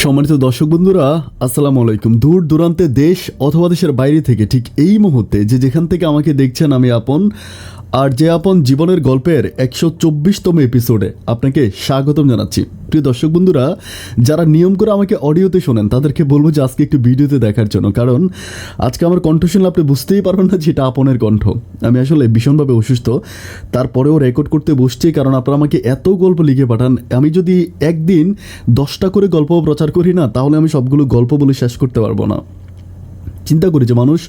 সম্মানিত দর্শক বন্ধুরা, আসসালামু আলাইকুম। দূর দূরান্তে দেশ অথবা দেশের বাইরে থেকে ঠিক এই মুহূর্তে যেখান থেকে আমাকে দেখছেন, আমি আপন আর যে আপন জীবনের গল্পের 124তম এপিসোডে আপনাকে স্বাগতম জানাচ্ছি। প্রিয় দর্শক বন্ধুরা, যারা নিয়ম করে আমাকে অডিওতে শোনেন তাদেরকে বলবো যে আজকে একটু ভিডিওতে দেখার জন্য, কারণ আজকে আমার কণ্ঠ শুনলে আপনি বুঝতেই পারবেন না যে এটা আপনের কণ্ঠ। আমি আসলে ভীষণভাবে অসুস্থ, তারপরেও রেকর্ড করতে বসছি কারণ আপনারা আমাকে এত গল্প লিখে পাঠান। আমি যদি একদিন 10টা করে গল্প প্রচার করি না, তাহলে আমি সবগুলো গল্প বলে শেষ করতে পারবো না। চিন্তা করি যে মানুষ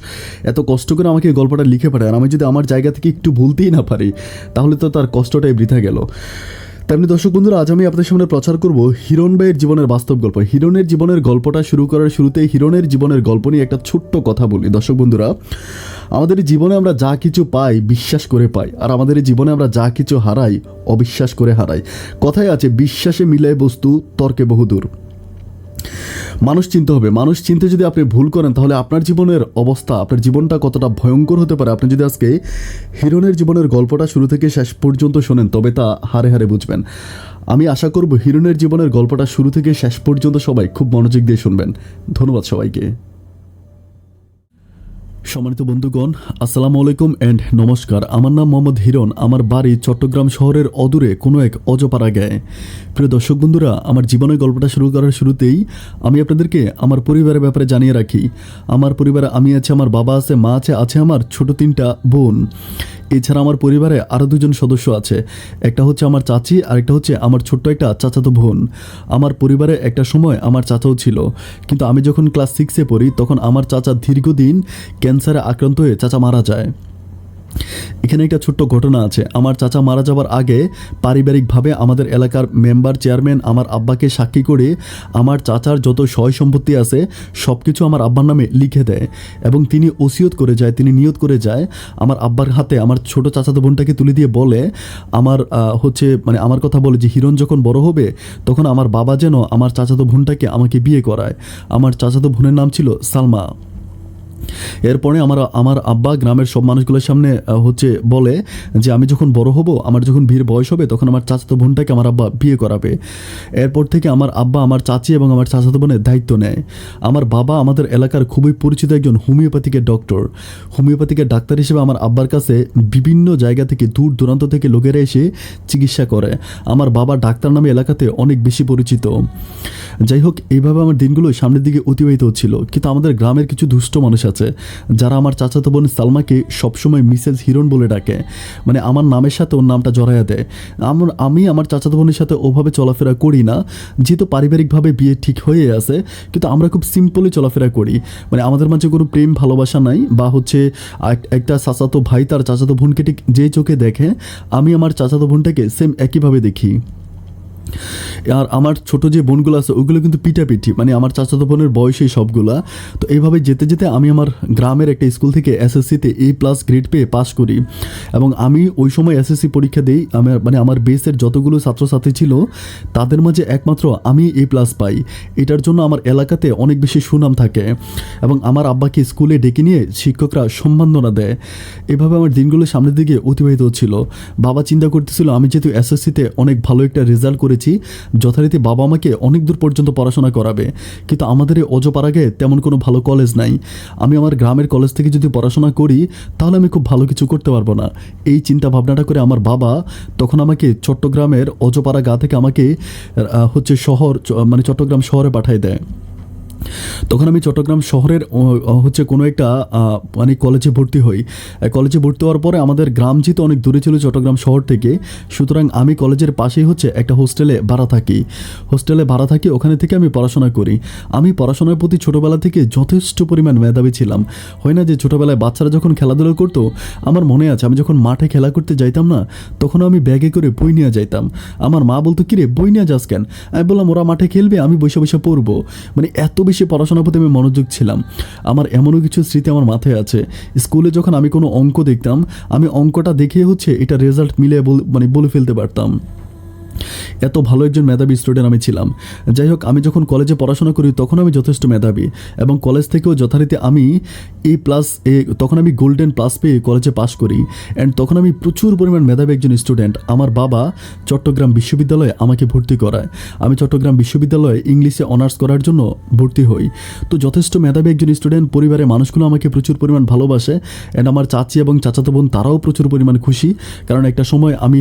এত কষ্ট করে আমাকে গল্পটা লিখে পাঠায়, আর আমি যদি আমার জায়গা থেকে একটু ভুলতেই না পারি তাহলে তো তার কষ্টটাই বৃথা গেল। তেমনি দর্শক বন্ধুরা, আজ আমি আপনাদের সামনে প্রচার করব হিরণ ভাইয়ের জীবনের বাস্তব গল্প। হিরণের জীবনের গল্পটা শুরু করার শুরুতেই হিরণের জীবনের গল্প নিয়ে একটা ছোট্ট কথা বলি। দর্শক বন্ধুরা, আমাদের জীবনে আমরা যা কিছু পাই বিশ্বাস করে পাই, আর আমাদের জীবনে আমরা যা কিছু হারাই অবিশ্বাস করে হারাই। কথায় আছে, বিশ্বাসে মিলে বস্তু তর্কে বহুদূর। মানুষ চিনতে হবে, মানুষ চিনতে যদি আপনি ভুল করেন তাহলে আপনার জীবনের অবস্থা, আপনার জীবনটা কতটা ভয়ঙ্কর হতে পারে। আপনি যদি আজকে হিরণের জীবনের গল্পটা শুরু থেকে শেষ পর্যন্ত শোনেন তবে তা হারে হারে বুঝবেন। আমি আশা করব হিরণের জীবনের গল্পটা শুরু থেকে শেষ পর্যন্ত সবাই খুব মনোযোগ দিয়ে শুনবেন। ধন্যবাদ সবাইকে। সম্মানিত বন্ধুগণ, আসসালামু আলাইকুম অ্যান্ড নমস্কার। আমার নাম মোহাম্মদ হিরণ। আমার বাড়ি চট্টগ্রাম শহরের অদূরে কোনো এক অজপাড়া গায়ে। প্রিয় দর্শক বন্ধুরা, আমার জীবনের গল্পটা শুরু করার শুরুতেই আমি আপনাদেরকে আমার পরিবারের ব্যাপারে জানিয়ে রাখি। আমার পরিবারে আমি আছে, আমার বাবা আছে, মা আছে আমার ছোট 3টা বোন। এছাড়া আমার পরিবারে আরও 2জন সদস্য আছে। একটা হচ্ছে আমার চাচি, আরেকটা হচ্ছে আমার ছোট্ট একটা চাচাতো বোন। আমার পরিবারে একটা সময় আমার চাচাও ছিল, কিন্তু আমি যখন ক্লাস 6-এ পড়ি তখন আমার চাচা দীর্ঘদিন ক্যান্সারে আক্রান্ত হয়ে চাচা মারা যায়। এখানে একটা ছোট্ট ঘটনা আছে। আমার চাচা মারা যাওয়ার আগে পারিবারিকভাবে আমাদের এলাকার মেম্বার চেয়ারম্যান আমার আব্বাকে সাক্ষী করে আমার চাচার যত সয় সম্পত্তি আছে সব কিছু আমার আব্বার নামে লিখে দেয়, এবং তিনি ওসিয়ত করে যায়, তিনি নিয়ত করে যায় আমার আব্বার হাতে আমার ছোট চাচাতো বোনটাকে তুলে দিয়ে বলে, আমার কথা বলে যে হিরণ যখন বড় হবে তখন আমার বাবা যেন আমার চাচাতো বোনটাকে আমাকে বিয়ে করায়। আমার চাচাতো বোনের নাম ছিল সালমা। এরপরে আমার আব্বা গ্রামের সব মানুষগুলোর সামনে বলে যে আমি যখন বড় হব, আমার যখন বিয়ের বয়স হবে তখন আমার চাচাতো বোনটাকে আমার আব্বা বিয়ে করাবে। এরপর থেকে আমার আব্বা আমার চাচি এবং আমার চাচাতো বোনের দায়িত্ব নেয়। আমার বাবা আমাদের এলাকার খুবই পরিচিত একজন হোমিওপ্যাথিকের ডক্টর। হোমিওপ্যাথিকের ডাক্তার হিসেবে আমার আব্বার কাছে বিভিন্ন জায়গা থেকে দূর দূরান্ত থেকে লোকেরা এসে চিকিৎসা করে। আমার বাবা ডাক্তার নামে এলাকাতে অনেক বেশি পরিচিত। যাই হোক, এইভাবে আমার দিনগুলো সামনের দিকে অতিবাহিত হচ্ছিল। কিন্তু আমাদের গ্রামের কিছু দুষ্ট মানুষ আছে যারা আমার চাচাতো বোন সালমাকে সবসময় মিসেস হিরণ বলে ডাকে, মানে আমার নামের সাথে ওর নামটা জড়াইয়া দেয়। আমি আমার চাচাতো বোনের সাথে ওভাবে চলাফেরা করি না, যেহেতু পারিবারিকভাবে বিয়ে ঠিক হয়ে আছে, কিন্তু আমরা খুব সিম্পলি চলাফেরা করি। মানে আমাদের মাঝে কোনো প্রেম ভালোবাসা নাই, বা একটা চাচাতো ভাই তার চাচাতো বোনকে ঠিক যে চোখে দেখে আমি আমার চাচাতো বোনটাকে সেম একইভাবে দেখি। আর আমার ছোট যে বোনগুলো আছে ওগুলো কিন্তু পিঠাপিঠি, মানে আমার চাচাতো বোনের বয়সেই সবগুলা। তো এইভাবে যেতে যেতে আমি আমার গ্রামের একটা স্কুল থেকে এসএসসিতে A+ গ্রেড পেয়ে পাশ করি, এবং আমি ওই সময় এসএসসি পরীক্ষা দিই। আমার বেসের যতগুলো ছাত্রছাত্রী ছিল তাদের মাঝে একমাত্র আমি A+ পাই। এটার জন্য আমার এলাকাতে অনেক বেশি সুনাম থাকে, এবং আমার আব্বাকে স্কুলে ডেকে নিয়ে শিক্ষকরা সম্মাননা দেয়। এভাবে আমার দিনগুলো সামনের দিকে অতিবাহিত হচ্ছিল। বাবা চিন্তা করতেছিল আমি যেহেতু এসএসসিতে অনেক ভালো একটা রেজাল্ট করেছি, যথারীতি বাবা আমাকে অনেক দূর পর্যন্ত পড়াশোনা করাবে, কিন্তু আমাদের এই অজপাড়াগে তেমন কোনো ভালো কলেজ নাই। আমি আমার গ্রামের কলেজ থেকে যদি পড়াশোনা করি তাহলে আমি খুব ভালো কিছু করতে পারবো না। এই চিন্তা ভাবনাটা করে আমার বাবা তখন আমাকে চট্টগ্রামের অজপাড়া গা থেকে আমাকে চট্টগ্রাম শহরে পাঠিয়ে দেয়। তখন আমি চট্টগ্রাম শহরের কোনো একটা কলেজে ভর্তি হই। কলেজে ভর্তি হওয়ার পরে আমাদের গ্রাম যেহেতু অনেক দূরে ছিল চট্টগ্রাম শহর থেকে, সুতরাং আমি কলেজের পাশেই একটা হোস্টেলে ভাড়া থাকি। ওখানে থেকে আমি পড়াশোনা করি। আমি পড়াশোনার প্রতি ছোটোবেলা থেকে যথেষ্ট পরিমাণ মেধাবী ছিলাম। হয় না যে ছোটোবেলায় বাচ্চারা যখন খেলাধুলা করতো, আমার মনে আছে আমি যখন মাঠে খেলা করতে যাইতাম না, তখন আমি ব্যাগে করে বই নিয়ে যাইতাম। আমার মা বলতো, কিরে বই নিয়ে যাস কেন? আমি বললাম, ওরা মাঠে খেলবে, আমি বসে বসে পড়বো। মানে এত বেশি পড়াশোনার প্রতি আমি মনোযোগ ছিলাম। আমার এমনও কিছু স্মৃতি আমার মাথায় আছে। স্কুলে যখন আমি কোনো অঙ্ক দেখতাম, আমি অঙ্কটা দেখে এটা রেজাল্ট মিলে বলে ফেলতে পারতাম। এত ভালো একজন মেধাবী স্টুডেন্ট আমি ছিলাম। যাই হোক, আমি যখন কলেজে পড়াশোনা করি তখন আমি যথেষ্ট মেধাবী এবং কলেজ থেকেও যথারীতি আমি তখন আমি গোল্ডেন প্লাস পেয়ে কলেজে পাশ করি। অ্যান্ড তখন আমি প্রচুর পরিমাণ মেধাবী একজন স্টুডেন্ট। আমার বাবা চট্টগ্রাম বিশ্ববিদ্যালয়ে আমাকে ভর্তি করায়। আমি চট্টগ্রাম বিশ্ববিদ্যালয়ে ইংলিশে অনার্স করার জন্য ভর্তি হই। তো যথেষ্ট মেধাবী একজন স্টুডেন্ট, পরিবারের মানুষগুলো আমাকে প্রচুর পরিমাণ ভালোবাসে। অ্যান্ড আমার চাচি এবং চাচাতো বোন তারাও প্রচুর পরিমাণ খুশি, কারণ একটা সময় আমি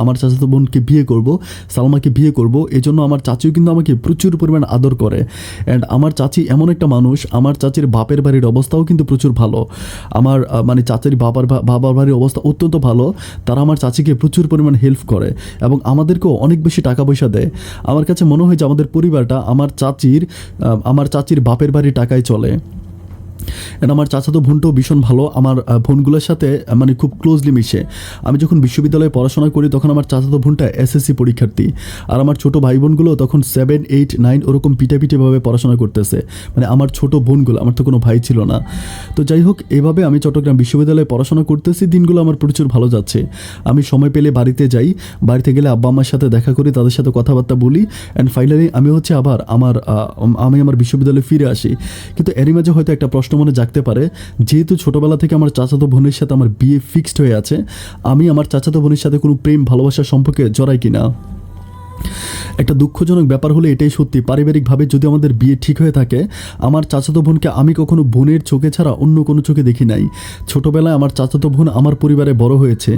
আমার চাচাতো বোনকে বিয়ে করব, সালমাকে বিয়ে করব। এই জন্য আমার চাচিও কিন্তু আমাকে প্রচুর পরিমাণ আদর করে। অ্যান্ড আমার চাচি এমন একটা মানুষ, আমার চাচির বাপের বাড়ির অবস্থাও কিন্তু প্রচুর ভালো। আমার মানে চাচির বাবার বাড়ির অবস্থা অত্যন্ত ভালো। তারা আমার চাচিকে প্রচুর পরিমাণ হেল্প করে এবং আমাদেরকেও অনেক বেশি টাকা পয়সা দেয়। আমার কাছে মনে হয় যে আমাদের পরিবারটা আমার চাচির বাপের বাড়ির টাকায় চলে। অ্যান্ড আমার চাচাতো বোনটাও ভীষণ ভালো, আমার বোনগুলোর সাথে মানে খুব ক্লোজলি মিশে। আমি যখন বিশ্ববিদ্যালয়ে পড়াশোনা করি তখন আমার চাচাতো বোনটা এসএসসি পরীক্ষার্থী, আর আমার ছোটো ভাই বোনগুলো তখন 7, 8, 9 ওরকম পিটাপিটিভাবে পড়াশোনা করতেছে। মানে আমার ছোটো বোনগুলো, আমার তো কোনো ভাই ছিল না। তো যাই হোক, এভাবে আমি চট্টগ্রাম বিশ্ববিদ্যালয়ে পড়াশোনা করতেছি, দিনগুলো আমার প্রচুর ভালো যাচ্ছে। আমি সময় পেলে বাড়িতে যাই, বাড়িতে গেলে আব্বা আমার সাথে দেখা করি, তাদের সাথে কথাবার্তা বলি। অ্যান্ড ফাইনালি আমি আবার আমার বিশ্ববিদ্যালয়ে ফিরে আসি। কিন্তু এরই মাঝে হয়তো একটা প্রশ্ন মনে জাগতে পারে, যেহেতু ছোটোবেলা থেকে আমার চাচাতো বোনের সাথে আমার বিয়ে ফিক্সড হয়ে আছে, আমি আমার চাচাতো বোনের সাথে কোনো প্রেম ভালোবাসার সম্পর্কে জড়াই কিনা। একটা দুঃখজনক ব্যাপার হলে এটাই সত্যি, পারিবারিকভাবে যদি আমাদের বিয়ে ঠিক হয়ে থাকে, আমার চাচাতো বোনকে আমি কখনো বোনের চোখে ছাড়া অন্য কোনো চোখে দেখি নাই। ছোটোবেলায় আমার চাচাতো বোন আমার পরিবারে বড় হয়েছে।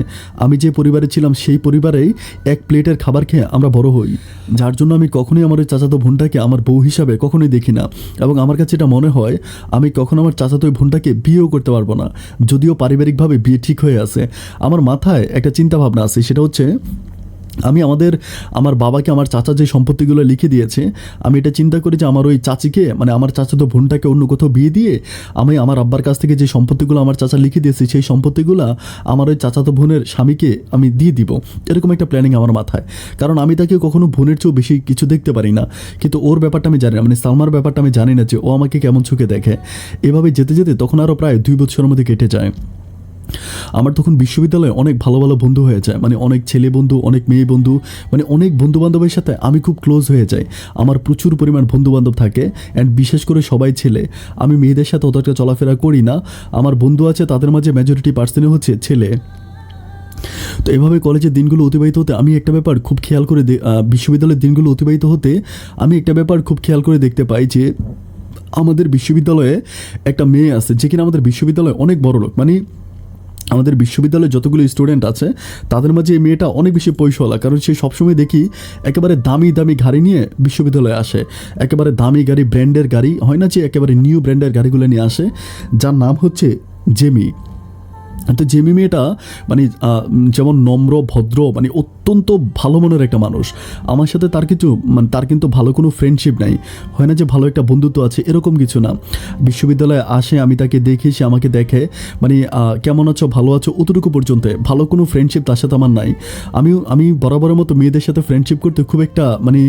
আমি যে পরিবারে ছিলাম সেই পরিবারেই এক প্লেটের খাবার খেয়ে আমরা বড় হই, যার জন্য আমি কখনোই আমার ওই চাচাতো বোনটাকে আমার বউ হিসাবে কখনোই দেখি না। এবং আমার কাছে এটা মনে হয় আমি কখনো আমার চাচাতো বোনটাকে বিয়েও করতে পারবো না, যদিও পারিবারিকভাবে বিয়ে ঠিক হয়ে আছে। আমার মাথায় একটা চিন্তা ভাবনা আছে, সেটা হচ্ছে আমি আমার বাবাকে আমার চাচা যে সম্পত্তিগুলো লিখে দিয়েছে, আমি এটা চিন্তা করি যে আমার ওই চাচিকে, মানে আমার চাচাতো বোনটাকে অন্য কোথাও বিয়ে দিয়ে আমি আমার আব্বার কাছ থেকে যে সম্পত্তিগুলো আমার চাচা লিখে দিয়েছি সেই সম্পত্তিগুলো আমার ওই চাচাতো বোনের স্বামীকে আমি দিয়ে দিব, এরকম একটা প্ল্যানিং আমার মাথায়। কারণ আমি তাকে কখনো বোনের চেয়েও বেশি কিছু দেখতে পারি না, কিন্তু ওর ব্যাপারটা আমি জানি না, মানে সালমার ব্যাপারটা আমি জানি না যে ও আমাকে কেমন চোখে দেখে। এভাবে যেতে যেতে তখন আরও প্রায় 2 বছরের মধ্যে কেটে যায়। আমার তখন বিশ্ববিদ্যালয়ে অনেক ভালো ভালো বন্ধু হয়ে যায়, মানে অনেক ছেলে বন্ধু, অনেক মেয়ে বন্ধু, মানে অনেক বন্ধুবান্ধবের সাথে আমি খুব ক্লোজ হয়ে যাই। আমার প্রচুর পরিমাণ বন্ধুবান্ধব থাকে, অ্যান্ড বিশেষ করে সবাই ছেলে। আমি মেয়েদের সাথে অতটা চলাফেরা করি না। আমার বন্ধু আছে, তাদের মাঝে মেজরিটি পার্সেন্টই হচ্ছে ছেলে। তো এভাবে কলেজের দিনগুলো অতিবাহিত হতে আমি একটা ব্যাপার খুব খেয়াল করে বিশ্ববিদ্যালয়ের দিনগুলো অতিবাহিত হতে আমি একটা ব্যাপার খুব খেয়াল করে দেখতে পাই যে আমাদের বিশ্ববিদ্যালয়ে একটা মেয়ে আছে যে কিনা আমাদের বিশ্ববিদ্যালয়ে অনেক বড় লোক। মানে আমাদের বিশ্ববিদ্যালয়ে যতগুলো স্টুডেন্ট আছে তাদের মাঝে এই মেয়েটা অনেক বেশি পয়সাওয়ালা, কারণ সে সবসময় দেখি একেবারে দামি দামি গাড়ি নিয়ে বিশ্ববিদ্যালয়ে আসে। একেবারে দামি গাড়ি, ব্র্যান্ডের গাড়ি হয় না, যে একেবারে নিউ ব্র্যান্ডের গাড়িগুলো নিয়ে আসে, যার নাম হচ্ছে জেমি। তো জেমি মেয়েটা মানে যেমন নম্র, ভদ্র, মানে অত্যন্ত ভালো মনের একটা মানুষ। আমার সাথে তার কিন্তু ভালো কোনো ফ্রেন্ডশিপ নাই, হয় না যে ভালো একটা বন্ধুত্ব আছে, এরকম কিছু না। বিশ্ববিদ্যালয়ে আসে, আমি তাকে দেখি, সে আমাকে দেখে, মানে কেমন আছো, ভালো আছো, অতটুকু পর্যন্ত, ভালো কোনো ফ্রেন্ডশিপ তার সাথে আমার নাই। আমি বরাবরের মতো মেয়েদের সাথে ফ্রেন্ডশিপ করতে খুব একটা মানে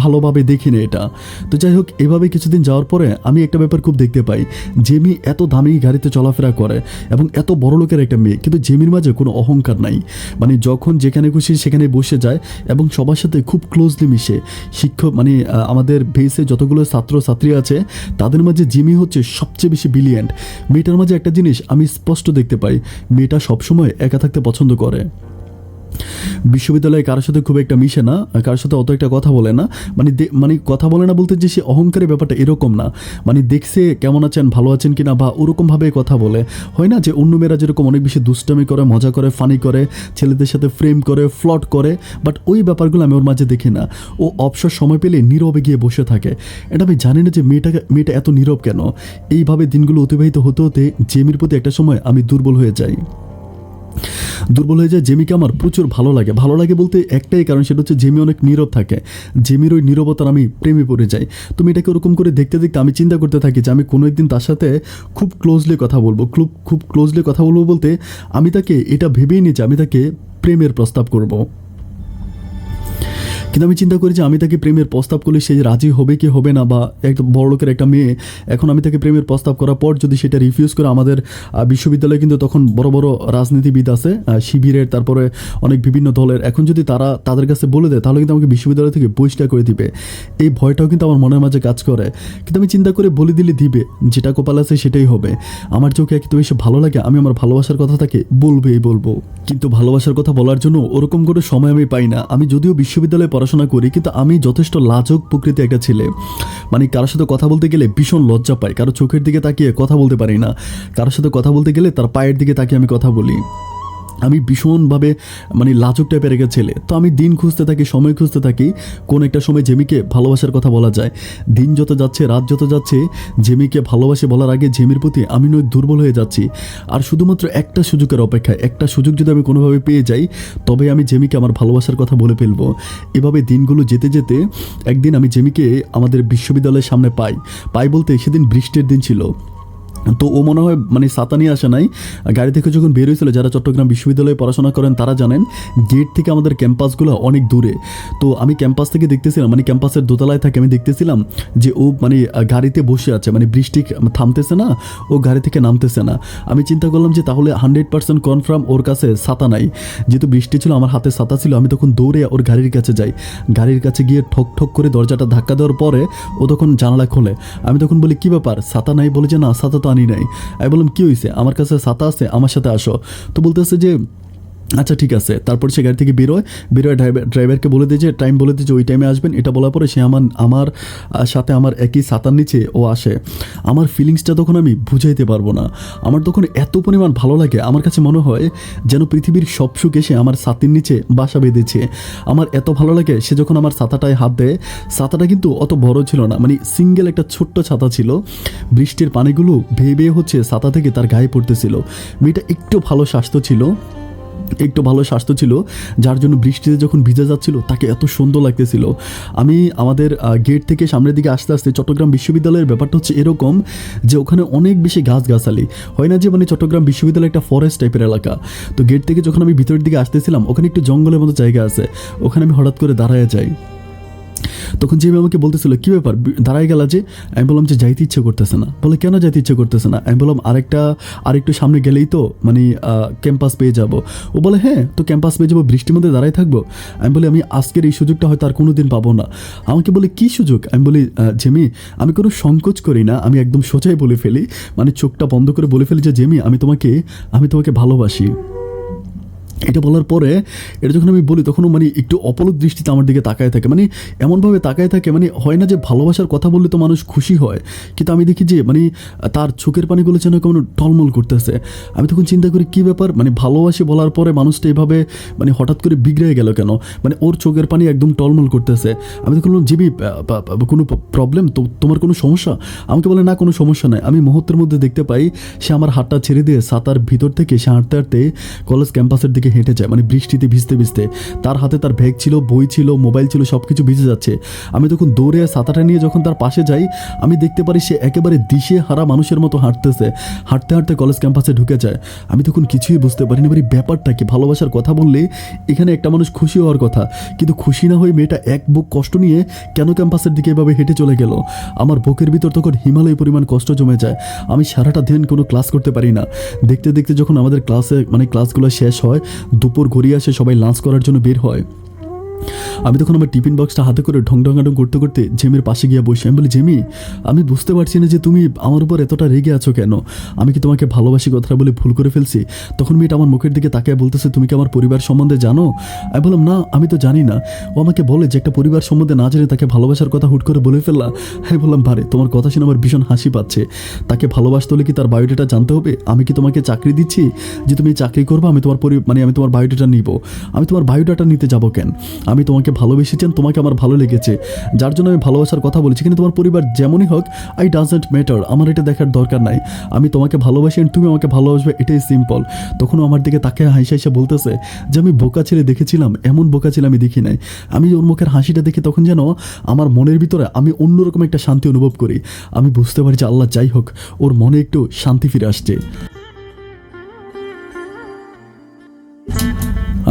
ভালোভাবে দেখি না এটা। তো যাই হোক, এভাবে কিছুদিন যাওয়ার পরে আমি একটা ব্যাপার খুব দেখতে পাই, জেমি এত দামি গাড়িতে চলাফেরা করে এবং এত বড় লোকের একটা মেয়ে, কিন্তু জেমির মাঝে কোনো অহংকার নাই। মানে যখন যেখানে খুশি সেখানে বসে যায় এবং সবার সাথে খুব ক্লোজলি মিশে। শিক্ষক মানে আমাদের বেসে যতগুলো ছাত্রছাত্রী আছে তাদের মাঝে জেমি হচ্ছে সবচেয়ে বেশি ব্রিলিয়ান্ট। মেয়েটার মাঝে একটা জিনিস আমি স্পষ্ট দেখতে পাই, মেয়েটা সবসময় একা থাকতে পছন্দ করে। বিশ্ববিদ্যালয়ে কারোর সাথে খুব একটা মিশে না, কারোর সাথে অত একটা কথা বলে না। মানে কথা বলে না বলতে যে সে অহংকারের ব্যাপারটা এরকম না, মানে দেখছে কেমন আছেন, ভালো আছেন কিনা, বা ওরকমভাবে কথা বলে। হয় না যে অন্য মেয়েরা যেরকম অনেক বেশি দুষ্টামি করে, মজা করে, ফানি করে, ছেলেদের সাথে ফ্রেম করে, ফ্লট করে, বাট ওই ব্যাপারগুলো আমি ওর মাঝে দেখি না। ও অবসর সময় পেলে নীরবে গিয়ে বসে থাকে। এটা আমি জানি না যে মেয়েটা এত নীরব কেন। এইভাবে দিনগুলো অতিবাহিত হতে হতে জেমির প্রতি একটা সময় আমি দুর্বল হয়ে যায়। জেমিকে আমার প্রচুর ভালো লাগে বলতে একটাই কারণ, সেটা হচ্ছে জেমি অনেক নীরব থাকে। জেমির ওই নীরবতার আমি প্রেমে পড়ে যাই। তো মেয়েটাকে ওরকম করে দেখতে দেখতে আমি চিন্তা করতে থাকি যে আমি কোনো একদিন তার সাথে খুব ক্লোজলি কথা বলবো বলতে আমি তাকে এটা ভেবেই নিই যে আমি তাকে প্রেমের প্রস্তাব করব। কিন্তু আমি চিন্তা করি যে আমি তাকে প্রেমের প্রস্তাব করলে সে রাজি হবে কি হবে না, বা একটা বড় লোকের একটা মেয়ে, এখন আমি তাকে প্রেমের প্রস্তাব করার পর যদি সেটা রিফিউজ করে, আমাদের বিশ্ববিদ্যালয়ে কিন্তু তখন বড় বড় রাজনীতিবিদ আছে, শিবিরের, তারপরে অনেক বিভিন্ন দলের, এখন যদি তারা তাদের কাছে বলে দেয় তাহলে কিন্তু আমাকে বিশ্ববিদ্যালয় থেকে বহিষ্কার করে দিবে। এই ভয়টাও কিন্তু আমার মনের মাঝে কাজ করে। কিন্তু আমি চিন্তা করে বলে দিলে দিবে, যেটা কপাল আছে সেটাই হবে। আমার চোখে এত বেশি ভালো লাগে, আমি আমার ভালোবাসার কথা তাকে বলবো। কিন্তু ভালোবাসার কথা বলার জন্য ওরকম কোনো সময় আমি পাই না। আমি যদিও বিশ্ববিদ্যালয়ে পড়াশোনা করি, কিন্তু আমি যথেষ্ট লাজুক প্রকৃতি একটা ছেলে। মানে কারোর সাথে কথা বলতে গেলে ভীষণ লজ্জা পাই, কারো চোখের দিকে তাকিয়ে কথা বলতে পারি না। কারোর সাথে কথা বলতে গেলে তার পায়ের দিকে তাকিয়ে আমি কথা বলি। আমি ভীষণভাবে মানে লাজুক টাইপের একটা ছেলে। তো আমি দিন খুঁজতে থাকি, সময় খুঁজতে থাকি, কোন একটা সময় জেমিকে ভালোবাসার কথা বলা যায়। দিন যত যাচ্ছে, রাত যত যাচ্ছে, জেমিকে ভালোবাসে বলার আগে জেমির প্রতি আমি নয় দুর্বল হয়ে যাচ্ছি। আর শুধুমাত্র একটা সুযোগের অপেক্ষায়, একটা সুযোগ যদি আমি কোনোভাবে পেয়ে যাই, তবে আমি জেমিকে আমার ভালোবাসার কথা বলে ফেলবো। এভাবে দিনগুলো যেতে যেতে একদিন আমি জেমিকে আমাদের বিশ্ববিদ্যালয়ের সামনে পাই বলতে সেদিন বৃষ্টির দিন ছিল। তো ও মনে হয় মানে ছাতা নিয়ে আসে নাই, গাড়ি থেকে যখন বের হয়েছিল, যারা চট্টগ্রাম বিশ্ববিদ্যালয়ে পড়াশোনা করেন তারা জানেন গেট থেকে আমাদের ক্যাম্পাসগুলো অনেক দূরে। তো আমি ক্যাম্পাস থেকে দেখতেছিলাম, মানে ক্যাম্পাসের দোতলায় থাকে, আমি দেখতেছিলাম যে ও মানে গাড়িতে বসে আছে, মানে বৃষ্টি থামতেছে না, ও গাড়ি থেকে নামতেছে না। আমি চিন্তা করলাম যে তাহলে 100% কনফার্ম ওর কাছে ছাতা নাই। যেহেতু বৃষ্টি ছিল, আমার হাতে ছাতা ছিল, আমি তখন দৌড়ে ওর গাড়ির কাছে যাই। গাড়ির কাছে গিয়ে ঠক ঠক করে দরজাটা ধাক্কা দেওয়ার পরে ও তখন জানালা খোলে। আমি তখন বলি কী ব্যাপার, ছাতা নাই? বলে যে না, ছাতা তো আনি নাই। আমি বললাম কী হয়েছে? আমার কাছে ছাতা আছে, আমার সাথে আসো। তো বলতেছে যে আচ্ছা ঠিক আছে। তারপর সে গাড়ি থেকে বেরোয় ড্রাইভারকে বলে দিয়ে যে টাইম বলে দিয়ে যে ওই টাইমে আসবেন। এটা বলার পরে সে আমার সাথে আমার একই ছাতার নিচে ও আসে। আমার ফিলিংসটা তখন আমি বুঝাইতে পারবো না। আমার তখন এত পরিমাণ ভালো লাগে, আমার কাছে মনে হয় যেন পৃথিবীর সব সুখ এসে আমার ছাতির নিচে বাসা বেঁধেছে। আমার এত ভালো লাগে সে যখন আমার ছাতাটায় হাত দেয়। ছাতাটা কিন্তু অত বড় ছিল না, মানে সিঙ্গেল একটা ছোট্ট ছাতা ছিল। বৃষ্টির পানিগুলো বেয়ে বেয়ে হচ্ছে ছাতা থেকে তার গায়ে পড়তেছিল। মেয়েটা একটু ভালো স্বাস্থ্য ছিল, যার জন্য বৃষ্টিতে যখন ভিজে যাচ্ছিল তাকে এত সুন্দর লাগতেছিল। আমি আমাদের গেট থেকে সামনের দিকে আস্তে আস্তে, চট্টগ্রাম বিশ্ববিদ্যালয়ের ব্যাপারটা হচ্ছে এরকম যে ওখানে অনেক বেশি গাছগাছালি হয় না, যে মানে চট্টগ্রাম বিশ্ববিদ্যালয় একটা ফরেস্ট টাইপের এলাকা। তো গেট থেকে যখন আমি ভিতরের দিকে আসতেছিলাম, ওখানে একটু জঙ্গলের মতো জায়গা আছে, ওখানে আমি হঠাৎ করে দাঁড়ায় যাই। তখন যে আমাকে বলতেছিল কী ব্যাপার দাঁড়াই গেলা যে? আমি বললাম যে যাইতে ইচ্ছে করতেছে না। বলে কেন যাইতে ইচ্ছে করতেছে না? আমি বললাম আরেকটু সামনে গেলেই তো মানে ক্যাম্পাস পেয়ে যাব। ও বলে হ্যাঁ, তো ক্যাম্পাস পেয়ে যাবো, বৃষ্টির মধ্যে দাঁড়াই থাকবো? আমি বলি আমি আজকের এই সুযোগটা হয়তো আর কোনো দিন পাবো না। আমাকে বলে কী সুযোগ? আমি বলি জেমি, আমি কোনো সংকোচ করি না, আমি একদম সোজাই বলে ফেলি, মানে চোখটা বন্ধ করে বলে ফেলি যে জেমি, আমি তোমাকে ভালোবাসি। এটা বলার পরে এটা যখন আমি বলি, তখনও মানে একটু অপলক দৃষ্টিতে আমার দিকে তাকায় থাকে, মানে এমনভাবে তাকায় থাকে, মানে হয় না যে ভালোবাসার কথা বললে তো মানুষ খুশি হয়, কিন্তু আমি দেখি যে মানে তার চোখের পানিগুলো যেন কেমন টলমল করতেছে। আমি তখন চিন্তা করি কী ব্যাপার, মানে ভালোবাসি বলার পরে মানুষটা এভাবে মানে হঠাৎ করে বিগড়ে গেল কেন? মানে ওর চোখের পানি একদম টলমল করতেছে। আমি তখন বললাম জিবি, কোনো প্রবলেম তো, তোমার কোনো সমস্যা? আমাকে বলে না, কোনো সমস্যা নাই। আমি মুহূর্তের মধ্যে দেখতে পাই সে আমার হাতটা ছেড়ে দিয়ে ছাতার ভিতর থেকে সে হাঁটতে হাঁটতে কলেজ ক্যাম্পাসের দিকে হেঁটে যায়, মানে বৃষ্টিতে ভিজতে। তার হাতে তার ব্যাগ ছিল, বই ছিল, মোবাইল ছিল, সব কিছু ভিজে যাচ্ছে। আমি তখন দৌড়ে ছাতাটা নিয়ে যখন তার পাশে যাই, আমি দেখতে পারি সে একেবারে দিশে হারা মানুষের মতো হাঁটতে হাঁটতে কলেজ ক্যাম্পাসে ঢুকে যায়। আমি তখন কিছুই বুঝতে পারিনি বাড়ি ব্যাপারটা কি। ভালোবাসার কথা বললে এখানে একটা মানুষ খুশি হওয়ার কথা, কিন্তু খুশি না হয়ে মেয়েটা এক বুক কষ্ট নিয়ে কেন ক্যাম্পাসের দিকে এভাবে হেঁটে চলে গেল? আমার বুকের ভিতর তখন হিমালয় পরিমাণ কষ্ট জমে যায়। আমি সারাটা দিন কোনো ক্লাস করতে পারি না। দেখতে যখন আমাদের ক্লাসগুলো শেষ হয়, দুপুর ঘুরিয়ে আসে, সবাই লাঞ্চ করার জন্য বের হয়। আমি তখন আমার টিফিন বক্সটা হাতে করে ঢং করতে করতে জেমির পাশে গিয়ে বসে। আমি বলি জেমি, আমি বুঝতে পারছি না যে তুমি আমার উপর এতটা রেগে আছো কেন? আমি কি তোমাকে ভালোবাসি কথাটা বলে ভুল করে ফেলছি? তখন মেয়েটা আমার মুখের দিকে তাকিয়ে বলতেছে তুমি কি আমার পরিবার সম্বন্ধে জানো? আমি বললাম না, আমি তো জানি না। ও আমাকে বলে যে একটা পরিবার সম্বন্ধে না জেনে তাকে ভালোবাসার কথা হুট করে বলে ফেললা। আমি বললাম ভারে, তোমার কথা শুনে আমার ভীষণ হাসি পাচ্ছে। তাকে ভালোবাসতে হলে কি তার বায়োডাটা জানতে হবে? আমি কি তোমাকে চাকরি দিচ্ছি যে তুমি চাকরি করবে, আমি তোমার বায়োডাটা নিব? আমি তোমার বায়োডাটা নিতে যাবো কেন? আমি তোমাকে ভালোবেসেছেন, তোমাকে আমার ভালো লেগেছে, যার জন্য আমি ভালোবাসার কথা বলেছি। কিন্তু তোমার পরিবার যেমনই হোক, আই ডাজন্ট ম্যাটার, আমার এটা দেখার দরকার নাই। আমি তোমাকে ভালোবাসি, তুমি আমাকে ভালোবাসবে, এটাই সিম্পল। তখনও আমার দিকে তাকে হাসি বলতেছে যে আমি বোকা ছেলে দেখেছিলাম, এমন বোকা ছেলে আমি দেখি নাই। আমি ওর মুখের হাসিটা দেখে তখন যেন আমার মনের ভিতরে আমি অন্যরকম একটা শান্তি অনুভব করি। আমি বুঝতে পারি যে আল্লাহ যাই হোক, ওর মনে একটু শান্তি ফিরে আসছে।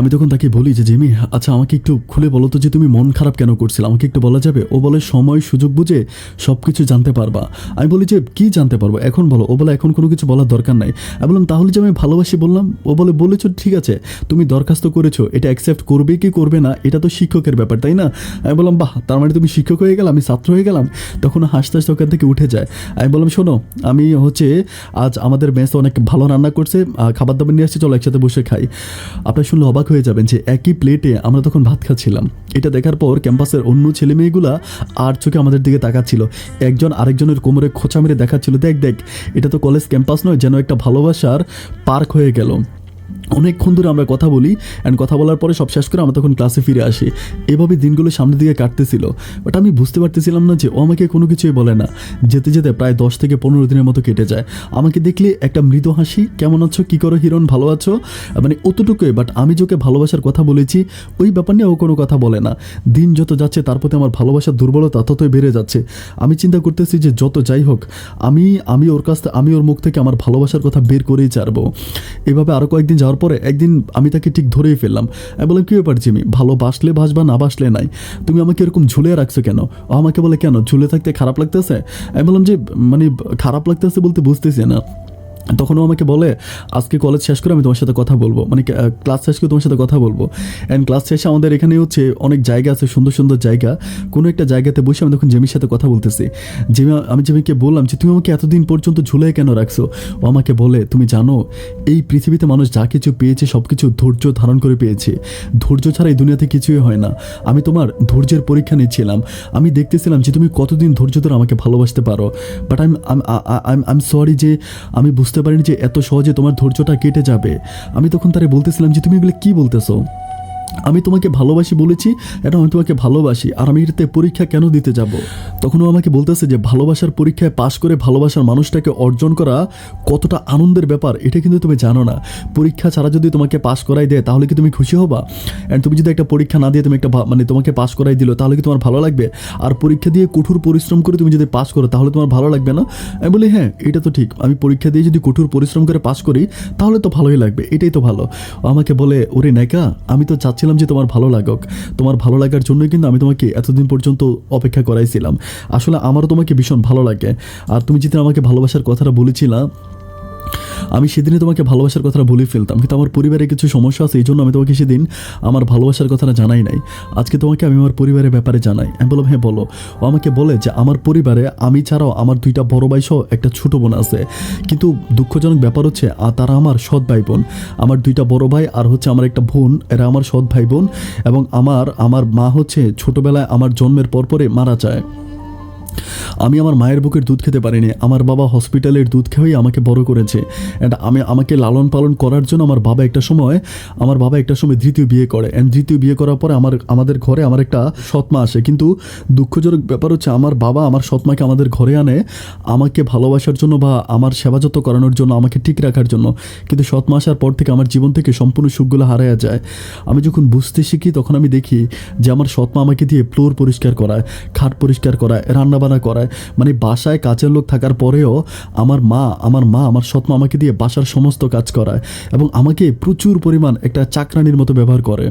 আমি তখন তাকে বলি যে জিমি, আচ্ছা আমাকে একটু খুলে বলো তো যে তুমি মন খারাপ কেন করছিলে, আমাকে একটু বলা যাবে? ও বলে সময় সুযোগ বুঝে সব কিছু জানতে পারবা। আমি বলি যে কি জানতে পারবো এখন বলো। ও বলে এখন কোনো কিছু বলার দরকার নাই। আমি বললাম তাহলে যে আমি ভালোবাসি বললাম? ও বলে বলেছো ঠিক আছে, তুমি দরখাস্ত করেছো, এটা অ্যাকসেপ্ট করবে কি করবে না এটা তো শিক্ষকের ব্যাপার, তাই না? আমি বললাম বাহ, তার মানে তুমি শিক্ষক হয়ে গেলাম, আমি ছাত্র হয়ে গেলাম। তখন হাসতে হাসতে ওখান থেকে উঠে যায়। আমি বললাম শোনো, আমি আজ আমাদের মেসে অনেক ভালো রান্না করছে, খাবার দাবার নিয়ে আসছে, চলো একসাথে বসে খাই। আপনার শুনলে অবাক হয়ে যাবেন যে একই প্লেটে আমরা তখন ভাত খাচ্ছিলাম। এটা দেখার পর ক্যাম্পাসের অন্য ছেলে মেয়েগুলা আর চোখে আমাদের দিকে তাকাচ্ছিল। একজন আরেকজনের কোমরে খোঁচা মেরে দেখাচ্ছিল, দেখ দেখ, এটা তো কলেজ ক্যাম্পাস নয়, যেন একটা ভালোবাসার পার্ক হয়ে গেল। অনেকক্ষণ ধরে আমরা কথা বলি, অ্যান্ড কথা বলার পরে সব শেষ করে আমরা তখন ক্লাসে ফিরে আসি। এভাবে দিনগুলো সামনের দিকে কাটতেছিল, বাট আমি বুঝতে পারতেছিলাম না যে ও আমাকে কোনো কিছুই বলে না। যেতে যেতে প্রায় 10 থেকে 15 দিনের মতো কেটে যায়। আমাকে দেখলে একটা মৃদু হাসি, কেমন আছো, কী করো হিরণ, ভালো আছো, মানে অতটুকুই। বাট আমি যে ওকে ভালোবাসার কথা বলেছি ওই ব্যাপার নিয়ে ও কোনো কথা বলে না। দিন যত যাচ্ছে তার প্রতি আমার ভালোবাসার দুর্বলতা ততই বেড়ে যাচ্ছে। আমি চিন্তা করতেছি যে যত যাই হোক আমি ওর মুখ থেকে আমার ভালোবাসার কথা বের করেই ছাড়বো। এভাবে আরও কয়েকদিন যাওয়ার পরে একদিন আমি তাকে ঠিক ধরেই ফেললাম। আমি বললাম কী ব্যাপার জিমি, ভালোবাসলে বাসবা, না বাসলে নাই, তুমি আমাকে এরকম ঝুলে রাখছো কেন? ও আমাকে বলে কেন ঝুলে থাকতে খারাপ লাগতেছে? আমি বললাম যে মানে খারাপ লাগতেছে বলতে বুঝতেছি না। তখন ও আমাকে বলে আজকে কলেজ শেষ করে আমি তোমার সাথে কথা বলবো, মানে ক্লাস শেষ করে তোমার সাথে কথা বলবো। অ্যান্ড ক্লাস শেষে আমাদের এখানে অনেক জায়গা আছে, সুন্দর সুন্দর জায়গা। কোনো একটা জায়গাতে বসে আমি তখন জেমির সাথে কথা বলতেছি। আমি জেমিকে বললাম যে তুমি আমাকে এতদিন পর্যন্ত ঝুলে কেন রাখছো? ও আমাকে বলে তুমি জানো এই পৃথিবীতে মানুষ যা কিছু পেয়েছে সব কিছু ধৈর্য ধারণ করে পেয়েছে। ধৈর্য ছাড়া এই দুনিয়াতে কিছুই হয় না। আমি তোমার ধৈর্যের পরীক্ষা নিচ্ছিলাম, আমি দেখতেছিলাম যে তুমি কতদিন ধৈর্য ধরে আমাকে ভালোবাসতে পারো। বাট আই এম সরি যে আমি বুঝতে পারিনি যে এত সহজে তোমার ধৈর্যটা কেটে যাবে। আমি তখন তারে বলতেছিলাম যে তুমি এগুলো কী বলতেছো? আমি তোমাকে ভালোবাসি বলেছি, এটা আমি তোমাকে ভালোবাসি, আর আমি এটাতে পরীক্ষা কেন দিতে যাব? তখন ও আমাকে বলতেছে যে ভালোবাসার পরীক্ষায় পাশ করে ভালোবাসার মানুষটাকে অর্জন করা কতটা আনন্দের ব্যাপার এটা কিন্তু তুমি জানো না। পরীক্ষা ছাড়া যদি তোমাকে পাশ করাই দেয় তাহলে কি তুমি খুশি হবা? অ্যান্ড তুমি যদি একটা পরীক্ষা না দিয়ে তুমি একটা মানে তোমাকে পাশ করাই দিল তাহলে কি তোমার ভালো লাগবে? আর পরীক্ষা দিয়ে কঠোর পরিশ্রম করে তুমি যদি পাশ করো তাহলে তোমার ভালো লাগবে না? আমি বলি হ্যাঁ এটা তো ঠিক, আমি পরীক্ষা দিয়ে যদি কঠোর পরিশ্রম করে পাশ করি তাহলে তো ভালোই লাগবে, এটাই তো ভালো। ও আমাকে বলে ওরে নায়িকা, আমি তো চাচ্ছিলাম যে তোমার ভালো লাগুক, তোমার ভালো লাগার জন্যই কিন্তু আমি তোমাকে এতদিন পর্যন্ত অপেক্ষা করাইছিলাম। আসলে আমারও তোমাকে ভীষণ ভালো লাগে। আর তুমি যেদিন আমাকে ভালোবাসার কথাটা বলেছিলা আমি সেদিনই তোমাকে ভালোবাসার কথাটা বলে ফেলতাম, কিন্তু আমার পরিবারে কিছু সমস্যা আছে, এই জন্য আমি তোমাকে সেদিন আমার ভালোবাসার কথাটা জানাই নাই। আজকে তোমাকে আমি আমার পরিবারের ব্যাপারে জানাই। আমি বললাম হ্যাঁ বলো। ও আমাকে বলে যে আমার পরিবারে আমি ছাড়াও আমার 2টা বড় ভাই সহ একটা ছোটো বোন আছে, কিন্তু দুঃখজনক ব্যাপার হচ্ছে তারা আমার সৎ ভাই বোন। আমার 2টা বড় ভাই আর আমার একটা বোন, এরা আমার সৎ ভাই বোন। এবং আমার মা ছোটোবেলায় আমার জন্মের পরপরে মারা যায়। আমি আমার মায়ের বুকের দুধ খেতে পারিনি, আমার বাবা হসপিটালের দুধ খেয়েই আমাকে বড় করেছে। অ্যান্ড আমাকে লালন পালন করার জন্য আমার বাবা একটা সময় দ্বিতীয় বিয়ে করে। অ্যান্ড দ্বিতীয় বিয়ে করার পরে আমাদের ঘরে আমার একটা সৎমা আসে। কিন্তু দুঃখজনক ব্যাপার হচ্ছে আমার বাবা আমার সৎমাকে আমাদের ঘরে আনে আমাকে ভালোবাসার জন্য বা আমার সেবা যত্ন করানোর জন্য, আমাকে ঠিক রাখার জন্য। কিন্তু সৎমা আসার পর থেকে আমার জীবন থেকে সম্পূর্ণ সুখগুলো হারিয়ে যায়। আমি যখন বুঝতে শিখি তখন আমি দেখি যে আমার সৎমা আমাকে দিয়ে ফ্লোর পরিষ্কার করায়, খাট পরিষ্কার করায়, রান্নাবান্না করায়। মানে বাসায় কাজের লোক থাকার পরেও আমার আমার সৎমা আমাকে দিয়ে বাসার সমস্ত কাজ করায় এবং আমাকে প্রচুর পরিমাণ একটা চাকরানির মতো ব্যবহার করে।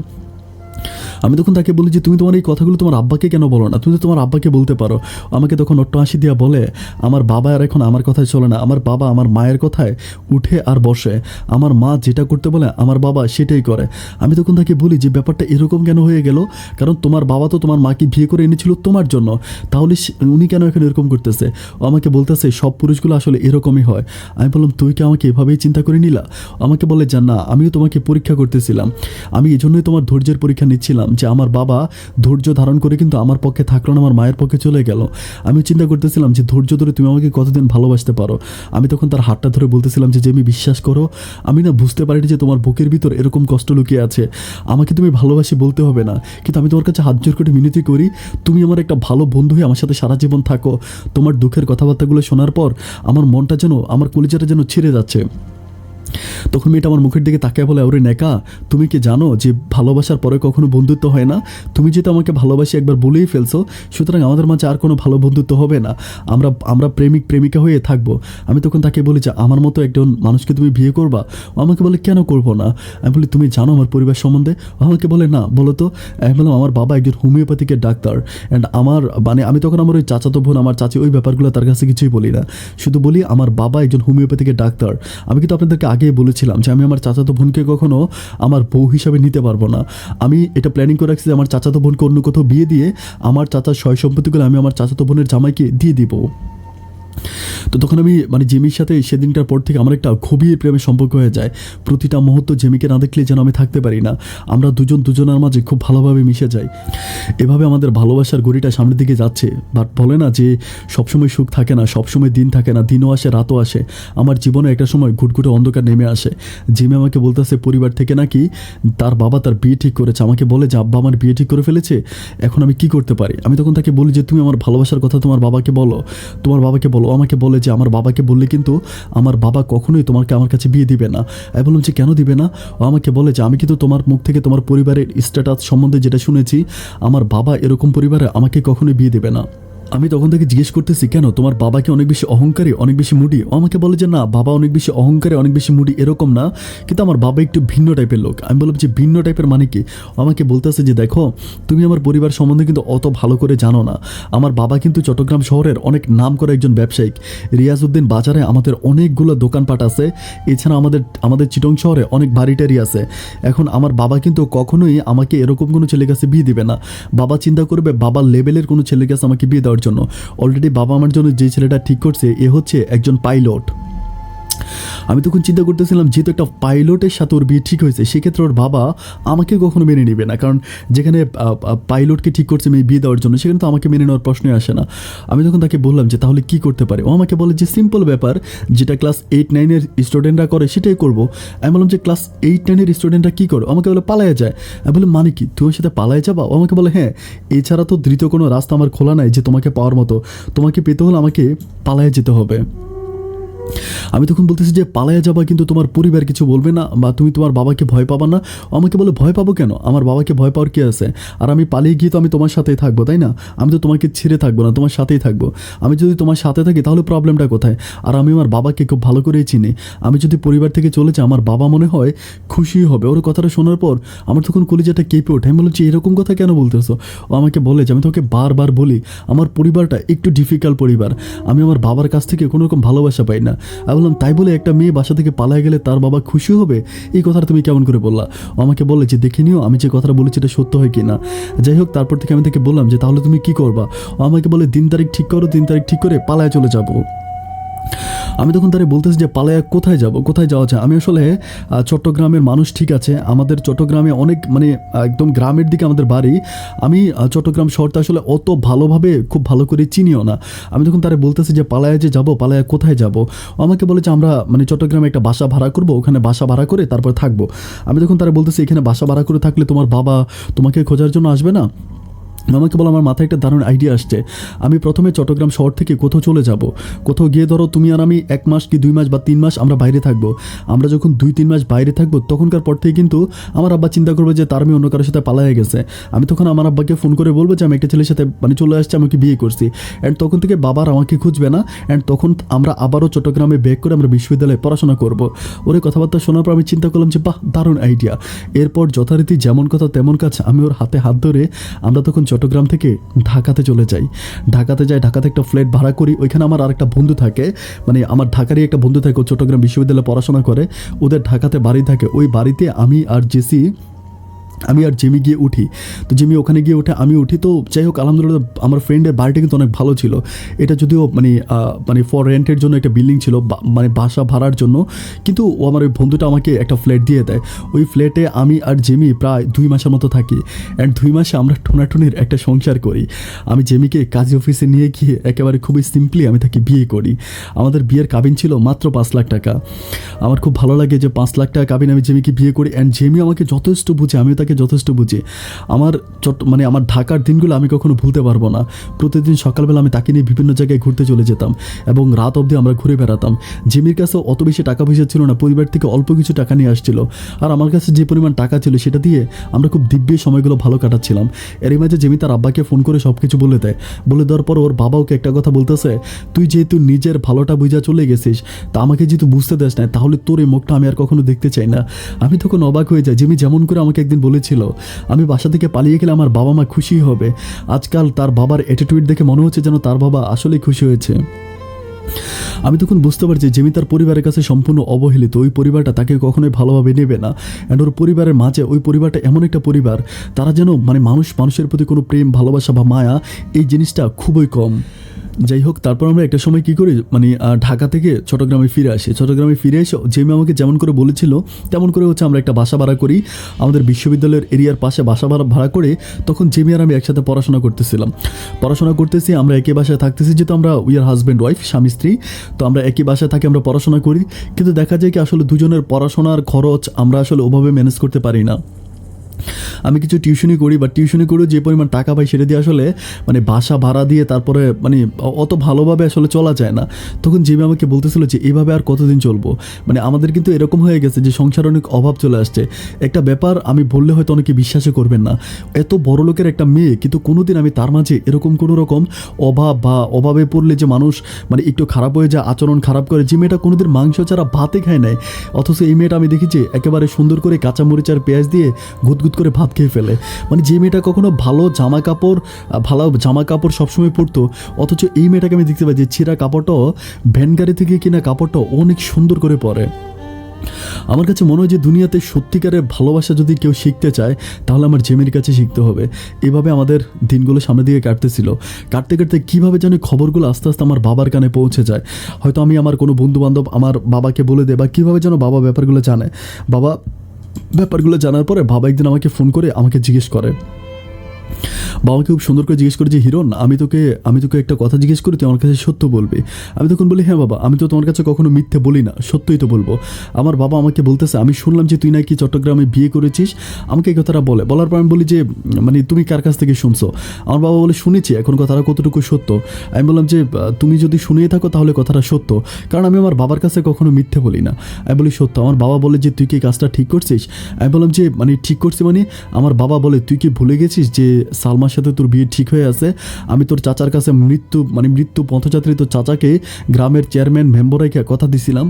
আমি তখন তাকে বলি যে তুমি তোমার এই কথাগুলো তোমার আব্বাকে কেন বলো না? তুমি তো তোমার আব্বাকে বলতে পারো। আমাকে তখন অট্ট হাসি দিয়া বলে আমার বাবা আর এখন আমার কথায় চলে না, আমার বাবা আমার মায়ের কথায় উঠে আর বসে। আমার মা যেটা করতে বলে আমার বাবা সেটাই করে। আমি তখন তাকে বলি যে ব্যাপারটা এরকম কেন হয়ে গেল? কারণ তোমার বাবা তো তোমার মাকে বিয়ে করে এনেছিল তোমার জন্য, তাহলে উনি কেন এখন এরকম করতেছে? ও আমাকে বলতেছে সব পুরুষগুলো আসলে এরকমই হয়। আমি বললাম তুই কি আমাকে এভাবেই চিন্তা করে নিলা? আমাকে বলে যে না, আমিও তোমাকে পরীক্ষা করতেছিলাম, আমি এই জন্যই তোমার ধৈর্যের পরীক্ষা নিচ্ছিলাম যে আমার বাবা ধৈর্য ধারণ করে কিন্তু আমার পক্ষে থাকলো না, আমার মায়ের পক্ষে চলে গেল। আমি চিন্তা করতেছিলাম যে ধৈর্য ধরে তুমি আমাকে কতদিন ভালোবাসতে পারো। আমি তখন তার হাতটা ধরে বলতেছিলাম যে আমি বিশ্বাস করো, আমি না বুঝতে পারিনি যে তোমার বুকের ভিতর এরকম কষ্ট লুকিয়ে আছে। আমাকে তুমি ভালোবাসি বলতে হবে না, কিন্তু আমি তোমার কাছে হাত জোর করে মিনতি করি তুমি আমার একটা ভালো বন্ধু হয়ে আমার সাথে সারা জীবন থাকো। তোমার দুঃখের কথাবার্তাগুলো শোনার পর আমার মনটা যেন, আমার কলিজাটা যেন ছিঁড়ে যাচ্ছে। তখন মেয়েটা আমার মুখের দিকে তাকিয়ে বলে, ওরে নেকা, তুমি কি জানো যে ভালোবাসার পরে কখনো বন্ধুত্ব হয় না? তুমি যেহেতু আমাকে ভালোবাসি একবার বলেই ফেলছো, সুতরাং আমাদের মাঝে আর কোনো ভালো বন্ধুত্ব হবে না, আমরা আমরা প্রেমিক প্রেমিকা হয়ে থাকবো। আমি তখন তাকে বলি যে আমার মতো একজন মানুষকে তুমি বিয়ে করবা? ও আমাকে বলে, কেন করবো না? আমি বলি, তুমি জানো আমার পরিবার সম্বন্ধে? ও আমাকে বলে, না, বলো তো। আমি বললাম, আমার বাবা একজন হোমিওপ্যাথিকের ডাক্তার, অ্যান্ড আমার মানে আমি তখন আমার ওই চাচাতো বোন, আমার চাচি, ওই ব্যাপারগুলো তার কাছে কিছুই বলি না, শুধু বলি আমার বাবা একজন হোমিওপ্যাথিকের ডাক্তার। আমি কিন্তু আপনাদেরকে আগেই বলেছিলাম যে আমি আমার চাচাতো বোনকে কখনো আমার বউ হিসাবে নিতে পারবো না। আমি এটা প্ল্যানিং করে রাখছি যে আমার চাচাতো বোনকে অন্য কোথাও বিয়ে দিয়ে আমার চাচার সয় সম্পত্তিগুলো আমি আমার চাচাতো বোনের জামাইকে দিয়ে দিব। তো তখন আমি মানে জেমির সাথে সেদিনটার পর থেকে আমার একটা গভীর প্রেমের সম্পর্ক হয়ে যায়। প্রতিটা মুহূর্ত জেমিকে না দেখলে যেন আমি থাকতে পারি না। আমরা দুজন দুজনের মাঝে খুব ভালোভাবে মিশে যাই। এভাবে আমাদের ভালোবাসার গড়িটা সামনের দিকে যাচ্ছে। বাট বলে না যে সবসময় সুখ থাকে না, সবসময় দিন থাকে না, দিনও আসে রাতও আসে। আমার জীবনে একটা সময় ঘুটঘুটে অন্ধকার নেমে আসে। জিমি আমাকে বলতেছে পরিবার থেকে নাকি তার বাবা তার বিয়ে ঠিক করেছে। আমাকে বলে যে আব্বা আমার বিয়ে ঠিক করে ফেলেছে, এখন আমি কি করতে পারি? আমি তখন তাকে বলি যে তুমি আমার ভালোবাসার কথা তোমার বাবাকে বলো, তোমার বাবাকে বলো। আমাকে বলে যে আমার বাবাকে বললে কিন্তু আমার বাবা কখনোই তোমাকে আমার কাছে বিয়ে দিবে না। আমি বললাম যে কেন দিবে না? ও আমাকে বলে যে আমি কিন্তু তোমার মুখ থেকে তোমার পরিবারের স্ট্যাটাস সম্বন্ধে যেটা শুনেছি, আমার বাবা এরকম পরিবারে আমাকে কখনোই বিয়ে দেবে না। আমি তখন থেকে জিজ্ঞেস করতেছি, কেন তোমার বাবাকে অনেক বেশি অহংকারী, অনেক বেশি মুডি? ও আমাকে বলে যে না, বাবা অনেক বেশি অহংকারী, অনেক বেশি মুডি এরকম না, কিন্তু আমার বাবা একটু ভিন্ন টাইপের লোক। আমি বললাম যে ভিন্ন টাইপের মানে কি? ও আমাকে বলতেছে যে দেখো, তুমি আমার পরিবার সম্বন্ধে কিন্তু অত ভালো করে জানো না। আমার বাবা কিন্তু চট্টগ্রাম শহরের অনেক নাম করা একজন ব্যবসায়িক। রিয়াজউদ্দিন বাজারে আমাদের অনেকগুলো দোকানপাট আছে, এছাড়া আমাদের চিটং শহরে অনেক বাড়িটারি আছে। এখন আমার বাবা কিন্তু কখনোই আমাকে এরকম কোনো ছেলের কাছে বিয়ে দিবে না। বাবা চিন্তা করবে বাবার লেভেলের কোনো ছেলের কাছে আমাকে বিয়ে দেওয়ার জন্য। অলরেডি বাবা আমার জন্য যে ছেলেটা ঠিক করছে এ হচ্ছে একজন পাইলট। আমি তখন চিন্তা করতেছিলাম, যেহেতু একটা পাইলটের সাথে ওর বিয়ে ঠিক হয়েছে, সেক্ষেত্রে ওর বাবা আমাকে কখনো মেনে নেবে না, কারণ যেখানে পাইলটকে ঠিক করছে মেয়ে বিয়ে দেওয়ার জন্য, সেখানে তো আমাকে মেনে নেওয়ার প্রশ্নই আসে না। আমি তখন তাকে বললাম যে তাহলে কি করতে পারে? ও আমাকে বলে যে সিম্পল ব্যাপার, যেটা ক্লাস 8-9-এর স্টুডেন্টরা করে সেটাই করবো। আমি বললাম যে ক্লাস 8-9-এর স্টুডেন্টরা কী করে? আমাকে বলে পালায়ে যায়। আমি বললাম মানে কি, তুমি সাথে পালায়ে যাবা? ও আমাকে বলে হ্যাঁ, এছাড়া তো দ্রুত কোনো রাস্তা আমার খোলা নাই যে তোমাকে পাওয়ার মতো। তোমাকে পেতে হলে আমাকে পালায়ে যেতে হবে। আমি তখন বলতেছি যে পালাইয়া যাবা, কিন্তু তোমার পরিবার কিছু বলবে না, বা তুমি তোমার বাবাকে ভয় পাবা না? আমাকে বলে ভয় পাবো কেন? আমার বাবাকে ভয় পাওয়ার কি আছে? আর আমি পালিয়ে গিয়ে তো আমি তোমার সাথেই থাকবো, তাই না? আমি তো তোমাকে ছেড়ে থাকবো না, তোমার সাথেই থাকবো। আমি যদি তোমার সাথে থাকি তাহলে প্রবলেমটা কোথায়? আর আমি আমার বাবাকে খুব ভালো করেই চিনি। আমি যদি পরিবার থেকে চলে যাই, আমার বাবা মনে হয় খুশি হবে। ওর কথাটা শোনার পর আমার তখন কলিজাটা কেঁপে ওঠে। আমি বলছি এরকম কথা কেন বলতেছো? ও আমাকে বলে যে আমি তোকে বারবার বলি আমার পরিবারটা একটু ডিফিকাল্ট পরিবার, আমি আমার বাবার কাছ থেকে কোনো রকম ভালোবাসা পাই না। আমি বললাম তাই বলে একটা মেয়ে বাসা থেকে পালায় গেলে তার বাবা খুশি হবে? এই কথাটা তুমি কেমন করে বললা? ও আমাকে বলে যে দেখে নিও আমি যে কথাটা বলেছি এটা সত্য হয় কি না। যাই হোক, তারপর থেকে আমি তাকে বললাম যে তাহলে তুমি কি করবা? ও আমাকে বলে দিন তারিখ ঠিক করো, দিন তারিখ ঠিক করে পালায় চলে যাবো। আমি তখন তারা বলতেছি যে পালায়া কোথায় যাব, কোথায় যাওয়া যায়? আমি আসলে চট্টগ্রামের মানুষ, ঠিক আছে, আমাদের চট্টগ্রামে অনেক মানে একদম গ্রামের দিকে আমাদের বাড়ি। আমি চট্টগ্রাম শহরটা আসলে অত ভালোভাবে খুব ভালো করে চিনিও না। আমি তখন তারা বলতেছি যে পালায়া যে যাব, পালায়া কোথায় যাব? আমাকে বলে যে আমরা মানে চট্টগ্রামে একটা বাসা ভাড়া করব, ওখানে বাসা ভাড়া করে তারপর থাকবো। আমি তখন তারা বলতেছি এখানে বাসা ভাড়া করে থাকলে তোমার বাবা তোমাকে খোঁজার জন্য আসবে না? আমাকে বলো আমার মাথায় একটা দারুণ আইডিয়া আসছে। আমি প্রথমে চট্টগ্রাম শহর থেকে কোথাও চলে যাব, কোথাও গিয়ে ধরো তুমি আর আমি 1 মাস কি 2 মাস বা 3 মাস আমরা বাইরে থাকবো। আমরা যখন 2-3 মাস বাইরে থাকবো তখনকার পর থেকে কিন্তু আমার আব্বা চিন্তা করবে যে তার মেয়ে অন্য কারোর সাথে পালায়ে গেছে। আমি তখন আমার আব্বাকে ফোন করে বলবো যে আমি একটা ছেলের সাথে মানে চলে আসছি, আমাকে বিয়ে করছি। অ্যান্ড তখন থেকে বাবার আমাকে খুঁজবে না। অ্যান্ড তখন আমরা আবারও চট্টগ্রামে ব্যাক করে আমরা বিশ্ববিদ্যালয়ে পড়াশোনা করব। ওর কথাবার্তা শোনার পর আমি চিন্তা করলাম যে বাহ, দারুণ আইডিয়া। এরপর যথারীতি যেমন কথা তেমন কাজ, আমি ওর হাতে হাত ধরে আমরা তখন চট্টগ্রাম থেকে ঢাকাতে চলে যাই। ঢাকাতে ঢাকাতে একটা ফ্ল্যাট ভাড়া করি। ওইখানে আমার আরেকটা বন্ধু থাকে, মানে আমার ঢাকারই একটা বন্ধু থাকে, ও চট্টগ্রাম বিশ্ববিদ্যালয়ে পড়াশোনা করে, ওদের ঢাকাতে বাড়ি থাকে। ওই বাড়িতে আমি আর জেমি গিয়ে উঠি। তো জেমি ওখানে গিয়ে উঠে, আমি উঠি। তো যাই হোক, আলহামদুলিল্লাহ আমার ফ্রেন্ডের বাড়িটা কিন্তু অনেক ভালো ছিল। এটা যদিও মানে ফর রেন্টের জন্য একটা বিল্ডিং ছিল, মানে বাসা ভাড়ার জন্য, কিন্তু ও আমার ওই বন্ধুটা আমাকে একটা ফ্ল্যাট দিয়ে দেয়। ওই ফ্ল্যাটে আমি আর জেমি প্রায় 2 মাসের মতো থাকি। অ্যান্ড 2 মাসে আমরা টোনাটুনির একটা সংসার করি। আমি জেমিকে কাজী অফিসে নিয়ে গিয়ে একেবারে খুবই সিম্পলি আমি তাকে বিয়ে করি। আমাদের বিয়ের কাবিন ছিল মাত্র 5 লাখ টাকা। আমার খুব ভালো লাগে যে 5 লাখ টাকা কাবিন আমি জেমিকে বিয়ে করি। অ্যান্ড জেমি আমাকে যথেষ্ট বুঝে, আমিও তাকে তাকে যথেষ্ট বুঝি। আমার মানে আমার ঢাকার দিনগুলো আমি কখনো ভুলতে পারবো না। প্রতিদিন সকালবেলা আমি তাকে নিয়ে বিভিন্ন জায়গায় ঘুরতে চলে যেতাম এবং রাত অবধি আমরা ঘুরে বেড়াতাম। জিমির কাছে অত বেশি টাকা পয়সা ছিল না, পরিবার থেকে অল্প কিছু টাকা নিয়ে আসছিল, আর আমার কাছে যে পরিমাণ টাকা ছিল সেটা দিয়ে আমরা খুব দিব্য সময়গুলো ভালো কাটাচ্ছিলাম। এরই মাঝে জিমি তার আব্বাকে ফোন করে সব কিছু বলে দেয়। বলে দেওয়ার পর ওর বাবা ওকে একটা কথা বলতেছে, তুই যেহেতু নিজের ভালোটা বুঝা চলে গেছিস, তা আমাকে যেহেতু বুঝতে দেস না, তাহলে তোর এই মুখটা আমি আর কখনো দেখতে চাই না। আমি তখন অবাক হয়ে যাই। জিমি যেমন করে আমাকে একদিন বলেছিল আমি বাসা থেকে পালিয়ে গেলে আমার বাবা মা খুশি হবে, আজকাল তার বাবার অ্যাটিটিউড দেখে মনে হচ্ছে যেন তার বাবা আসলেই খুশি হয়েছে। আমি তখন বুঝতে পারছি জিমি তার পরিবারের কাছে সম্পূর্ণ অবহেলিত। ওই পরিবারটা তাকে কখনোই ভালোভাবে নেবে না। অ্যান্ড ওর পরিবারের মাঝে ওই পরিবারটা এমন একটা পরিবার, তারা যেন মানে মানুষের প্রতি কোনো প্রেম ভালোবাসা বা মায়া এই জিনিসটা খুবই কম। যাই হোক, তারপর আমরা একটা সময় কী করি, মানে ঢাকা থেকে চট্টগ্রামে ফিরে আসি। চট্টগ্রামে ফিরে এসে জিমি আমাকে যেমন করে বলেছিল তেমন করে হচ্ছে আমরা একটা বাসা ভাড়া করি আমাদের বিশ্ববিদ্যালয়ের এরিয়ার পাশে। বাসা ভাড়া করে তখন জিমি আর আমি একসাথে পড়াশোনা করতেছি। আমরা একই বাসায় থাকতেছি, যেহেতু আমরা উই আর হাজব্যান্ড ওয়াইফ, স্বামী স্ত্রী, তো আমরা একই বাসায় থাকি, আমরা পড়াশোনা করি। কিন্তু দেখা যায় কি আসলে দুজনের পড়াশোনার খরচ আমরা আসলে ওভাবে ম্যানেজ করতে পারি না। আমি কিছু টিউশনি করি, বা টিউশনি করেও যে পরিমাণ টাকা পাই সেটা দিয়ে আসলে মানে বাসা ভাড়া দিয়ে তারপরে মানে অত ভালোভাবে আসলে চলা যায় না। তখন জিমি আমাকে বলতেছিল যে এইভাবে আর কতদিন চলবো, মানে আমাদের কিন্তু এরকম হয়ে গেছে যে সংসার অনেক অভাব চলে আসছে। একটা ব্যাপার আমি বললে হয়তো অনেকে বিশ্বাসই করবেন না, এত বড় লোকের একটা মেয়ে, কিন্তু কোনোদিন আমি তার মাঝে এরকম কোনো রকম অভাব বা অভাবে পড়লে যে মানুষ মানে একটু খারাপ হয়ে যায়, আচরণ খারাপ করে, যে মেয়েটা কোনোদিন মাংস ছাড়া ভাতে খায় নাই, অথচ এই মেয়েটা আমি দেখেছি একেবারে সুন্দর করে কাঁচামরিচ আর পেঁয়াজ দিয়ে গুদগুদ করে ভাত খেয়ে ফেলে। মানে যে মেয়েটা কখনো ভালো জামা কাপড় সবসময় পরতো, অথচ এই মেয়েটাকে আমি দেখতে পাই যে ছিঁড়া কাপড়টাও ভ্যান গাড়ি থেকে কিনা কাপড়টাও অনেক সুন্দর করে পরে। আমার কাছে মনে হয় যে দুনিয়াতে সত্যিকারের ভালোবাসা যদি কেউ শিখতে চায় তাহলে আমার জেমির কাছে শিখতে হবে। এভাবে আমাদের দিনগুলো সামনের দিকে কাটতে কাটতে কীভাবে জানি খবরগুলো আস্তে আস্তে আমার বাবার কানে পৌঁছে যায়। হয়তো আমি আমার কোনো বন্ধুবান্ধব আমার বাবাকে বলে দেয়, বা কীভাবে যেন বাবা ব্যাপারগুলো জানে। ব্যাপারগুলো জানার পরে বাবা একদিন আমাকে ফোন করে আমাকে জিজ্ঞেস করে, বাবাকে খুব সুন্দর করে জিজ্ঞেস করে যে হিরণ, আমি তোকে একটা কথা জিজ্ঞেস করি, তুই আমার কাছে সত্য বলবি। আমি তখন বলি, হ্যাঁ বাবা, আমি তো তোমার কাছে কখনো মিথ্যে বলি না, সত্যই তো বলবো। আমার বাবা আমাকে বলতেছে, আমি শুনলাম যে তুই নাকি চট্টগ্রামে বিয়ে করেছিস, আমাকে এই কথাটা বলার পর আমি বলি যে মানে তুমি কার কাছ থেকে শুনছো? আমার বাবা বলে, শুনেছি, এখন কথাটা কতটুকু সত্য। আমি বললাম যে তুমি যদি শুনিয়ে থাকো তাহলে কথাটা সত্য, কারণ আমি আমার বাবার কাছে কখনো মিথ্যে বলি না। আমি বলি সত্য। আমার বাবা বলে যে তুই কি কাজটা ঠিক করছিস? আমি বললাম যে মানে ঠিক করছি মানে? আমার বলে, তুই কি ভুলে গেছিস যে সালমার সাথে তোর বিয়ে ঠিক হয়ে আছে? আমি তোর চাচার কাছে মৃত্যু পথযাত্রী তোর চাচাকে গ্রামের চেয়ারম্যান মেম্বার রেখে কথা দিছিলাম।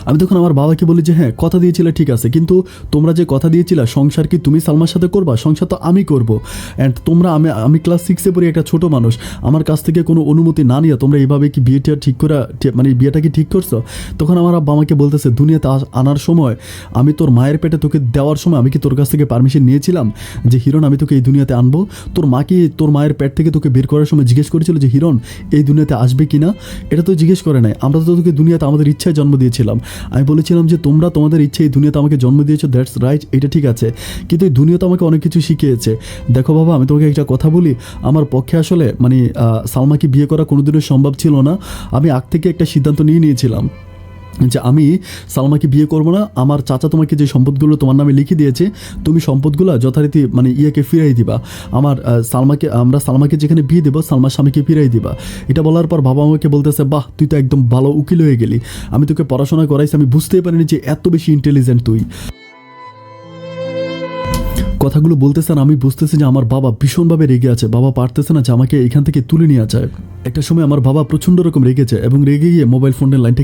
আমি তখন আমার বাবাকে বলি যে হ্যাঁ, কথা দিয়েছিলে ঠিক আছে, কিন্তু তোমরা যে কথা দিয়েছিলে সংসার কি তুমি সালমার সাথে করবা? সংসার তো আমি করবো। অ্যান্ড তোমরা আমি ক্লাস 6-এ পড়ি, একটা ছোটো মানুষ, আমার কাছ থেকে কোনো অনুমতি না নিয়ে তোমরা এইভাবে কি বিয়েটা ঠিক করে মানে বিয়েটা কি ঠিক করছো? তখন আমার আব্বা আমাকে বলতেছে, দুনিয়াতে আনার সময় আমি তোর মায়ের পেটে তোকে দেওয়ার সময় আমি কি তোর কাছ থেকে পারমিশন নিয়েছিলাম যে হিরণ আমি তোকে এই দুনিয়াতে আনবো? তোর মা কি তোর মায়ের পেট থেকে তোকে বের করার সময় জিজ্ঞেস করেছিল যে হিরণ এই দুনিয়াতে আসবে কি না? এটা তো জিজ্ঞেস করে নাই। আমরা তো তোকে দুনিয়াতে আমাদের ইচ্ছায় জন্ম দিয়েছিলাম। আমি বলেছিলাম যে তোমরা তোমাদের ইচ্ছে এই দুনিয়াতে আমাকে জন্ম দিয়েছো, দ্যাটস রাইট, এটা ঠিক আছে, কিন্তু এই দুনিয়া তো আমাকে অনেক কিছু শিখিয়েছে। দেখো বাবা, আমি তোমাকে একটা কথা বলি, আমার পক্ষে আসলে মানে সালমাকে বিয়ে করা কোনোদিনও সম্ভব ছিল না। আমি আগ থেকে একটা সিদ্ধান্ত নিয়েছিলাম যে আমি সালমাকে বিয়ে করবো না। আমার চাচা তোমাকে যে সম্পদগুলো তোমার নামে লিখে দিয়েছে, তুমি সম্পদগুলো যথারীতি মানে ইয়েকে ফিরাই দিবা। আমরা সালমাকে যেখানে বিয়ে দেবো সালমার স্বামীকে ফিরাই দিবা। এটা বলার পর বাবা আমাকে বলতেছে, বাহ, তুই তো একদম ভালো উকিল হয়ে গেলি, আমি তোকে পড়াশোনা করাইছি, আমি বুঝতেই পারিনি যে এত বেশি ইন্টেলিজেন্ট তুই। কথাগুলো বলতেছে আর আমি বুঝতেছি যে আমার বাবা ভীষণভাবে রেগে আছে, বাবা পারতেছে না যে আমাকে এখান থেকে তুলে নিয়ে যায়। একটা সময় আমার বাবা প্রচণ্ড রকম রেগেছে এবং রেগে গিয়ে মোবাইল ফোনের লাইনটা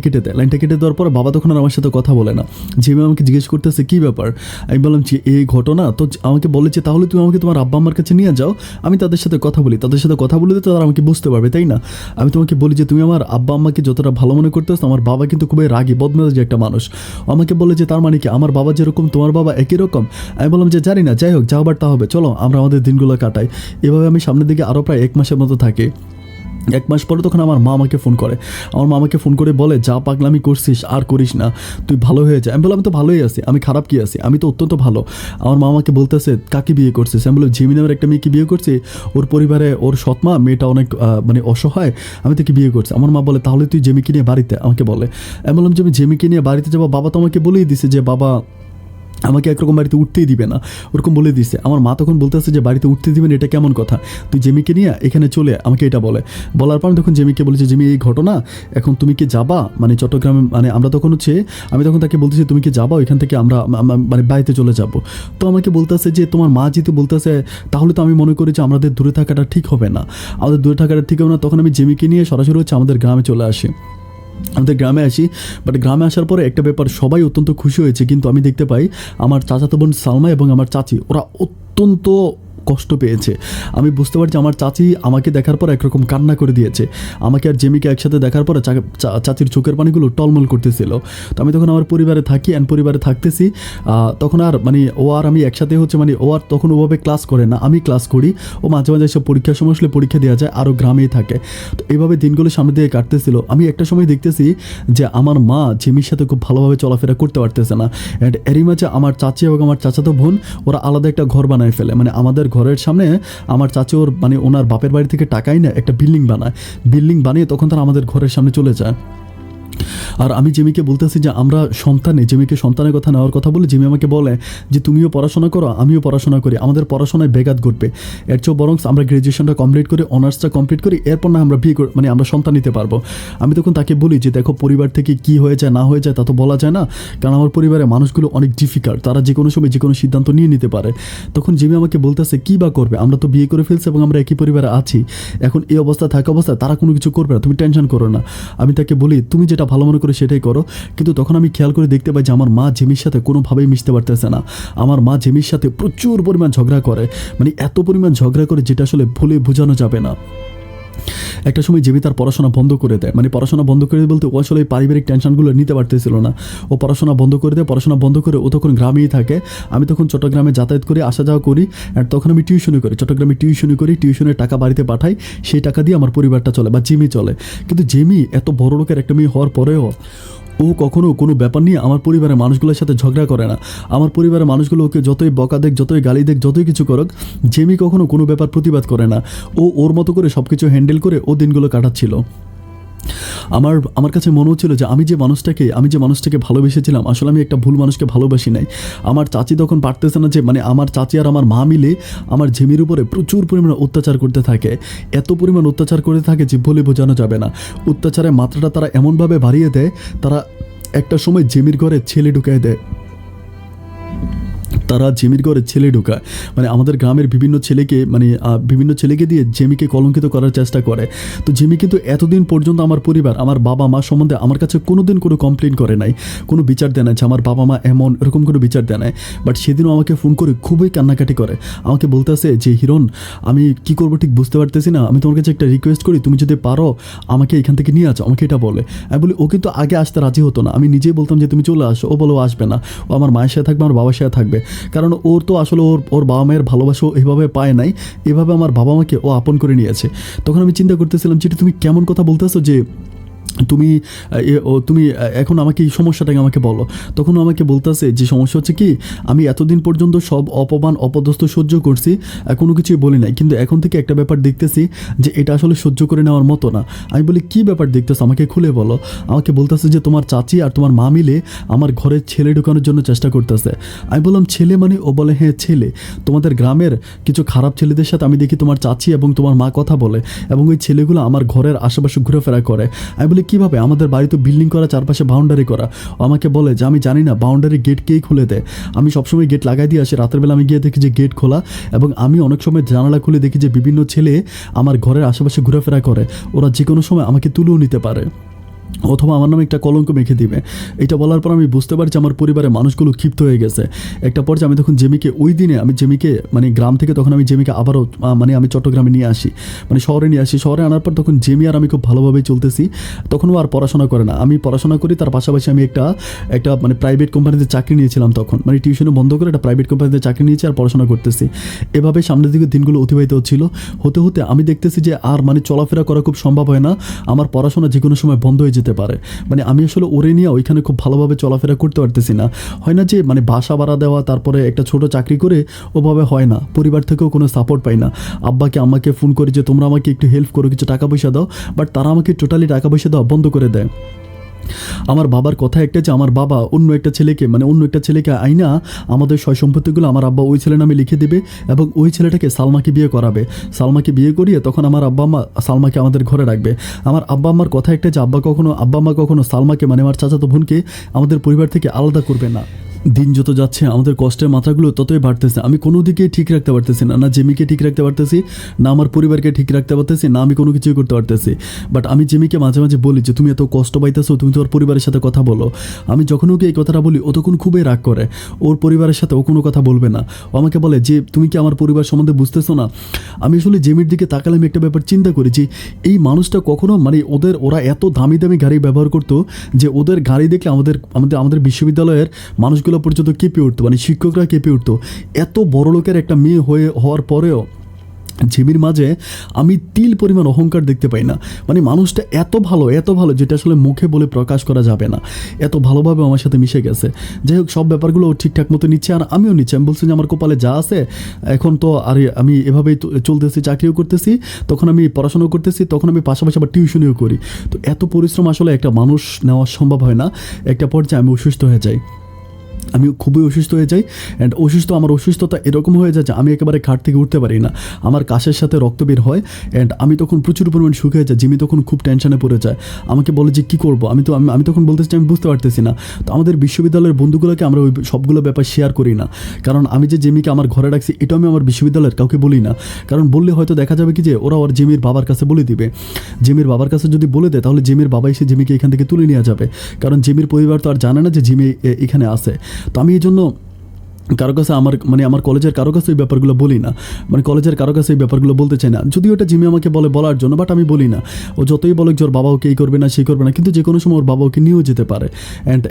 কেটে দেওয়ার পর বাবা তখন আর আমার সাথে কথা বলে না। জিমি আমাকে জিজ্ঞেস করতেছে কী ব্যাপার? আমি বললাম যে এই ঘটনা তো। আমাকে বলেছে তাহলে তুমি আমাকে তোমার আব্বা আম্মার কাছে নিয়ে যাও, আমি তাদের সাথে কথা বলি তো তারা আমাকে বুঝতে পারবে, তাই না? আমি তোমাকে বলি যে তুমি আমার আব্বা আম্মাকে যতটা ভালো মনে করতেছো, আমার বাবা কিন্তু খুবই রাগী বদমেজাজি একটা মানুষ। আমাকে বলে যে তার মানে কি আমার বাবা যেরকম তোমার বাবা একই রকম? আমি বললাম যে জানি না, যাই হোক, যা হবার তা হবে, চলো আমরা আমাদের দিনগুলো কাটাই। এভাবে আমি সামনের দিকে আরও প্রায় 1 মাসের মতো থাকি। 1 মাস পরে তখন আমার মা আমাকে ফোন করে বলে, যা পাগলামি করছিস আর করিস না, তুই ভালো হয়ে যা। আমি বললাম আমি তো ভালোই আছি, আমি খারাপ কি আছি, আমি তো অত্যন্ত ভালো। আমার মা আমাকে বলতেছে, কাকে বিয়ে করছিস? আমি বললাম জিমি নামের একটা মেয়েকে বিয়ে করছি, ওর পরিবারে ওর সৎমা, মেয়েটা অনেক মানে অসহায়, আমি তাকে বিয়ে করছি। আমার মা বলে, তাহলে তুই জেমিকে নিয়ে বাড়িতে, আমাকে বলে। আমি বললাম যে আমি জেমিকে নিয়ে বাড়িতে যাবো, বাবা তো আমাকে বলেই দিছে যে বাবা আমাকে একরকম বাড়িতে উঠতেই দিবে না, ওরকম বলে দিছে। আমার মা তখন বলতেছে যে বাড়িতে উঠতে দিবেন এটা কেমন কথা, তুই জেমিকে নিয়ে এখানে চলে আমাকে এটা বলে। বলার পর তখন জেমিকে বলেছে জেমি এই ঘটনা, এখন তুমি কি যাবা মানে চট্টগ্রামে, মানে আমরা তখন হচ্ছে আমি তখন তাকে বলতেছি তুমি কি যাবা ওইখান থেকে আমরা মানে বাড়িতে চলে যাব। তো আমাকে বলতেছে যে তোমার মা যেহেতু বলতেছে তাহলে তো আমি মনে করি যে আমাদের দূরে থাকাটা ঠিক হবে না, আমাদের দূরে থাকাটা ঠিক হবে না। তখন আমি জেমিকে নিয়ে সরাসরি হচ্ছে আমাদের গ্রামে চলে আসি, আমাদের গ্রামে আসি। বাট গ্রামে আসার পরে একটা ব্যাপার, সবাই অত্যন্ত খুশি হয়েছে, কিন্তু আমি দেখতে পাই আমার চাচাতো বোন সালমা এবং আমার চাচি ওরা অত্যন্ত কষ্ট পেয়েছে। আমি বুঝতে পারছি আমার চাচি আমাকে দেখার পর একরকম কান্না করে দিয়েছে, আমাকে আর জেমিকে একসাথে দেখার পরে চাচির চোখের পানিগুলো টলমল করতেছিল। তো আমি তখন আমার পরিবারে থাকি অ্যান্ড পরিবারে থাকতেছি, তখন আর মানে ও আর আমি একসাথে হচ্ছে, মানে ও আর তখন ওভাবে ক্লাস করে না, আমি ক্লাস করি, ও মাঝে মাঝে এসব পরীক্ষার সময় আসলে পরীক্ষা দেওয়া যায়, আরও গ্রামেই থাকে। তো এইভাবে দিনগুলো সামনে দিয়ে কাটতেছিল। আমি একটা সময় দেখতেছি যে আমার মা জেমির সাথে খুব ভালোভাবে চলাফেরা করতে পারতেছে না, অ্যান্ড এরই মাঝে আমার চাচি এবং আমার চাচাতো বোন ওরা আলাদা একটা ঘর বানায় ফেলে। মানে আমাদের ঘরের সামনে আমার চাচি ওর মানে ওনার বাপের বাড়ি থেকে টাকাই না একটা বিল্ডিং বানায়, বিল্ডিং বানিয়ে তখন তারা আমাদের ঘরের সামনে চলে যায়। আর আমি জেমিকে বলতেছি যে আমরা সন্তানে, জেমিকে সন্তানের কথা নেওয়ার কথা বলে জেমি আমাকে বলে যে তুমিও পড়াশোনা করো আমিও পড়াশোনা করি, আমাদের পড়াশোনায় ব্যাঘাত ঘটবে, এর চেয়েও বরং আমরা গ্র্যাজুয়েশনটা কমপ্লিট করি, অনার্সটা কমপ্লিট করি, এরপর না আমরা বিয়ে মানে আমরা সন্তান নিতে পারবো। আমি তখন তাকে বলি যে দেখো পরিবার থেকে কি হয়ে যায় না হয়ে যায় তা তো বলা যায় না, কারণ আমার পরিবারের মানুষগুলো অনেক ডিফিকাল্ট, তারা যে কোনো সময় যে কোনো সিদ্ধান্ত নিয়ে নিতে পারে। তখন জেমি আমাকে বলতেছে কী বা করবে, আমরা তো বিয়ে করে ফেলছি এবং আমরা একই পরিবারে আছি, এখন এই অবস্থা থাকা অবস্থায় তারা কোনো কিছু করবে না, তুমি টেনশন করো না। আমি তাকে বলি তুমি যেটা ভালো মনে করে সেটাই করো। কিন্তু তখন আমি খেয়াল করে দেখতে পাই যে আমার মা জেমির সাথে কোনোভাবেই মিশতে পারতেছে না, আমার মা জেমির সাথে প্রচুর পরিমাণ ঝগড়া করে, মানে এত পরিমাণ ঝগড়া করে যেটা আসলে ভুলে বোঝানো যাবে না। একটা সময় জেমি তার পড়াশোনা বন্ধ করে দেয়, মানে পড়াশোনা বন্ধ করে বলতে ও আসলে পারিবারিক টেনশনগুলো নিতে পারতেছিল না, ও পড়াশোনা বন্ধ করে দেয়। পড়াশোনা বন্ধ করে ও তখন গ্রামেই থাকে, আমি তখন চট্টগ্রামে যাতায়াত করি, আসা যাওয়া করি, আর তখন আমি টিউশনি করি, চট্টগ্রামে টিউশনি করি, টিউশনের টাকা বাড়িতে পাঠাই, সেই টাকা দিয়ে আমার পরিবারটা চলে বা জেমি চলে। কিন্তু জেমি এত বড় লোকের একটা মেয়ে হওয়ার পরেও ও কখনো কোনো ব্যাপার নিয়ে আমার পরিবারের মানুষগুলোর সাথে ঝগড়া করে না, আমার পরিবারের মানুষগুলো ওকে যতই বকা দেখ যতই গালি দেখ যতই কিছু করুক, জেমি কখনো কোনো ব্যাপার প্রতিবাদ করে না, ও ওর মতো করে সব কিছু হ্যান্ডেল করে ও দিনগুলো কাটাচ্ছিল। আমার কাছে মনে হচ্ছিল যে আমি যে মানুষটাকে ভালোবেসেছিলাম আসলে আমি একটা ভুল মানুষকে ভালোবাসি নাই। আমার চাচি তখন পারতেছে না যে, মানে আমার চাচি আর আমার মা মিলে আমার জেমির উপরে প্রচুর পরিমাণে অত্যাচার করতে থাকে, এত পরিমাণ অত্যাচার করতে থাকে যে বলে বোঝানো যাবে না। অত্যাচারের মাত্রাটা তারা এমনভাবে বাড়িয়ে দেয়, তারা একটা সময় জেমির ঘরে ছেলে ঢুকায় দেয়, তারা জেমির ঘরে ছেলে ঢোকায়, মানে আমাদের গ্রামের বিভিন্ন ছেলেকে দিয়ে জেমিকে কলঙ্কিত করার চেষ্টা করে। তো জেমি কিন্তু এতদিন পর্যন্ত আমার পরিবার, আমার বাবা মা সম্বন্ধে আমার কাছে কোনোদিন কোনো কমপ্লেন করে নাই, কোনো বিচার দেয় না যে আমার বাবা মা এমন এরকম কোনো বিচার দেয় নাই। বাট সেদিনও আমাকে ফোন করে খুবই কান্নাকাটি করে, আমাকে বলতেছে যে হিরণ আমি কী করবো ঠিক বুঝতে পারতেছি না, আমি তোমার কাছে একটা রিকোয়েস্ট করি তুমি যদি পারো আমাকে এখান থেকে নিয়ে আসো, আমাকে এটা বলে। আমি বলি ও কিন্তু আগে আসতে রাজি হতো না, আমি নিজেই বলতাম যে তুমি চলে আসো, ও বলো আসবে না, ও আমার মায়ের সাথে থাকবে আমার বাবার সাথে থাকবে, কারণ ওর তো আসলে ওর বাবা মায়ের ভালোবাসা এইভাবে পায় নাই, এভাবে আমার বাবা মাকে ও আপন করে নিয়েছে। তখন আমি চিন্তা করতেছিলাম যে তুমি কেমন কথা বলতেছো যে তুমি এখন আমাকে এই সমস্যাটাকে আমাকে বলো। তখন আমাকে বলতেছে যে সমস্যা হচ্ছে কি, আমি এতদিন পর্যন্ত সব অপমান অপদস্থ সহ্য করছি, কোনো কিছুই বলি নাই, কিন্তু এখন থেকে একটা ব্যাপার দেখতেছি যে এটা আসলে সহ্য করে নেওয়ার মতো না। আমি বলি কী ব্যাপার দেখতেছো আমাকে খুলে বলো। আমাকে বলতেছে যে তোমার চাচি আর তোমার মা মিলে আমার ঘরে ছেলে ঢোকানোর জন্য চেষ্টা করতেছে। আমি বললাম ছেলে মানে? ও বলে হ্যাঁ ছেলে, তোমাদের গ্রামের কিছু খারাপ ছেলেদের সাথে আমি দেখি তোমার চাচি এবং তোমার মা কথা বলে, এবং ওই ছেলেগুলো আমার ঘরের আশেপাশে ঘুরেফেরা করে। আমি বলি কীভাবে? আমাদের বাড়ি তো বিল্ডিং করা, চারপাশে বাউন্ডারি করা। আমাকে বলে যে আমি জানি না বাউন্ডারি গেট কেই খুলে দেয়, আমি সবসময় গেট লাগাই দিয়ে আসি, রাতের বেলা আমি গিয়ে দেখি যে গেট খোলা, এবং আমি অনেক সময় জানালা খুলে দেখি যে বিভিন্ন ছেলে আমার ঘরের আশেপাশে ঘোরাফেরা করে, ওরা যে কোনো সময় আমাকে তুলেও নিতে পারে অথবা আমার নামে একটা কলঙ্ক মেখে দিবে। এটা বলার পর আমি বুঝতে পারছি আমার পরিবারের মানুষগুলো ক্ষিপ্ত হয়ে গেছে। একটা পর্যায়ে আমি তখন জেমিকে, ওই দিনে আমি জেমিকে মানে গ্রাম থেকে তখন আমি জেমিকে আবারও মানে আমি চট্টগ্রামে নিয়ে আসি, মানে শহরে নিয়ে আসি। শহরে আনার পর তখন জেমি আর আমি খুব ভালোভাবেই চলতেছি, তখনও আর পড়াশোনা করে না, আমি পড়াশোনা করি, তার পাশাপাশি আমি একটা মানে প্রাইভেট কোম্পানিতে চাকরি নিয়েছিলাম তখন, মানে টিউশনে বন্ধ করে একটা প্রাইভেট কোম্পানিতে চাকরি নিয়েছি আর পড়াশোনা করতেছি। এভাবে সামনের দিকে দিনগুলো অতিবাহিত হতে হতে আমি দেখতেছি যে আর মানে চলাফেরা করা খুব সম্ভব হয় না, আমার পড়াশোনা যে কোনো সময় বন্ধ হয়ে যেতে পারে। মানে আমি আসলে ওরে নিয়ে ওইখানে খুব ভালোভাবে চলাফেরা করতে পারতেছি না। হয় না যে মানে বাসা ভাড়া দেওয়া, তারপরে একটা ছোট চাকরি করে ওভাবে হয় না, পরিবার থেকেও কোনো সাপোর্ট পাই না। আব্বাকে আম্মাকে ফোন করি যে তোমরা আমাকে একটু হেল্প করো, কিছু টাকা পয়সা দাও, বাট তারা আমাকে টোটালি টাকা পয়সা দেওয়া বন্ধ করে দেয়। আমার বাবার কথা একটা যে আমার বাবা অন্য একটা ছেলেকে আইনা আমাদের সয় সম্পত্তিগুলো আমার আব্বা ওই ছেলের নামে লিখে দেবে এবং ওই ছেলেটাকে সালমাকে বিয়ে করাবে। সালমাকে বিয়ে করিয়ে তখন আমার আব্বা আম্মা সালমাকে আমাদের ঘরে রাখবে। আমার আব্বা আম্মার কথা একটা যে আব্বা আম্মা কখনো সালমাকে মানে আমার চাচাতো বোনকে আমাদের পরিবার থেকে আলাদা করবে না। দিন যত যাচ্ছে আমাদের কষ্টের মাত্রাগুলো ততই বাড়তেছে। আমি কোনো দিকেই ঠিক রাখতে পারতেছি না, না জেমিকে ঠিক রাখতে পারতেছি, না আমার পরিবারকে ঠিক রাখতে পারতেছি, না আমি কোনো কিছুই করতে পারতেছি। বাট আমি জেমিকে মাঝে মাঝে বলি যে তুমি এত কষ্ট পাইতেছো, তুমি তোমার পরিবারের সাথে কথা বলো। আমি যখন ওকে এই কথাটা বলি ও তখন খুবই রাগ করে। ওর পরিবারের সাথে ও কোনো কথা বলবে না। ও আমাকে বলে যে তুমি কি আমার পরিবার সম্বন্ধে বুঝতেছো না। আমি আসলে জেমির দিকে তাকালে আমি একটা ব্যাপার চিন্তা করি যে এই মানুষটা কখনো মানে ওরা এত দামি দামি গাড়ি ব্যবহার করতো যে ওদের গাড়ি দেখলে আমাদের বিশ্ববিদ্যালয়ের মানুষগুলো পর্যন্ত কেঁপে উঠতো, মানে শিক্ষকরা কেঁপে উঠতো। এত বড় লোকের একটা মেয়ে হওয়ার পরেও জেমির মাঝে আমি তিল পরিমাণ অহংকার দেখতে পাই না। মানে মানুষটা এত ভালো যেটা আসলে মুখে বলে প্রকাশ করা যাবে না। এত ভালোভাবে আমার সাথে মিশে গেছে। যাই হোক, সব ব্যাপারগুলো ঠিকঠাক মতো নিচ্ছে আর আমিও নিচ্ছি। আমি বলছি যে আমার কপালে যা আছে এখন তো আর আমি এভাবেই চলতেছি, চাকরিও করতেছি, তখন আমি পড়াশোনাও করতেছি, তখন আমি পাশাপাশি আবার টিউশনিও করি। তো এত পরিশ্রম আসলে একটা মানুষ নেওয়া সম্ভব হয় না। একটা পর্যায়ে আমি অসুস্থ হয়ে যাই, আমি খুবই অসুস্থ হয়ে যাই। অ্যান্ড আমার অসুস্থতা এরকম হয়ে যায় যে আমি একেবারে খাট থেকে উঠতে পারি না। আমার কাশের সাথে রক্ত বের হয় অ্যান্ড আমি তখন প্রচুর পরিমাণ শুকিয়ে যাই। জিমি তখন খুব টেনশনে পড়ে যায়, আমাকে বলে যে কী করবো। আমি তখন বলতেছি আমি বুঝতে পারতেছি না। তো আমাদের বিশ্ববিদ্যালয়ের বন্ধুগুলোকে আমরা ওই সবগুলো ব্যাপার শেয়ার করি না, কারণ আমি যে জিমিকে আমার ঘরে রাখছি এটা আমি আমার বিশ্ববিদ্যালয়ের কাউকে বলি না। কারণ বললে হয়তো দেখা যাবে কি যে ওরা ওর জিমির বাবার কাছে বলে দিবে। জিমির বাবার কাছে যদি বলে দেয় তাহলে জিমির বাবা এসে জিমিকে এখান থেকে তুলে নিয়ে যাবে, কারণ জিমির পরিবার তো আর জানে না যে জিমি এখানে আসে। তো আমি এই জন্য কারো কাছে আমার কলেজের কারো কাছে এই ব্যাপারগুলো বলি না, মানে কলেজের কারো কাছে এই ব্যাপারগুলো বলতে চাই না। যদিও এটা জিমি আমাকে বলার জন্য, বাট আমি বলি না। ও যতই বলে যে ওর বাবা ওকে এই করবে না সেই করবে না, কিন্তু যে কোনো সময় ওর বাবা ওকে নিয়েও যেতে পারে। অ্যান্ড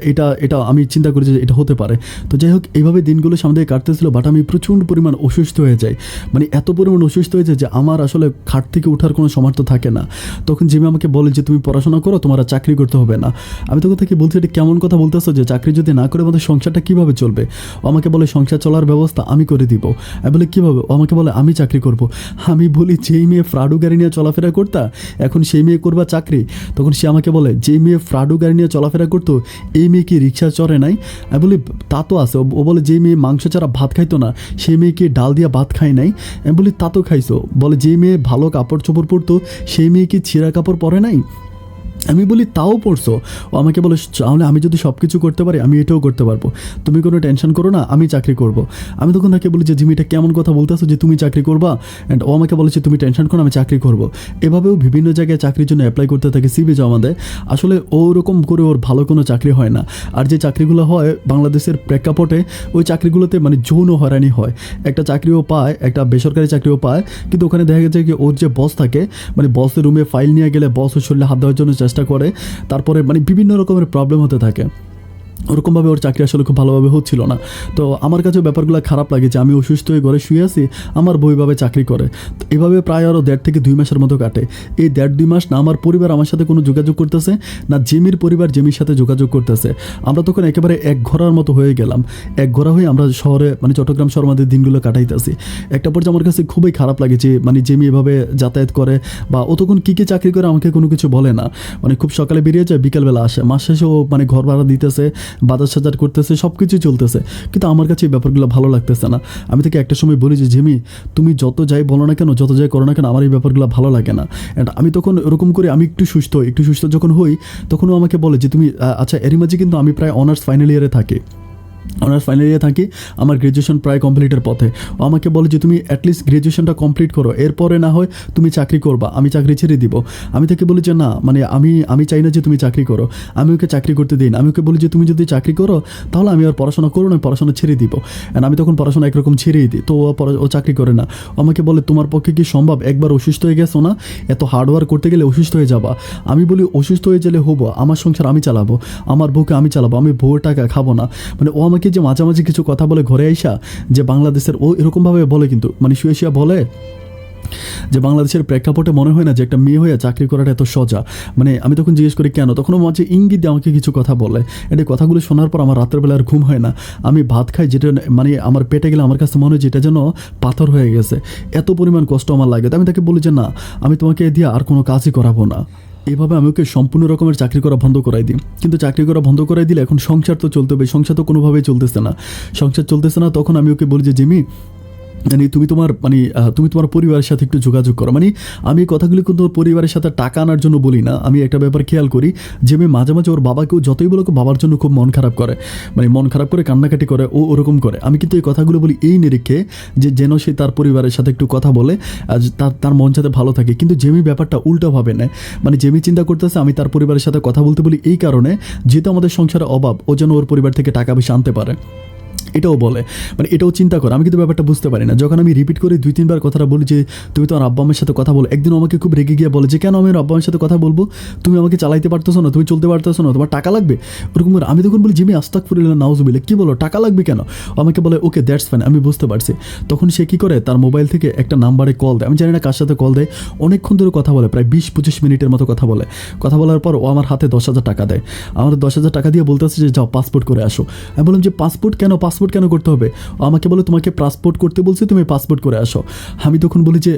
এটা আমি চিন্তা করি যে এটা হতে পারে। তো যাই হোক, এইভাবে দিনগুলো সামনে কাটতেছিল। বাট আমি প্রচণ্ড পরিমাণ অসুস্থ হয়ে যাই, মানে এত পরিমাণ অসুস্থ হয়ে যায় যে আমার আসলে খাট থেকে ওঠার কোনো সামর্থ্য থাকে না। তখন জিমি আমাকে বলে যে তুমি পড়াশোনা করো, তোমার আর চাকরি করতে হবে না। আমি তখন থেকে বলছি এটা কেমন কথা বলতেছো যে চাকরি যদি না করে আমাদের সংসারটা কীভাবে চলবে। ও আমাকে বলে সংসার চলার ব্যবস্থা আমি করে দিব। আমি বলি কীভাবে। ও আমাকে বলে আমি চাকরি করব। আমি বলি যেই মেয়ে ফ্রাডু গাড়ি নিয়ে চলাফেরা করতা এখন সেই মেয়ে করবা চাকরি। তখন সে আমাকে বলে যেই মেয়ে ফ্রাডু গাড়ি নিয়ে চলাফেরা করতো এই মেয়ে কি রিক্সা চড়ে নাই। আমি বলি তা তো আছে। ও বলে যেই মেয়ে মাংস ছাড়া ভাত খাইতো না সেই মেয়ে কি ডাল দিয়া ভাত খায় নাই। আমি বলি তা তো খাইছো। বলে যেই মেয়ে ভালো কাপড় চোপড় পরতো সেই মেয়ে কি ছিঁড়া কাপড় পরে নাই। আমি বলি তাও পড়ছো। ও আমাকে বলে তাহলে আমি যদি সব কিছু করতে পারি আমি এটাও করতে পারবো, তুমি কোনো টেনশন করো না, আমি চাকরি করব। আমি তখন তাকে বলি যে জিমি এটা কেমন কথা বলতেছো যে তুমি চাকরি করবা। অ্যান্ড ও আমাকে বলেছে তুমি টেনশন করো আমি চাকরি করব। এভাবেও বিভিন্ন জায়গায় চাকরির জন্য অ্যাপ্লাই করতে থাকে, সিভি জমা দেয়। আসলে ওরকম করে ওর ভালো কোনো চাকরি হয় না। আর যে চাকরিগুলো হয় বাংলাদেশের প্রেক্ষাপটে ওই চাকরিগুলোতে মানে যৌন হয়রানি হয়। একটা চাকরিও পায়, একটা বেসরকারি চাকরিও পায়, কিন্তু ওখানে দেখা গেছে কি ওর যে বস থাকে মানে বসের রুমে ফাইল নিয়ে গেলে বস ওর শরীরে হাত দেওয়ার জন্য চেষ্টা করে, তারপরে মানে বিভিন্ন রকমের প্রবলেম হতে থাকে। ওরকমভাবে ওর চাকরি আসলে খুব ভালোভাবে হচ্ছিল না। তো আমার কাছেও ব্যাপারগুলো খারাপ লাগে যে আমি অসুস্থ হয়ে ঘরে শুয়ে আছি, আমার বইভাবে চাকরি করে। তো এভাবে প্রায় আরও 1.5 থেকে 2 মাসের মতো কাটে। এই 1.5-2 মাস না আমার পরিবার আমার সাথে কোনো যোগাযোগ করতেছে, না জিমির পরিবার জিমির সাথে যোগাযোগ করতেছে। আমরা তখন একেবারে এক ঘোরার মতো হয়ে গেলাম। এক ঘোরা হয়ে আমরা শহরে মানে চট্টগ্রাম শহর আমাদের দিনগুলো কাটাইতেছি। একটা পর্যায়ে আমার কাছে খুবই খারাপ লাগে যে মানে জিমি এভাবে যাতায়াত করে, বা ও তখন কী কী চাকরি করে আমাকে কোনো কিছু বলে না। মানে খুব সকালে বেরিয়ে যায়, বিকেলবেলা আসে, মাস শেষে ও মানে ঘর ভাড়া দিতেছে, বাজার সাজার করতেছে, সব কিছুই চলতেছে। কিন্তু আমার কাছে এই ব্যাপারগুলো ভালো লাগতেছে না। আমি থেকে একটা সময় বলি যে জিমি তুমি যত যাই বলো না কেন, যত যাই করো না কেন, আমার এই ব্যাপারগুলো ভালো লাগে না। অ্যান্ড আমি তখন এরকম করে আমি একটু সুস্থ যখন হই তখন ও আমাকে বলে যে তুমি আচ্ছা এরই মাঝে কিন্তু আমি প্রায় অনার্স ফাইনাল ইয়ারে থাকি, আমার গ্র্যাজুয়েশন প্রায় কমপ্লিটের পথে। ও আমাকে বলে যে তুমি অ্যাটলিস্ট গ্র্যাজুয়েশনটা কমপ্লিট করো, এরপরে না হয় তুমি চাকরি করবা, আমি চাকরি ছেড়ে দিব। আমি তাকে বলি যে না মানে আমি চাই না যে তুমি চাকরি করো, আমি ওকে চাকরি করতে দিই না। আমি ওকে বলি যে তুমি যদি চাকরি করো তাহলে আমি আর পড়াশোনা করো না, পড়াশোনা ছেড়ে দিব। অ্যান্ড আমি তখন পড়াশোনা একরকম ছেড়েই দিই। তো ও চাকরি করে না। ও আমাকে বলে তোমার পক্ষে কি সম্ভব, একবার অসুস্থ হয়ে গেছো না, এত হার্ডওয়ার্ক করতে গেলে অসুস্থ হয়ে যাবা। আমি বলি অসুস্থ হয়ে গেলে হবো, আমার সংসার আমি চালাবো, আমার বউকে আমি চালাবো, আমি বউয়ের টাকা খাবো না। মানে ও আমাকে যে মাঝামাঝি কিছু কথা বলে ঘরে আইসা যে বাংলাদেশের, ও এরকমভাবে বলে কিন্তু মানে শুয়ে বলে যে বাংলাদেশের প্রেক্ষাপটে মনে হয় না যে একটা মেয়ে হয়ে চাকরি করাটা এত সোজা। মানে আমি তখন জিজ্ঞেস করি কেন, তখন মাঝে ইঙ্গিত দিয়ে আমাকে কিছু কথা বলে। এই কথাগুলো শোনার পর আমার রাত্রেবেলা আর ঘুম হয় না। আমি ভাত খাই যেটা মানে আমার পেটে গেলে আমার কাছে মনে হয় যেটা যেন পাথর হয়ে গেছে, এত পরিমাণ কষ্ট আমার লাগে। তো আমি তাকে বলি যে না আমি তোমাকে দিয়ে আর কোনো কাজই করাবো না। এভাবে আমি ওকে সম্পূর্ণ রকমের চাকরি করা বন্ধ করাই দিই। কিন্তু চাকরি করা বন্ধ করাই দিলে এখন সংসার তো চলতে হবে, সংসার তো কোনোভাবেই চলতেছে না। সংসার চলতেছে না, তখন আমি ওকে বলি যে জিমি, মানে তুমি তোমার পরিবারের সাথে একটু যোগাযোগ করো। মানে আমি এই কথাগুলি কিন্তু ওর পরিবারের সাথে টাকা আনার জন্য বলি না। আমি একটা ব্যাপার খেয়াল করি যে আমি মাঝে মাঝে ওর বাবাকেও যতই বলো বাবার জন্য খুব মন খারাপ করে, মানে মন খারাপ করে কান্নাকাটি করে, ও ওরকম করে। আমি কিন্তু এই কথাগুলো বলি এই নিরিখে যে যেন সে তার পরিবারের সাথে একটু কথা বলে, তার মন যাতে ভালো থাকে। কিন্তু জেমি ব্যাপারটা উল্টোভাবে নেয়। মানে জেমি চিন্তা করতেছে আমি তার পরিবারের সাথে কথা বলতে বলি এই কারণে, যেহেতু আমাদের সংসারে অভাব, ও যেন ওর পরিবার থেকে টাকা বেশি আনতে পারে, এটাও বলে। মানে এটাও চিন্তা করে। আমি কিন্তু ব্যাপারটা বুঝতে পারি না। যখন আমি রিপিট করে 2-3 বার কথাটা বলি যে তুমি তোমার আব্বা আম্মার সাথে কথা বলো, একদিন আমাকে খুব রেগে গিয়ে বলে যে কেন আমি আমার আব্বা আম্মার সাথে কথা বলবো, তুমি আমাকে চালাইতে পারতেছো না, তুমি চলতে পারতেছো না, তোমার টাকা লাগবে, ওরকম করে। আমি তখন বলি জিমি আস্তাগফিরুল্লাহ নাউজুবিল্লাহ, কী বলো টাকা লাগবে কেন? আমাকে বলে ওকে দ্যাটস ফাইন, আমি বুঝতে পারছি। তখন সে কী করে, তার মোবাইল থেকে একটা নাম্বারে কল দেয়, আমি জানি না কার সাথে কল দেয়, অনেকক্ষণ ধরে কথা বলে, প্রায় 20-25 মিনিটের মতো কথা বলে। কথা বলার পর ও আমার হাতে 10,000 টাকা দেয়। আমার 10,000 টাকা দিয়ে বলতেছে যে যাও পাসপোর্ট করে আসো। আমি বললাম যে পাসপোর্ট কেন করতে হবে? ও আমাকে বলে তোমাকে পাসপোর্ট করতে বলছি, তুমি পাসপোর্ট করে আসো। আমি তখন বলি যে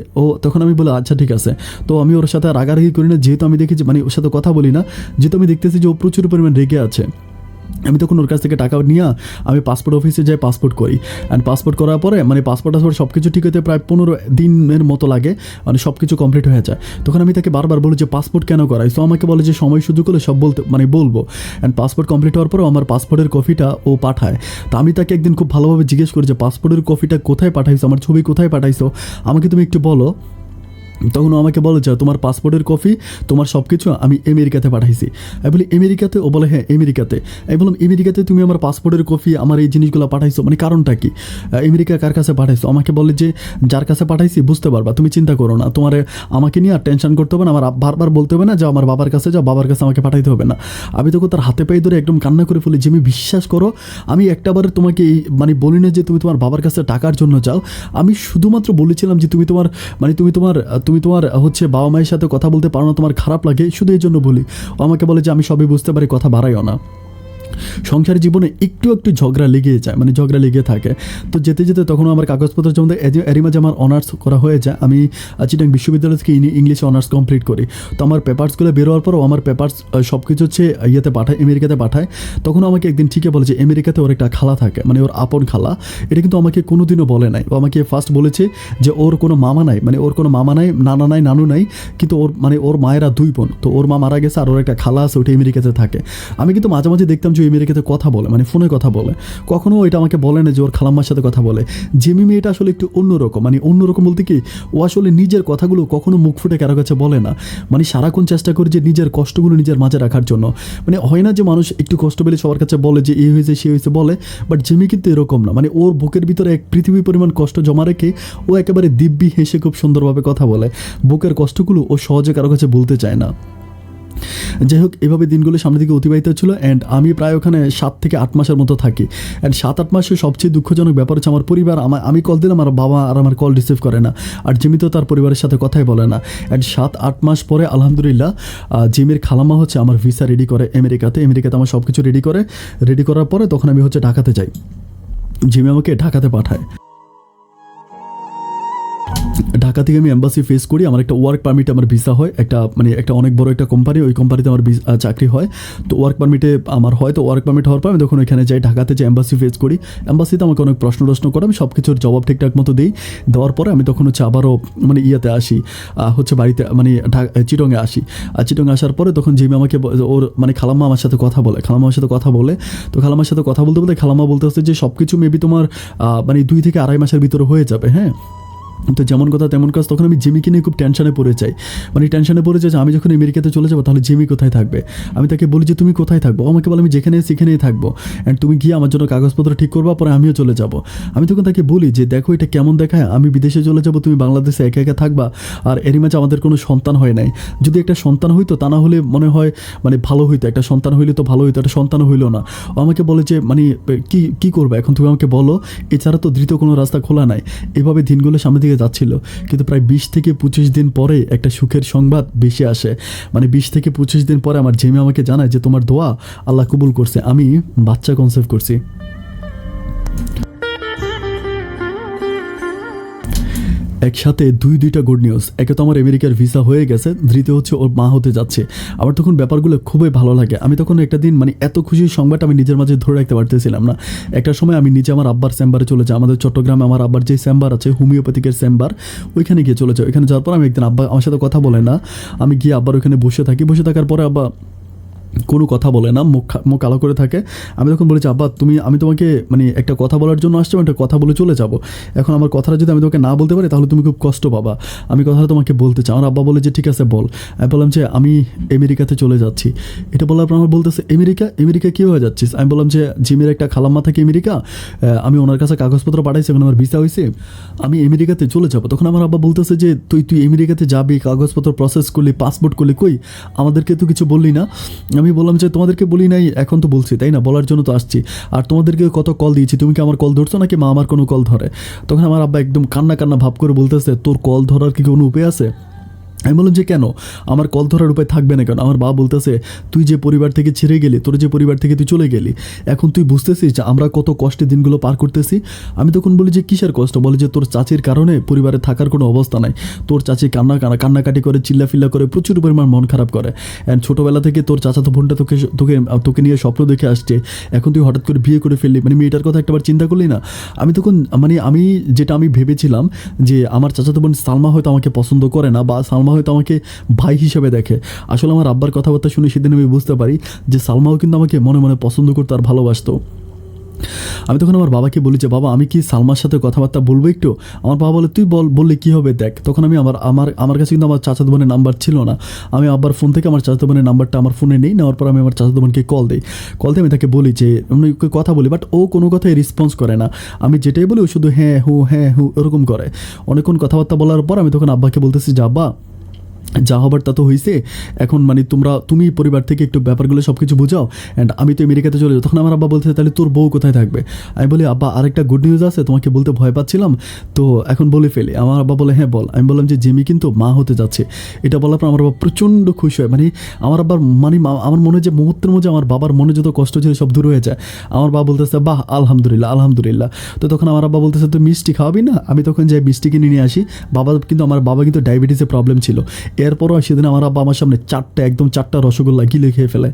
তখন আমি বলি আচ্ছা ঠিক আছে। তো আমি ওর সাথে রাগারাগি করি না, যেহেতু আমি দেখি যে মানে ওর সাথে কথা বলি না, যেহেতু আমি দেখতেছি যে ও প্রচুর পরিমাণ রেগে আছে। আমি তখন ওর কাছ থেকে টাকা নিয়ে আমি পাসপোর্ট অফিসে যাই, পাসপোর্ট করি। অ্যান্ড পাসপোর্ট করার পরে মানে পাসপোর্ট সব কিছু ঠিক হতে প্রায় 15 দিনের মতো লাগে, মানে সব কিছু কমপ্লিট হয়ে যায়। তখন আমি তাকে বারবার বলি যে পাসপোর্ট কেন করাই? সো আমাকে বলে যে সময় সুযোগ হলে সব বলবো। অ্যান্ড পাসপোর্ট কমপ্লিট হওয়ার পরেও আমার পাসপোর্টের কপিটা ও পাঠায়। তো আমি তাকে একদিন খুব ভালোভাবে জিজ্ঞেস করি যে পাসপোর্টের কপিটা কোথায় পাঠাইছো, আমার ছবি কোথায় পাঠাইছো, আমাকে তুমি একটু বলো। তখন ও আমাকে বলে যে তোমার পাসপোর্টের কপি, তোমার সব কিছু আমি আমেরিকাতে পাঠাইছি। আমি বলি আমেরিকাতে? ও বলে হ্যাঁ আমেরিকাতে। আমি বললাম আমেরিকাতে তুমি আমার পাসপোর্টের কপি, আমার এই জিনিসগুলো পাঠাইছো, মানে কারণটা কি? আমেরিকা কার কাছে পাঠাইছো? আমাকে বলে যে যার কাছে পাঠাইছি বুঝতে পারবা, তুমি চিন্তা করো না, তোমার আমাকে নিয়ে আর টেনশন করতে হবে না, আমার বারবার বলতে হবে না যে আমার বাবার কাছে যাও, বাবার কাছে আমাকে পাঠাইতে হবে না। আমি তখন তার হাতে পায়ে ধরে একদম কান্না করে ফেলি যে আমি বিশ্বাস করো, আমি একটাবার তোমাকে এই মানে বলি না যে তুমি তোমার বাবার কাছে টাকার জন্য যাও, আমি শুধুমাত্র বলেছিলাম যে তুমি তোমার হচ্ছে বাবা মায়ের সাথে কথা বলতে পারো না, তোমার খারাপ লাগে, শুধু এই জন্য বলি। ও আমাকে বলে যে আমি সবই বুঝতে পারি, কথা বাড়াইও না। সংসারের জীবনে একটু ঝগড়া লেগে যায়, মানে ঝগড়া লেগে থাকে। তো যেতে যেতে তখন আমার কাগজপত্র জমা এরই মাঝে আমার অনার্স করা হয়ে যায়। আমি চিটাং বিশ্ববিদ্যালয় থেকে ইংলিশে অনার্স কমপ্লিট করি। তো আমার পেপারসগুলো বেরোয়ার পরও আমার পেপারস সব কিছু হচ্ছে ইয়েতে পাঠায়, আমেরিকাতে পাঠায়। তখন আমাকে একদিন ঠিকই বলে যে আমেরিকাতে ওর একটা খালা থাকে, মানে ওর আপন খালা। এটা কিন্তু আমাকে কোনোদিনও বলে নাই। ও আমাকে ফার্স্ট বলেছে যে ওর কোনো মামা নাই, মানে ওর কোনো মামা নাই, নানা নাই, নানু নাই, কিন্তু ওর মায়েরা 2 বোন। তো ওর মা মারা গেছে আর ওর একটা খালা আছে, ওইটা আমেরিকাতে থাকে। আমি কিন্তু মাঝে মাঝে দেখতাম যে আমেরিকাতে কথা বলে, মানে ফোনে কথা বলে। কখনো এটা আমাকে বলে না যে ওর খালাম্মার সাথে কথা বলে। জেমি মেয়েটা আসলে একটু অন্যরকম, মানে অন্যরকম বলতে কি, ও আসলে নিজের কথাগুলো কখনো মুখ ফুটে কারো কাছে বলে না। মানে সারাক্ষণ চেষ্টা করে যে নিজের কষ্টগুলো নিজের মাঝে রাখার জন্য। মানে হয় না যে মানুষ একটু কষ্ট পেলে সবার কাছে বলে যে এই হয়েছে সে হয়েছে বলে, বাট জেমি কিন্তু এরকম না। মানে ওর বুকের ভিতরে এক পৃথিবী পরিমাণ কষ্ট জমা রেখে ও একেবারে দিব্যি হেসে খুব সুন্দরভাবে কথা বলে। বুকের কষ্টগুলো ও সহজে কারো কাছে বলতে চায় না। যাই হোক, এভাবে দিনগুলো সামনের দিকে অতিবাহিত হচ্ছিল। অ্যান্ড আমি প্রায় ওখানে 7 থেকে 8 মাসের মতো থাকি। অ্যান্ড 7-8 মাসে সবচেয়ে দুঃখজনক ব্যাপার হচ্ছে আমার পরিবার, আমি কল দিলাম আমার বাবা আর আমার কল রিসিভ করে না, আর জিমি তো তার পরিবারের সাথে কথাই বলে না। অ্যান্ড 7-8 মাস পরে আলহামদুলিল্লাহ জিমির খালাম্মা হচ্ছে আমার ভিসা রেডি করে আমেরিকাতে আমার সব কিছু রেডি করার পরে তখন আমি হচ্ছে ঢাকাতে যাই। জিমি আমাকে ঢাকাতে পাঠায়। ঢাকা থেকে আমি এম্বাসি ফেস করি। আমার একটা ওয়ার্ক পারমিটে আমার ভিসা হয়, একটা অনেক বড় একটা কোম্পানি, ওই কোম্পানিতে আমার চাকরি হয়। তো ওয়ার্ক পারমিটে আমার হয়। তো ওয়ার্ক পারমিট হওয়ার পর আমি তখন ওইখানে যাই, ঢাকাতে যে এম্বাসি ফেস করি। এম্বাসিতে আমাকে অনেক প্রশ্ন করে, আমি সব কিছুর জবাব ঠিকঠাক মতো দিই। দেওয়ার পরে আমি তখন হচ্ছে আবারও মানে ইয়েতে আসি, হচ্ছে বাড়িতে, মানে চিটংয়ে আসি। আর চিটংয়ে আসার পরে তখন জিমি আমাকে ওর মানে খালাম্মা আমার সাথে কথা বলে। তো খালাম্মার সাথে কথা বলতে খালাম্মা বলতে হচ্ছে যে সব কিছু মেবি তোমার মানে 2 থেকে 2.5 মাসের ভিতরে হয়ে যাবে। হ্যাঁ, তো যেমন কথা তেমন কাজ। তখন আমি জিমিকে নিয়ে খুব টেনশনে পড়ে যাই, যে আমি যখন আমেরিকাতে চলে যাবো তাহলে জিমি কোথায় থাকবে। আমি তাকে বলি যে তুমি কোথায় থাকবো? আমাকে বলে আমি যেখানে সেখানেই থাকবো, অ্যান্ড তুমি গিয়ে আমার জন্য কাগজপত্র ঠিক করবা, পরে আমিও চলে যাব। আমি তখন তাকে বলি যে দেখো এটা কেমন দেখায়, আমি বিদেশে চলে যাব, তুমি বাংলাদেশে একা একা থাকবা, আর এরই মাঝে আমাদের কোনো সন্তান হয় নাই। যদি একটা সন্তান হইতো তা না হলে মনে হয় মানে ভালো হইতো, একটা সন্তান হইলে তো ভালো হইতো, একটা সন্তান হইলো না। ও আমাকে বলে যে মানে কি করবে এখন, তুমি আমাকে বলো, এছাড়া তো দ্রুত কোনো রাস্তা খোলা নাই। এভাবে দিনগুলো সামনের দিকে যাচ্ছিল। কিন্তু প্রায় 20 থেকে 25 দিন পরে একটা সুখের সংবাদ বেশি আসে। মানে 20 থেকে 25 দিন পরে আমার জিমি আমাকে জানায় যে তোমার দোয়া আল্লাহ কবুল করছে, আমি বাচ্চা কনসেপ্ট করছি। একসাথে দুইটা গুড নিউজ। একে তো আমার আমেরিকার ভিসা হয়ে গেছে, দ্বিতীয় হচ্ছে ওর মা হতে যাচ্ছে। আমার তখন ব্যাপারগুলো খুবই ভালো লাগে। আমি তখন একটা দিন মানে এত খুশির সংবাদ আমি নিজের মাঝে ধরে রাখতে পারতেছিলাম না। একটা সময় আমি নিজে আমার আব্বার চেম্বারে চলে যাই। আমাদের চট্টগ্রামে আমার আব্বার যে চেম্বার আছে, হোমিওপ্যাথিকের চেম্বার, ওইখানে গিয়ে চলে যাই। ওইখানে যাওয়ার পর আমি একদিন আব্বা আমার সাথে কথা বলে না, আমি গিয়ে আব্বার ওইখানে বসে থাকি। বসে থাকার পরে আব্বা কোনো কথা বলে না, মুখ কালো করে থাকে। আমি তখন বলেছি, আব্বা আমি তোমাকে মানে একটা কথা বলার জন্য আসছি, একটা কথা বলে চলে যাব। এখন আমার কথাটা যদি আমি তোমাকে না বলতে পারি তাহলে তুমি খুব কষ্ট পাবা। আমি কথাটা তোমাকে বলতে চাই। আমার আব্বা বলে যে ঠিক আছে বল। আমি বললাম যে আমি আমেরিকাতে চলে যাচ্ছি। এটা বলার পর আমার বলতেছে, আমেরিকা কী হয়ে যাচ্ছিস? আমি বললাম যে জিমের একটা খালাম্মা থাকে আমেরিকা, আমি ওনার কাছে কাগজপত্র পাঠাইছি, এখন আমার ভিসা হয়েছে, আমি আমেরিকাতে চলে যাব। তখন আমার আব্বা বলতেছে যে তুই আমেরিকাতে যাবি, কাগজপত্র প্রসেস করলি, পাসপোর্ট করলি, কই আমাদেরকে তো কিছু বললি না। আমি বললাম যে তোমাদেরকে বলি নাই, এখন তো বলছি তাই না, বলার জন্য তো আসছি। আর তোমাদেরকে কত কল দিয়েছি, তুমি কি আমার কল ধরছো নাকি মা আমার কোনো কল ধরে? তখন আমার আব্বা একদম কান্না ভাব করে বলতেছে, তোর কল ধরার কি কোনো উপায় আছে? আমি বললাম যে কেন, আমার কল ধরার উপায় থাকবে না কেন? আমার বাবা বলতেছে, তুই যে পরিবার থেকে ছেড়ে গেলি, তোর যে পরিবার থেকে তুই চলে গেলি, এখন তুই বুঝতেছিস যে আমরা কত কষ্টে দিনগুলো পার করতেছি। আমি তখন বলি যে কিসের কষ্ট? বলে যে তোর চাচির কারণে পরিবারে থাকার কোনো অবস্থা নাই। তোর চাচি কান্নাকাটি করে, চিল্লাফিল্লা করে, প্রচুর পরিমাণ মন খারাপ করে। অ্যান্ড ছোটোবেলা থেকে তোর চাচাতো বোনটা তোকে নিয়ে স্বপ্ন দেখে আসছে, এখন তুই হঠাৎ করে বিয়ে করে ফেললি, মানে মেয়েটার কথা একটাবার চিন্তা করলি না? আমি তখন আমি যেটা আমি ভেবেছিলাম যে আমার চাচাতো বোন সালমা হয়তো আমাকে পছন্দ করে না, বা সালমা হয়তো আমাকে ভাই হিসেবে দেখে। আসলে আমার আব্বার কথাবার্তা শুনে সেদিন আমি বুঝতে পারি যে সালমাও কিন্তু আমাকে মনে মনে পছন্দ করতো আর ভালোবাসতো। আমি তখন আমার বাবাকে বলি যে বাবা, আমি কি সালমার সাথে কথাবার্তা বলবো একটু? আমার বাবা বলে, তুই বললে কী হবে দেখ। তখন আমি আমার কাছে কিন্তু আমার চাচাতো বোনের নাম্বার ছিল না। আমি আব্বার ফোন থেকে আমার চাচাতো বোনের নাম্বারটা আমার ফোনে নেই, নেওয়ার পর আমি আমার চাচাতো বোনকে কল দিই। আমি তাকে বলি যে আমি কথা বলি, বাট ও কোনো কথাই রেসপন্স করে না। আমি যেটাই বলি ও শুধু হ্যাঁ হু এরকম করে। অনেকক্ষণ কথাবার্তা বলার পর আমি তখন আব্বাকে বলতেছি যে আব্বা, যা হবার তা তো হয়েছে, এখন মানে তুমি পরিবার থেকে একটু ব্যাপারগুলো সব কিছু বুঝাও, অ্যান্ড আমি তো আমেরিকাতে চলে যাবো। তখন আমার আব্বা বলতে, তাহলে তোর বউ কোথায় থাকবে? আমি বলি, আব্বা আরেকটা গুড নিউজ আছে, তোমাকে বলতে ভয় পাচ্ছিলাম তো এখন বলে ফেলি। আমার আব্বা বলে, হ্যাঁ বল। আমি বললাম যে জিমি কিন্তু মা হতে যাচ্ছে। এটা বলার পর আমার বাবা প্রচণ্ড খুশি হয়। আমার আব্বার আমার মনে যে মুহূর্তের মধ্যে আমার বাবার মনে যত কষ্ট ছিল সব দূর হয়ে যায়। আমার বাবা বলতেছে, বাহ আলহামদুলিল্লাহ। তো তখন আমার আব্বা বলতেছে, তুই মিষ্টি খাওয়াবি না? আমি তখন যাই মিষ্টি কিনে নিয়ে আসি। আমার বাবা কিন্তু ডায়াবেটিসের প্রবলেম ছিল। এরপরও সেদিন আমার আব্বা আমার সামনে চারটা রসগোল্লা গিলে খেয়ে ফেলে।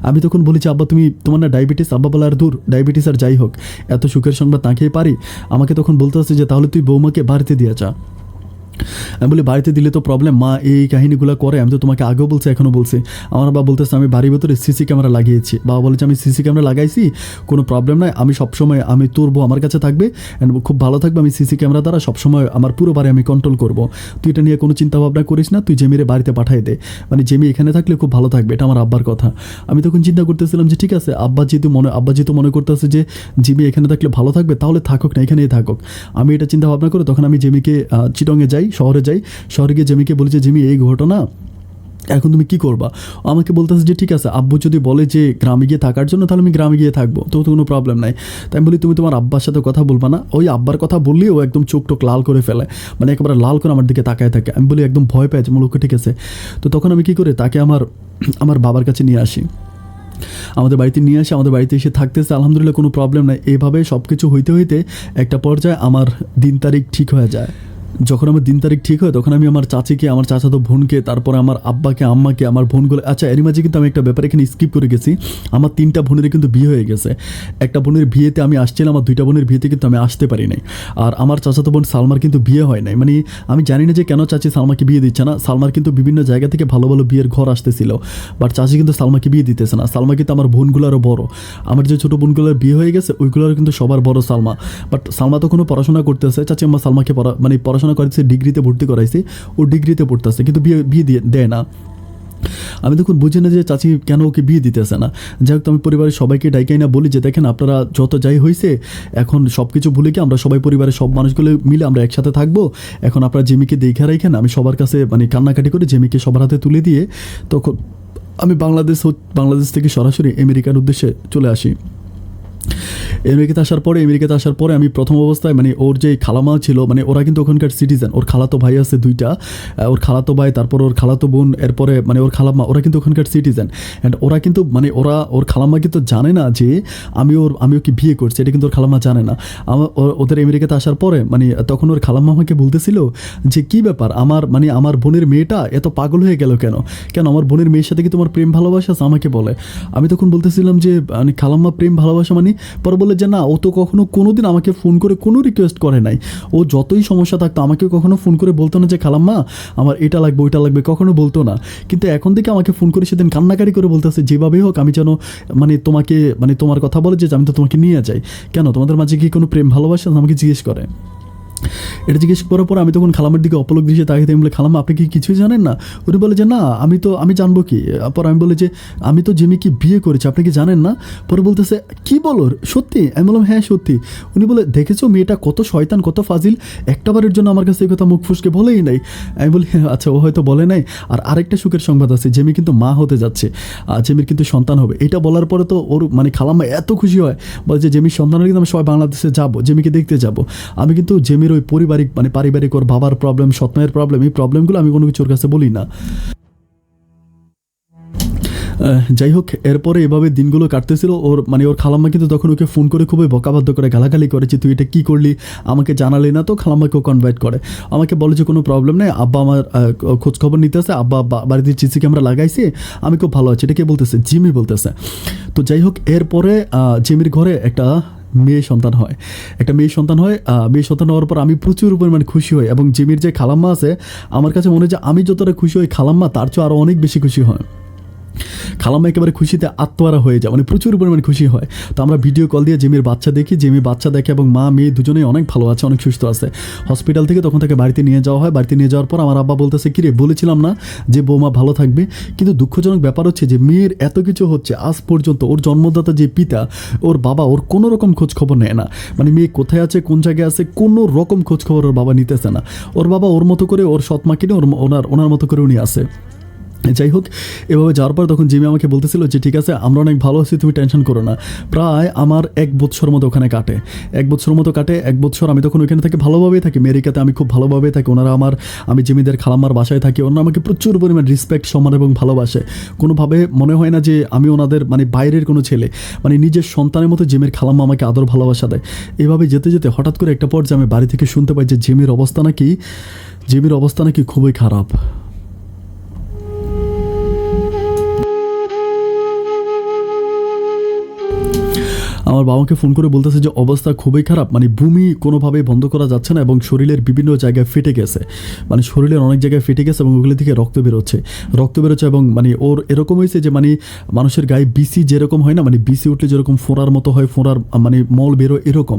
আমি তখন বলেছি, আব্বা তোমার না ডায়াবেটিস? আব্বা বলে, আর দূর, ডায়াবেটিস আর যাই হোক, এত সুখের সংবাদ না খেয়ে পারি? আমাকে তখন বলতে হচ্ছে যে তাহলে তুই বৌমাকে বাড়িতে দিয়ে যা। আমি বলি, বাড়িতে দিলে তো প্রবলেম, মা এই কাহিনিগুলো করে, আমি তো তোমাকে আগেও বলছি এখনও বলছি। আমার বাবা বলতেছে, আমি বাড়ির ভেতরে সিসি ক্যামেরা লাগিয়েছি। বাবা বলেছে, আমি সিসি ক্যামেরা লাগাইছি, কোনো প্রবলেম নাই, আমি সবসময় তোর বউ আমার কাছে থাকবে, অ্যান্ড খুব ভালো থাকবে, আমি সিসি ক্যামেরা দ্বারা সবসময় আমার পুরো বাড়ি আমি কন্ট্রোল করবো। তুই এটা নিয়ে কোনো চিন্তা ভাবনা করিস না, তুই জেমিরে বাড়িতে পাঠাই দে, মানে জেমি এখানে থাকলে খুব ভালো থাকবে। এটা আমার আব্বার কথা। আমি তখন চিন্তা করতেছিলাম যে ঠিক আছে, আব্বা যেহেতু মনে করতেছে যে জিমি এখানে থাকলে ভালো থাকবে, তাহলে থাকুক না, এখানেই থাকুক। আমি এটা চিন্তা ভাবনা করে তখন আমি জেমিকে চিটংয়ে যাই, শহরে গিয়ে জেমিকে বলেছে, জেমি এই ঘটনা, এখন তুমি কি করবা? আমাকে বলতেছে যে ঠিক আছে, আব্বু যদি বলে যে গ্রামে গিয়ে থাকার জন্য, তাহলে আমি গ্রামে গিয়ে থাকবো, তো কোনো প্রবলেম নাই। তাই আমি বলি, তুমি তোমার আব্বার সাথে কথা বলবা না? ওই আব্বার কথা বললেই ও একদম চোখ টোক লাল করে ফেলে, মানে একেবারে লাল করে আমার দিকে তাকায় থাকে। আমি বলি, একদম ভয় পেয়েছে মূলত, ঠিক আছে। তো তখন আমি কী করে তাকে আমার বাবার কাছে নিয়ে আসি, আমাদের বাড়িতে এসে থাকতেছে, আলহামদুলিল্লাহ কোনো প্রবলেম নাই। এইভাবে সব কিছু হইতে একটা পর্যায়ে আমার দিন তারিখ ঠিক হয়ে যায়। যখন আমার দিন তারিখ ঠিক হয় তখন আমি আমার চাচিকে, আমার চাচাতো বোনকে, তারপরে আমার আব্বাকে, আম্মাকে, আমার বোনগুলো, আচ্ছা এরই মাঝে কিন্তু আমি একটা ব্যাপার এখানে স্কিপ করে গেছি। আমার 3টা বোনের কিন্তু বিয়ে হয়ে গেছে। একটা বোনের বিয়েতে আমি আসছিলাম, আমার 2টা বোনের বিয়েতে কিন্তু আমি আসতে পারি নাই। আর আমার চাচাতো বোন সালমার কিন্তু বিয়ে হয় নাই। মানে আমি জানি না যে কেন চাচি সালমাকে বিয়ে দিচ্ছে না। সালমার কিন্তু বিভিন্ন জায়গা থেকে ভালো বিয়ের ঘর আসতেছিল, বাট চাচি কিন্তু সালমাকে বিয়ে দিতেছে না। সালমা কিন্তু আমার বোনগুলোরও বড়। আমার যে ছোটো বোনগুলোর বিয়ে হয়ে গেছে ওইগুলোর কিন্তু সবার বড় সালমা। বাট সালমা তো কোনো পড়াশোনা করতেছে, চাচি আমার সালমাকে পড়াশোনা করেছে, ডিগ্রিতে ভর্তি করাইছে, ও ডিগ্রিতে পড়তেছে, কিন্তু বিয়ে দেয় না। আমি তখন বুঝি না যে চাচি কেন ওকে বিয়ে দিতেছে না। যাই হোক, তো আমি পরিবারের সবাইকে ডাইকাই না বলি যে দেখেন, আপনারা যত যাই হয়েছে, এখন সব কিছু ভুলে গিয়ে আমরা সবাই পরিবারের সব মানুষগুলো মিলে আমরা একসাথে থাকবো। এখন আপনারা জেমিকে দেখে রাখেন। আমি সবার কাছে কান্নাকাটি করে জেমিকে সবার হাতে তুলে দিয়ে তখন আমি বাংলাদেশ থেকে সরাসরি আমেরিকার উদ্দেশ্যে চলে আসি। আমেরিকাতে আসার পরে আমি প্রথম অবস্থায় মানে ওর যে খালামা ছিল মানে ওরা কিন্তু ওখানকার সিটিজেন, ওর খালাতো ভাই আছে দুইটা, ওর খালাতো ভাই, তারপর ওর খালাতো বোন, এরপরে মানে ওর খালাম্মা, ওরা কিন্তু ওখানকার সিটিজেন। অ্যান্ড ওরা কিন্তু মানে ওর খালাম্মা কিন্তু জানে না যে আমি ওকে বিয়ে করছি, এটা কিন্তু ওর খালাম্মা জানে না। ওদের আমেরিকাতে আসার পরে মানে তখন ওর খালাম্মা আমাকে বলতেছিল যে কী ব্যাপার, আমার বোনের মেয়েটা এত পাগল হয়ে গেল কেন, আমার বোনের মেয়ের সাথে কি তোমার প্রেম ভালোবাসা আছে আমাকে বলে। আমি তখন বলতেছিলাম যে মানে খালাম্মা প্রেম ভালোবাসা মানে, পরে বলে যে না, ও তো কখনো কোনোদিন আমাকে ফোন করে কোনো রিকোয়েস্ট করে নাই, ও যতই সমস্যা থাকতো আমাকে কখনো ফোন করে বলতো না যে খালাম্মা আমার এটা লাগবে ওইটা লাগবে, কখনো বলতো না। কিন্তু এখন থেকে আমাকে ফোন করে সেদিন কান্নাকাটি করে বলতেছে যেভাবেই হোক আমি যেন মানে তোমাকে মানে তোমার কথা বলে যে আমি তো তোমাকে নিয়ে যাই, কেন তোমাদের মাঝে কি কোনো প্রেম ভালোবাসা আমাকে জিজ্ঞেস করে। এটা জিজ্ঞেস করার পর আমি তখন খালামের দিকে অপলক দৃশ্যে তাকিয়ে বলে, খালাম্মা আপনি কি কিছুই জানেন না? উনি বলে যে না, আমি জানবো কি। পর আমি বলি যে আমি তো জিমিকে বিয়ে করেছি, আপনি কি জানেন না? পরে বলতেছে কি বলো, সত্যি? আমি বললাম হ্যাঁ সত্যি। উনি বলে দেখেছো মেয়েটা কত শয়তান, কত ফাজিল, একটাবারের জন্য আমার কাছে এই কথা মুখ ফুসকে বলেই নাই। আমি বলি আচ্ছা ও হয়তো বলে নাই। আর আরেকটা সুখের সংবাদ আছে, জেমি কিন্তু মা হতে যাচ্ছে, জেমির কিন্তু সন্তান হবে। এটা বলার পরে তো ওর মানে খালাম্মা এত খুশি হয়, বলে যে জেমির সন্তান হলে কিন্তু আমি সবাই বাংলাদেশে যাবো, জেমিকে দেখতে যাবো। আমি কিন্তু জেমির ওই পারিবারিক ওর বাবার প্রবলেম, সৎমায়ের প্রবলেম, এই প্রবলেমগুলো আমি কোনো কিছু ওর কাছে বলি না। যাই হোক, এরপরে এভাবে দিনগুলো কাটতেছিল। ওর খালাম্মা কিন্তু তখন ওকে ফোন করে খুবই বকাবাদ্য করে গালাগালি করেছে, তুই এটা কী করলি, আমাকে জানালি না। তো খালাম্মাকেও কনভাইট করে, আমাকে বলে যে কোনো প্রবলেম নেই, আব্বা আমার খোঁজখবর নিতে আসে, আব্বা বাড়িতে সিসি ক্যামেরা লাগাইছে, আমি খুব ভালো আছি। এটা কে বলতেছে? জিমি বলতেছে। তো যাই হোক, এরপরে জিমির ঘরে একটা মেয়ে সন্তান হয়। মেয়ে সন্তান হওয়ার পর আমি প্রচুর পরিমাণে খুশি হই, এবং জিমির যে খালাম্মা আছে আমার কাছে মনে হয় যে আমি যতটা খুশি হই খালাম্মা তার চেয়ে আরও অনেক বেশি খুশি হয়। খালাম্মা একেবারে খুশিতে আত্মহারা হয়ে যায়, মানে প্রচুর পরিমাণে খুশি হয়। তো আমরা ভিডিও কল দিয়ে জিমির বাচ্চা দেখি, জিমি বাচ্চা দেখে, এবং মা মেয়ে দুজনেই অনেক ভালো আছে, অনেক সুস্থ আছে। হসপিটাল থেকে তখন তাকে বাড়িতে নিয়ে যাওয়া হয়। বাড়িতে নিয়ে যাওয়ার পর আমার আব্বা বলতেছে কিরে বলেছিলাম না যে বৌমা ভালো থাকবে। কিন্তু দুঃখজনক ব্যাপার হচ্ছে যে মেয়ের এত কিছু হচ্ছে, আজ পর্যন্ত ওর জন্মদাতা যে পিতা, ওর বাবা ওর কোনো রকম খোঁজ খবর নেয় না। মানে মেয়ে কোথায় আছে, কোন জায়গায় আছে, কোনো রকম খোঁজ খবর ওর বাবা নিতেছে না। ওর বাবা ওর মতো করে ওর সৎ মাকে নিয়ে ওনার মতো করে উনি আছে। যাই হোক, এভাবে যাওয়ার পর তখন জিমি আমাকে বলতেছিল যে ঠিক আছে আমরা অনেক ভালো আছি, তুমি টেনশন করো না। প্রায় আমার 1 বছর মতো ওখানে কাটে, 1 বছর আমি তখন ওইখানে থাকি, ভালোভাবেই থাকি। আমেরিকাতে আমি খুব ভালোভাবেই থাকি। আমি জিমিদের খালাম্মার বাসায় থাকি, ওনারা আমাকে প্রচুর পরিমাণ রেসপেক্ট, সম্মান এবং ভালোবাসে। কোনোভাবে মনে হয় না যে আমি ওনাদের মানে বাইরের কোনো ছেলে, মানে নিজের সন্তানের মতো জিমির খালাম্মা আমাকে আদর ভালোবাসা দেয়। এভাবে যেতে যেতে হঠাৎ করে একটা পর্যায়ে আমি বাড়ি থেকে শুনতে পাই যে জিমির অবস্থা নাকি খুবই খারাপ। আমার বাবাকে ফোন করে বলতেছে যে অবস্থা খুবই খারাপ, মানে বমি কোনোভাবেই বন্ধ করা যাচ্ছে না, এবং শরীরের বিভিন্ন জায়গায় ফেটে গেছে, মানে শরীরের অনেক জায়গায় ফেটে গেছে, এবং ওগুলি থেকে রক্ত বেরোচ্ছে, এবং মানে ওর এরকম হয়েছে যে মানে মানুষের গায়ে বিসি যেরকম হয় না, মানে বিসি উঠলে যেরকম ফোঁড়ার মতো হয়, ফোঁড়ার মানে মল বেরো এরকম।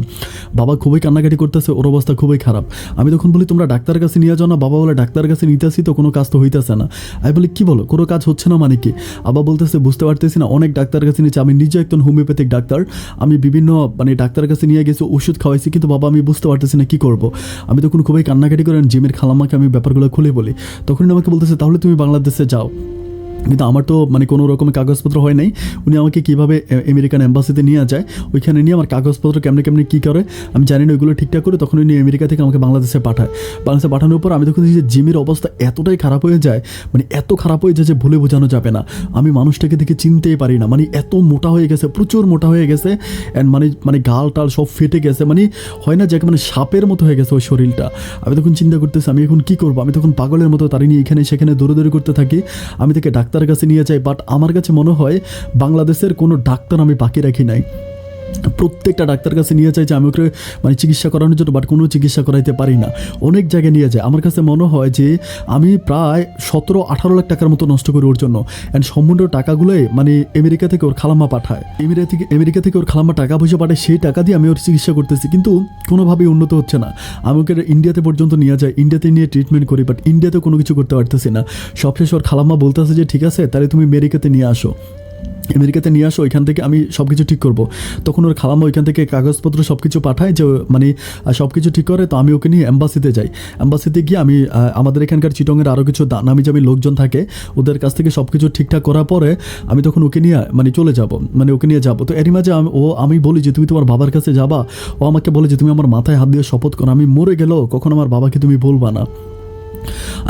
বাবা খুবই কান্নাকাটি করতেছে, ওর অবস্থা খুবই খারাপ। আমি তখন বলি তোমরা ডাক্তারের কাছে নিয়ে যাও না। বাবা বলে ডাক্তারের কাছে নিতে আসি তো কোনো কাজ তো হইতেছে না। আমি বলি কী বলো, কোনো কাজ হচ্ছে না মানে কি? আবার বলতেছে বুঝতে পারতেছি না, অনেক ডাক্তারের কাছে নিয়েছি, আমি নিজে একজন হোমিওপ্যাথিক ডাক্তার, আমি বিভিন্ন মানে ডাক্তারের কাছে নিয়ে গেছি, ওষুধ খাওয়াইছি, কিন্তু বাবা আমি বুঝতে পারতেছি না কী করবো। আমি তখন খুবই কান্নাকাটি করেন জিমের খালাম্মাকে আমি ব্যাপারগুলো খুলে বলি। তখনই আমাকে বলতেছে তাহলে তুমি বাংলাদেশে যাও। কিন্তু আমার তো মানে কোনো রকমের কাগজপত্র হয় নাই। উনি আমাকে কীভাবে আমেরিকান এম্বাসিতে নিয়ে যায়, ওইখানে নিয়ে আমার কাগজপত্র কেমনে কী করে আমি জানি না, ওইগুলো ঠিকঠাক করে তখন উনি আমেরিকা থেকে আমাকে বাংলাদেশে পাঠানোর পর আমি তখন যে জিমির অবস্থা এতটাই খারাপ হয়ে যায়, মানে এত খারাপ হয়ে যায় যে ভুলে বোঝানো যাবে না। আমি মানুষটাকে দেখে চিনতেই পারি না, মানে এত মোটা হয়ে গেছে, প্রচুর মোটা হয়ে গেছে, অ্যান্ড মানে গাল টাল সব ফেটে গেছে, মানে হয় না যে মানে সাপের মতো হয়ে গেছে ওই শরীরটা। আমি তখন চিন্তা করতেছি আমি এখন কী করবো। আমি তখন পাগলের মতো তাড়ি নিয়ে এখানে সেখানে দৌড়াদৌড়ি করতে থাকি। আমি তাকে ডাক্তারের কাছে নিয়ে যাই, বাট আমার কাছে মনে হয় বাংলাদেশের কোনো ডাক্তার আমি বাকি রাখি নাই। প্রত্যেকটা ডাক্তার কাছে নিয়ে যায় যে আমি ওকে মানে চিকিৎসা করানোর জন্য, বাট কোনো চিকিৎসা করাইতে পারি না। অনেক জায়গায় নিয়ে যায়। আমার কাছে মনে হয় যে আমি প্রায় 17-18 লাখ টাকার মতো নষ্ট করি ওর জন্য, অ্যান্ড সম্পূর্ণ টাকাগুলোই মানে আমেরিকা থেকে ওর খালাম্মা পাঠায়। আমেরিকা থেকে ওর খালাম্মা টাকা পয়সা পাঠায়, সেই টাকা দিয়ে আমি ওর চিকিৎসা করতেছি, কিন্তু কোনোভাবেই উন্নত হচ্ছে না। আমি ওকে ইন্ডিয়াতে পর্যন্ত নিয়ে যাই, ইন্ডিয়াতে নিয়ে ট্রিটমেন্ট করি, বাট ইন্ডিয়াতে কোনো কিছু করতে পারতেছি না। সবশেষ ওর খালাম্মা বলতেছে যে ঠিক আছে তাহলে তুমি আমেরিকাতে নিয়ে আসো। আমেরিকাতে নিয়ে আসো, ওইখান থেকে আমি সব কিছু ঠিক করবো। তখন ওর খালাম্মা ওইখান থেকে কাগজপত্র সব কিছু পাঠায় যে মানে সব কিছু ঠিক করে। তো আমি ওকে নিয়ে অ্যাম্বাসিতে যাই। অ্যাম্বাসিতে গিয়ে আমি আমাদের এখানকার চিটংয়ের আরও কিছু নামি জামি লোকজন থাকে, ওদের কাছ থেকে সব কিছু ঠিকঠাক করার পরে আমি তখন ওকে নিয়ে মানে চলে যাব, মানে ওকে নিয়ে যাবো। তো এরই মাঝে আমি বলি যে তুমি তোমার বাবার কাছে যাবা। ও আমাকে বলে যে তুমি আমার মাথায় হাত দিয়ে শপথ করো, আমি মরে গেলেও কখন আমার বাবাকে তুমি বলবা না।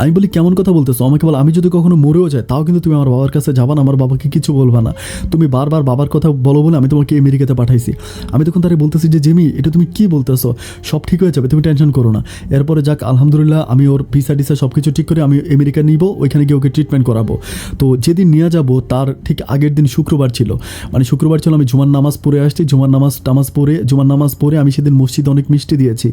আমি বলি কেমন কথা বলতেছো? আমাকে বল আমি যদি কখনো মরেও যাই তাও কিন্তু তুমি আমার বাবার কাছে যাবা না, আমার বাবাকে কিছু বলবা না। তুমি বারবার বাবার কথা বলো বলে আমি তোমাকে আমেরিকাতে পাঠাইছি। আমি তখন তারে বলতেছি যে জিমি এটা তুমি কি বলতেছো, সব ঠিক হয়ে যাবে, তুমি টেনশন করো না। এরপরে যাক আলহামদুলিল্লাহ আমি ওর ভিসা টিসা সব কিছু ঠিক করে আমি আমেরিকা নিব, ওইখানে গিয়ে ওকে ট্রিটমেন্ট করাবো। তো যেদিন নিয়ে যাব তার ঠিক আগের দিন শুক্রবার ছিল, মানে শুক্রবার ছিল, আমি জুমার নামাজ পড়ে আসছি। জুমার নামাজ পড়ে আমি সেদিন মসজিদে অনেক মিষ্টি দিয়েছি,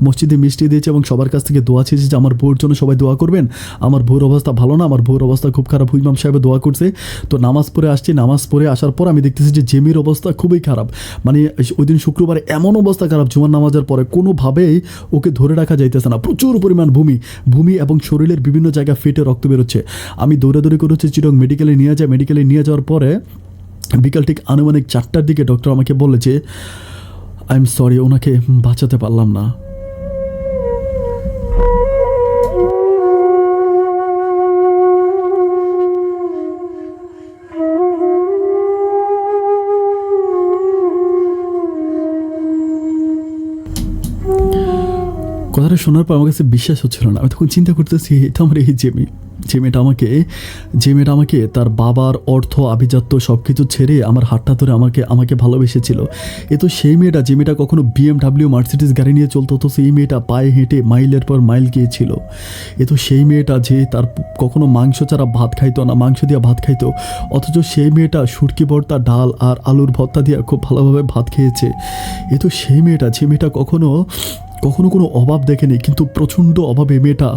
মসজিদে মিষ্টি দিয়েছি এবং সবার কাছ থেকে দোয়া চেয়েছি যে আমার বউর জন্য সবাই দোয়া করবেন, আমার বউর অবস্থা ভালো না, আমার বউর অবস্থা খুব খারাপ। ইমাম সাহেব দোয়া করছে। তো নামাজ পড়ে আসছি, নামাজ পড়ে আসার পর আমি দেখতেছি যে জেমির অবস্থা খুবই খারাপ। মানে ওই দিন শুক্রবারে এমন অবস্থা খারাপ, জুমার নামাজের পরে কোনোভাবেই ওকে ধরে রাখা যাইতেছে না, প্রচুর পরিমাণ ভূমি এবং শরীরের বিভিন্ন জায়গা ফেটে রক্ত বেরোচ্ছে। আমি দৌড়াদৌড়ি করে হচ্ছে চিটং মেডিকেলে নিয়ে যাওয়ার পরে বিকাল ঠিক আনুমানিক 4টার দিকে ডক্টর আমাকে বলে যে আই এম সরি, ওনাকে বাঁচাতে পারলাম না। কথাটা শোনার পর আমার কাছে বিশ্বাস হচ্ছিল না। আমি তখন চিন্তা করতেছি এটা আমার এই যে মেয়েটা আমাকে তার বাবার অর্থ আভিজাত্য সব কিছু ছেড়ে আমার হাতটা ধরে আমাকে ভালোবেসেছিল। এ তো সেই মেয়েটা যে মেয়েটা কখনো BMW মার্সিডিজ গাড়ি নিয়ে চলতো, তো সেই মেয়েটা পায়ে হেঁটে মাইলের পর মাইল গিয়েছিল। এ তো সেই মেয়েটা যে তার কখনো মাংস ছাড়া ভাত খাইতো না, মাংস দিয়ে ভাত খাইতো, অথচ সেই মেয়েটা শুটকি ভর্তা, ডাল আর আলুর ভর্তা দিয়ে খুব ভালোভাবে ভাত খেয়েছে। এ তো সেই মেয়েটা যে মেয়েটা কখনো কোনো অভাব দেখেনি, কিন্তু প্রচণ্ড অভাবে মেয়েটা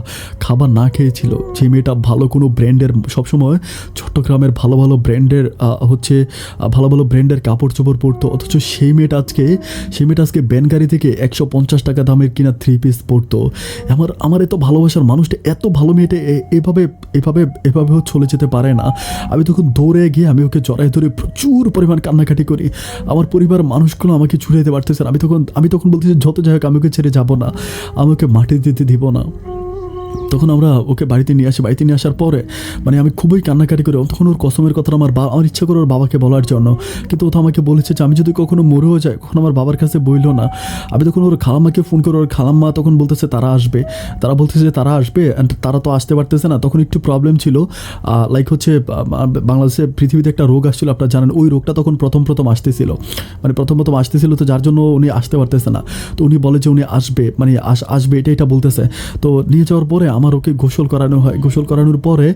খাবার না খেয়েছিল। যে মেয়েটা ভালো কোনো ব্র্যান্ডের, সবসময় চট্টগ্রামের ভালো ভালো ব্র্যান্ডের কাপড় চোপড় পরতো, অথচ সেই মেয়েটা আজকে ব্যান গাড়ি থেকে 150 টাকা দামের কিনা 3 পিস পরতো। আমার এত ভালোবাসার মানুষটা, এত ভালো মেয়েটা এভাবেও চলে যেতে পারে না। আমি তখন দৌড়ে গিয়ে আমি ওকে জড়াই ধরে প্রচুর পরিমাণ কান্নাকাটি করি। আমার পরিবার মানুষগুলো আমাকে ছুড়ে দিতে পারতেছে না। আমি তখন বলতেছি যত যাই হোক আমি ওকে ছেড়ে যাব না, আমি ওকে মাটি দিতে দিব না। তখন আমরা ওকে বাড়িতে নিয়ে আসার পরে মানে আমি খুবই কান্নাকাটি করি। তখন ওর কসমের কথা আমার ইচ্ছা করে ওর বাবাকে বলার জন্য, কিন্তু ও তো আমাকে বলেছে যে আমি যদি কখনো মরেও যাই কখন আমার বাবার কাছে বইল না। আমি তখন ওর খালাম্মাকে ফোন করে, ওর খালাম্মা তখন বলতেছে তারা বলতেছে যে তারা আসবে, অ্যান্ড তারা তো আসতে পারতেছে না। তখন একটু প্রবলেম ছিল, লাইক হচ্ছে বাংলাদেশে পৃথিবীতে একটা রোগ আসছিল, আপনারা জানেন, ওই রোগটা তখন প্রথম আসতেছিল, তো যার জন্য উনি আসতে পারতেছে না। তো উনি বলে যে উনি আসবে, মানে আসবে এটা বলতেছে। তো নিয়ে যাওয়ার পরে আমার ওকে গোসল করানোর পরে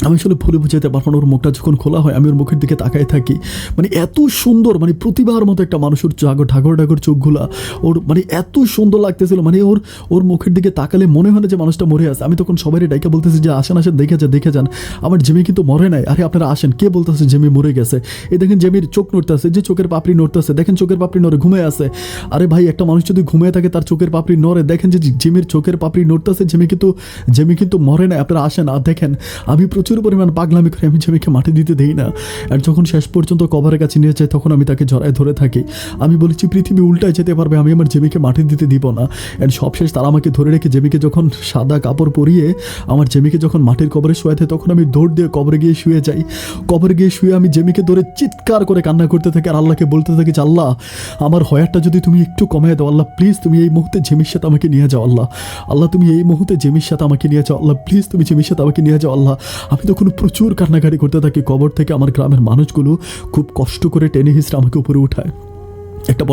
আমি আসলে ভুলে বুঝাতে পারবো না। ওর মুখটা যখন খোলা হয় আমি ওর মুখের দিকে তাকাই থাকি, মানে এত সুন্দর, মানে প্রতিভার মতো একটা মানুষের ঢাকর চোখগুলা ওর, মানে এত সুন্দর লাগতেছিল। মানে ওর মুখের দিকে তাকালে মনে হয় না যে মানুষটা মরে আছে। আমি তখন সবাই ডাইকা বলতেছি যে আসেন দেখে যান আমার জেমি কিন্তু মরে নাই। আরে আপনারা আসেন, কে বলতেছে জেমি মরে গেছে? এই দেখেন জেমির চোখ নড়তেছে, যে চোখের পাপড়ি নড়তেছে, দেখেন চোখের পাপড়ি নড়ে, ঘুমিয়ে আছে। আরে ভাই, একটা মানুষ যদি ঘুমিয়ে থাকে তার চোখের পাপড়ি নড়ে, দেখেন যে জেমির চোখের পাপড়ি নড়তেছে, জেমি কিন্তু মরে নাই। আপনারা আসেন আর দেখেন। আমি প্রচুর পরিমাণ পাগলামি করে আমি জেমিকে মাটি দিতে দেই না। আর যখন শেষ পর্যন্ত কবরের কাছে নিয়ে যায় তখন আমি তাকে জড়ায় ধরে থাকি। আমি বলেছি পৃথিবী উল্টায় যেতে পারবে, আমি আমার জেমিকে মাটি দিতে দিব না। অ্যান্ড সবশেষ তারা আমাকে ধরে রেখে জেমিকে যখন সাদা কাপড় পরিয়ে আমার জেমিকে যখন মাটির কবরে শোয়া দেয়, তখন আমি দৌড় দিয়ে কবরে গিয়ে শুয়ে যাই। কবরে গিয়ে শুয়ে আমি জেমিকে ধরে চিৎকার করে কান্না করতে থাকি আর আল্লাহকে বলতে থাকি যে আল্লাহ, আমার হয়ারটা যদি তুমি একটু কমিয়ে দাও, আল্লাহ প্লিজ তুমি এই মুহূর্তে জেমির সাথে আমাকে নিয়ে যাও, আল্লাহ তুমি এই মুহূর্তে জেমির সাথে আমাকে নিয়ে যাও, আল্লাহ প্লিজ তুমি জেমির সাথে আমাকে নিয়ে যাও আল্লাহ। আমি তখন প্রচুর কান্নাকাটি করতে থাকি। কবর থেকে আমার গ্রামের মানুষগুলো খুব কষ্ট করে টেনে হিঁচড়ে আমাকে উপরে উঠায়। একটা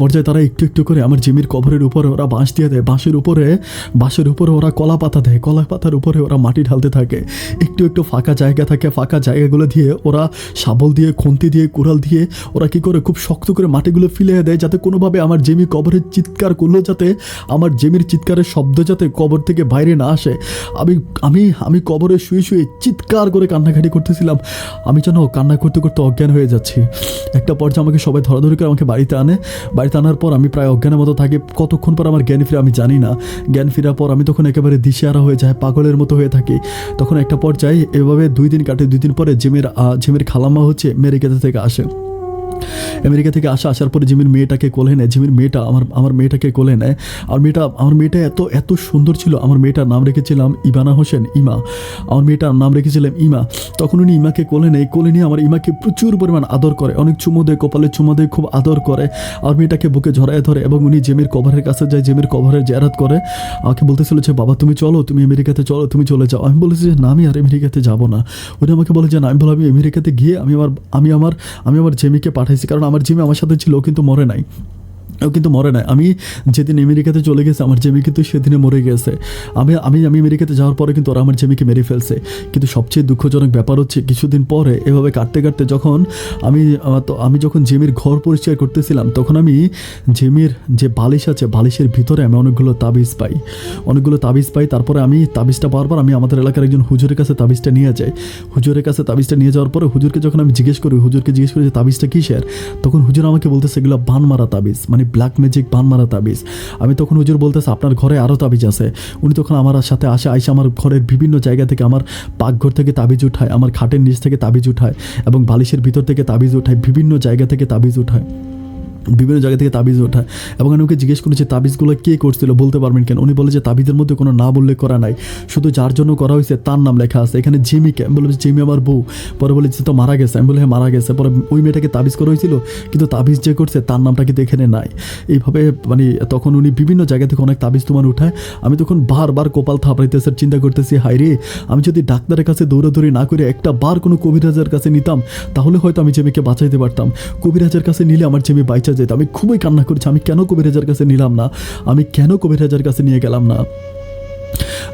পর্যায়ে তারা একটু করে আমার জেমির কবরের উপরে ওরা বাঁশ দিয়ে দেয়, বাঁশের উপরে ওরা কলা পাতা দেয়, কলা পাতার উপরে ওরা মাটি ঢালতে থাকে। একটু ফাঁকা জায়গা থাকে, ফাঁকা জায়গাগুলো দিয়ে ওরা শাবল দিয়ে, খুন্তি দিয়ে, কুড়াল দিয়ে ওরা কি করে খুব শক্ত করে মাটিগুলো ফেলে দেয়, যাতে কোনোভাবে আমার জেমি কবরের চিৎকার করলো, যাতে আমার জেমির চিৎকারের শব্দ যাতে কবর থেকে বাইরে না আসে। আমি কবরে শুয়ে চিৎকার করে কান্নাকাটি করতেছিলাম। আমি যেন কান্না করতে অজ্ঞান হয়ে যাচ্ছি। একটা পর্যায়ে আমাকে সবাই ধরাধরি করে আমাকে বাড়িতে আনার পর আমি প্রায় অজ্ঞানের মতো থাকি। কতক্ষণ পর আমার জ্ঞান ফিরে আমি জানি না। জ্ঞান ফেরার পর আমি তখন একেবারে দিশেহারা হয়ে যায়, পাগলের মতো হয়ে থাকি। তখন একটা পর্যায়ে এভাবে 2 দিন কাটে। 2 দিন পরে জিমের খালাম্মা হচ্ছে আমেরিকা থেকে আসার পরে জিমির মেয়েটাকে কোলে নেয়। জিমির মেয়েটা আমার মেয়েটাকে কোলে নেয়। আর আমার মেয়েটা এত সুন্দর ছিল। আমার মেয়েটার নাম রেখেছিলাম ইবানা হোসেন, ইমা। আমার মেয়েটার নাম রেখেছিলাম ইমা। তখন উনি ইমাকে কোলে নিয়ে আমার ইমাকে প্রচুর পরিমাণ আদর করে, অনেক চুমো দেয়, কপালে চুমো দেয়, খুব আদর করে। আমার মেয়েটাকে বুকে জড়ায় ধরে এবং উনি জেমির কভারের কাছে যায়, জেমির কভারের জিয়ারত করে। আমাকে বলতেছিল যে বাবা তুমি চলো, তুমি আমেরিকাতে চলো, তুমি চলে যাও। আমি বলেছি যে না, আমি আর আমেরিকাতে যাবো না। উনি আমাকে বলে যে না। আমি বললাম আমি আমেরিকাতে গিয়ে আমি আমার জেমিকে পাঠাইছি, কারণ আমার জিমি আমার সাথে ছিল, ও কিন্তু মরে নাই। আমি যেদিন আমেরিকাতে চলে গেছে আমার জেমি কিন্তু সেদিনে মরে গেছে। আমি আমেরিকাতে যাওয়ার পরে কিন্তু ওরা আমার জেমিকে মেরে ফেলছে। কিন্তু সবচেয়ে দুঃখজনক ব্যাপার হচ্ছে কিছুদিন পরে এভাবে কাটতে যখন আমি যখন জেমির ঘর পরিষ্কার করতেছিলাম, তখন আমি জেমির যে বালিশ আছে, বালিশের ভিতরে আমি অনেকগুলো তাবিজ পাই। তারপরে আমি তাবিজটা পাওয়ার পর আমি আমাদের এলাকার একজন হুজুরের কাছে তাবিজটা নিয়ে যাই। হুজুরের কাছে তাবিজটা নিয়ে যাওয়ার পরে হুজুরকে যখন আমি জিজ্ঞেস করি যে তাবিজটা কিসের, তখন হুজুর আমাকে বলতেছে এগুলো বান মারা তাবিজ, মানে ব্ল্যাক ম্যাজিক বান মারা তাবিজ। আমি তখন হুজুর বলতেছে আপনার ঘরে আরও তাবিজ আছে। উনি তখন আমার সাথে আইসা আমার ঘরের বিভিন্ন জায়গা থেকে, আমার পাকঘর থেকে তাবিজ উঠায়, আমার খাটের নিচ থেকে তাবিজ উঠায় এবং বালিশের ভিতর থেকে তাবিজ উঠায়, বিভিন্ন জায়গা থেকে তাবিজ ওঠায় এবং আমি ওকে জিজ্ঞেস করেছি তাবিজগুলো কে করছিল, বলতে পারবেন কেন? উনি বলে যে তাবিজের মধ্যে কোনো নাম উল্লেখ করা নাই, শুধু যার জন্য করা হয়েছে তার নাম লেখা আছে এখানে, জিমিকে। আমি বললাম জিমি আমার বউ। পরে বলে যে তো মারা গেছে। আমি বলি হ্যাঁ মারা গেছে। পরে ওই মেয়েটাকে তাবিজ করা হয়েছিল, কিন্তু তাবিজ যে করছে তার নামটা কিন্তু এখানে নাই। এইভাবে মানে তখন উনি বিভিন্ন জায়গা থেকে অনেক তাবিজ তোমার উঠায়। আমি তখন বারবার কপাল থাপড়াইতেছে, চিন্তা করতেছি হাই রে, আমি যদি ডাক্তারের কাছে দৌড়াদৌড়ি না করে একটা বার কোনো কবিরাজের কাছে নিতাম, তাহলে হয়তো আমি জেমিকে বাঁচাইতে পারতাম। কবিরাজের কাছে নিলে আমার জেমি বাইচা যেত। আমি খুবই কান্না করছি, আমি কেন কবিরাজের কাছে নিলাম না, আমি কেন কবিরাজের কাছে নিয়ে গেলাম না।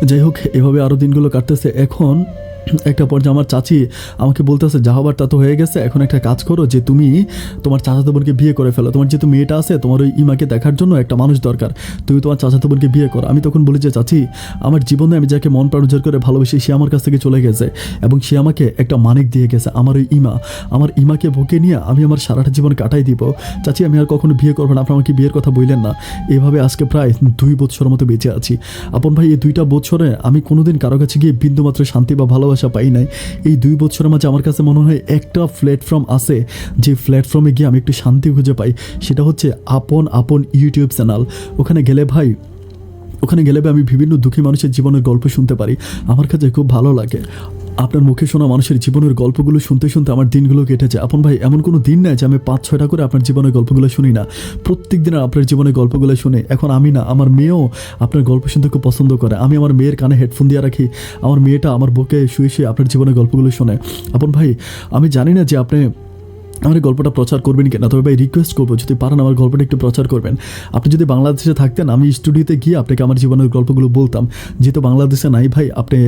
যাই হোক, এভাবে আরও দিনগুলো কাটতেছে। এখন একটা পর্যায়ে আমার চাচি আমাকে বলতেছে যা হবার তা তো হয়ে গেছে, এখন একটা কাজ করো যে তুমি তোমার চাচাতো বোনকে বিয়ে করে ফেলো। তোমার যেহেতু মেয়েটা আছে, তোমার ওই ইমাকে দেখার জন্য একটা মানুষ দরকার, তুমি তোমার চাচাতো বোনকে বিয়ে করো। আমি তখন বলি যে চাচি, আমার জীবনে আমি যাকে মন প্রাণ উজাড় করে ভালোবেসে সে আমার কাছ থেকে চলে গেছে এবং সে আমাকে একটা মানিক দিয়ে গেছে। আমার ওই আমার ইমাকে বুকে নিয়ে আমি আমার সারাটা জীবন কাটাই দিব। চাচি আমি আর কখনো বিয়ে করবো না, আপনি আমাকে বিয়ের কথা বললেন না। এভাবে আজকে প্রায় 2 বছরের মতো বেঁচে আছি। আপন ভাই, এই 2টা বছরে আমি কোনোদিন কারো কাছে গিয়ে বিন্দুমাত্র শান্তি বা ভালোবাসা পাই নাই। এই 2 বছরের মাঝে আমার কাছে মনে হয় একটা প্ল্যাটফর্ম আছে, যে প্ল্যাটফর্মে গিয়ে আমি একটু শান্তি খুঁজে পাই, সেটা হচ্ছে আপন ইউটিউব চ্যানেল। ওখানে গেলে ভাই আমি বিভিন্ন দুঃখী মানুষের জীবনের গল্প শুনতে পারি, আমার কাছে খুব ভালো লাগে। আপনার মুখে শোনা মানুষের জীবনের গল্পগুলো শুনতে আমার দিনগুলো কেটে যায়। আপন ভাই, এমন কোনো দিন নাই যে আমি 5-6টা করে আপনার জীবনের গল্পগুলো শুনি না। প্রত্যেক দিন আপনার জীবনের গল্পগুলো শুনে এখন আমি না, আমার মেয়েও আপনার গল্প শুনতে খুব পছন্দ করে। আমি আমার মেয়ের কানে হেডফোন দিয়ে রাখি, আমার মেয়েটা আমার বুকে শুয়ে আপনার জীবনের গল্পগুলো শোনে। আপন ভাই, আমি জানি না যে আপনি আমার এই গল্পটা প্রচার করবেন কিনা, তবে ভাই রিকোয়েস্ট করবো যদি পারেন আমার গল্পটা একটু প্রচার করবেন। আপনি যদি বাংলাদেশে থাকতেন, আমি স্টুডিওতে গিয়ে আপনাকে আমার জীবনের গল্পগুলো বলতাম। যেহেতু বাংলাদেশে নাই ভাই, আপনি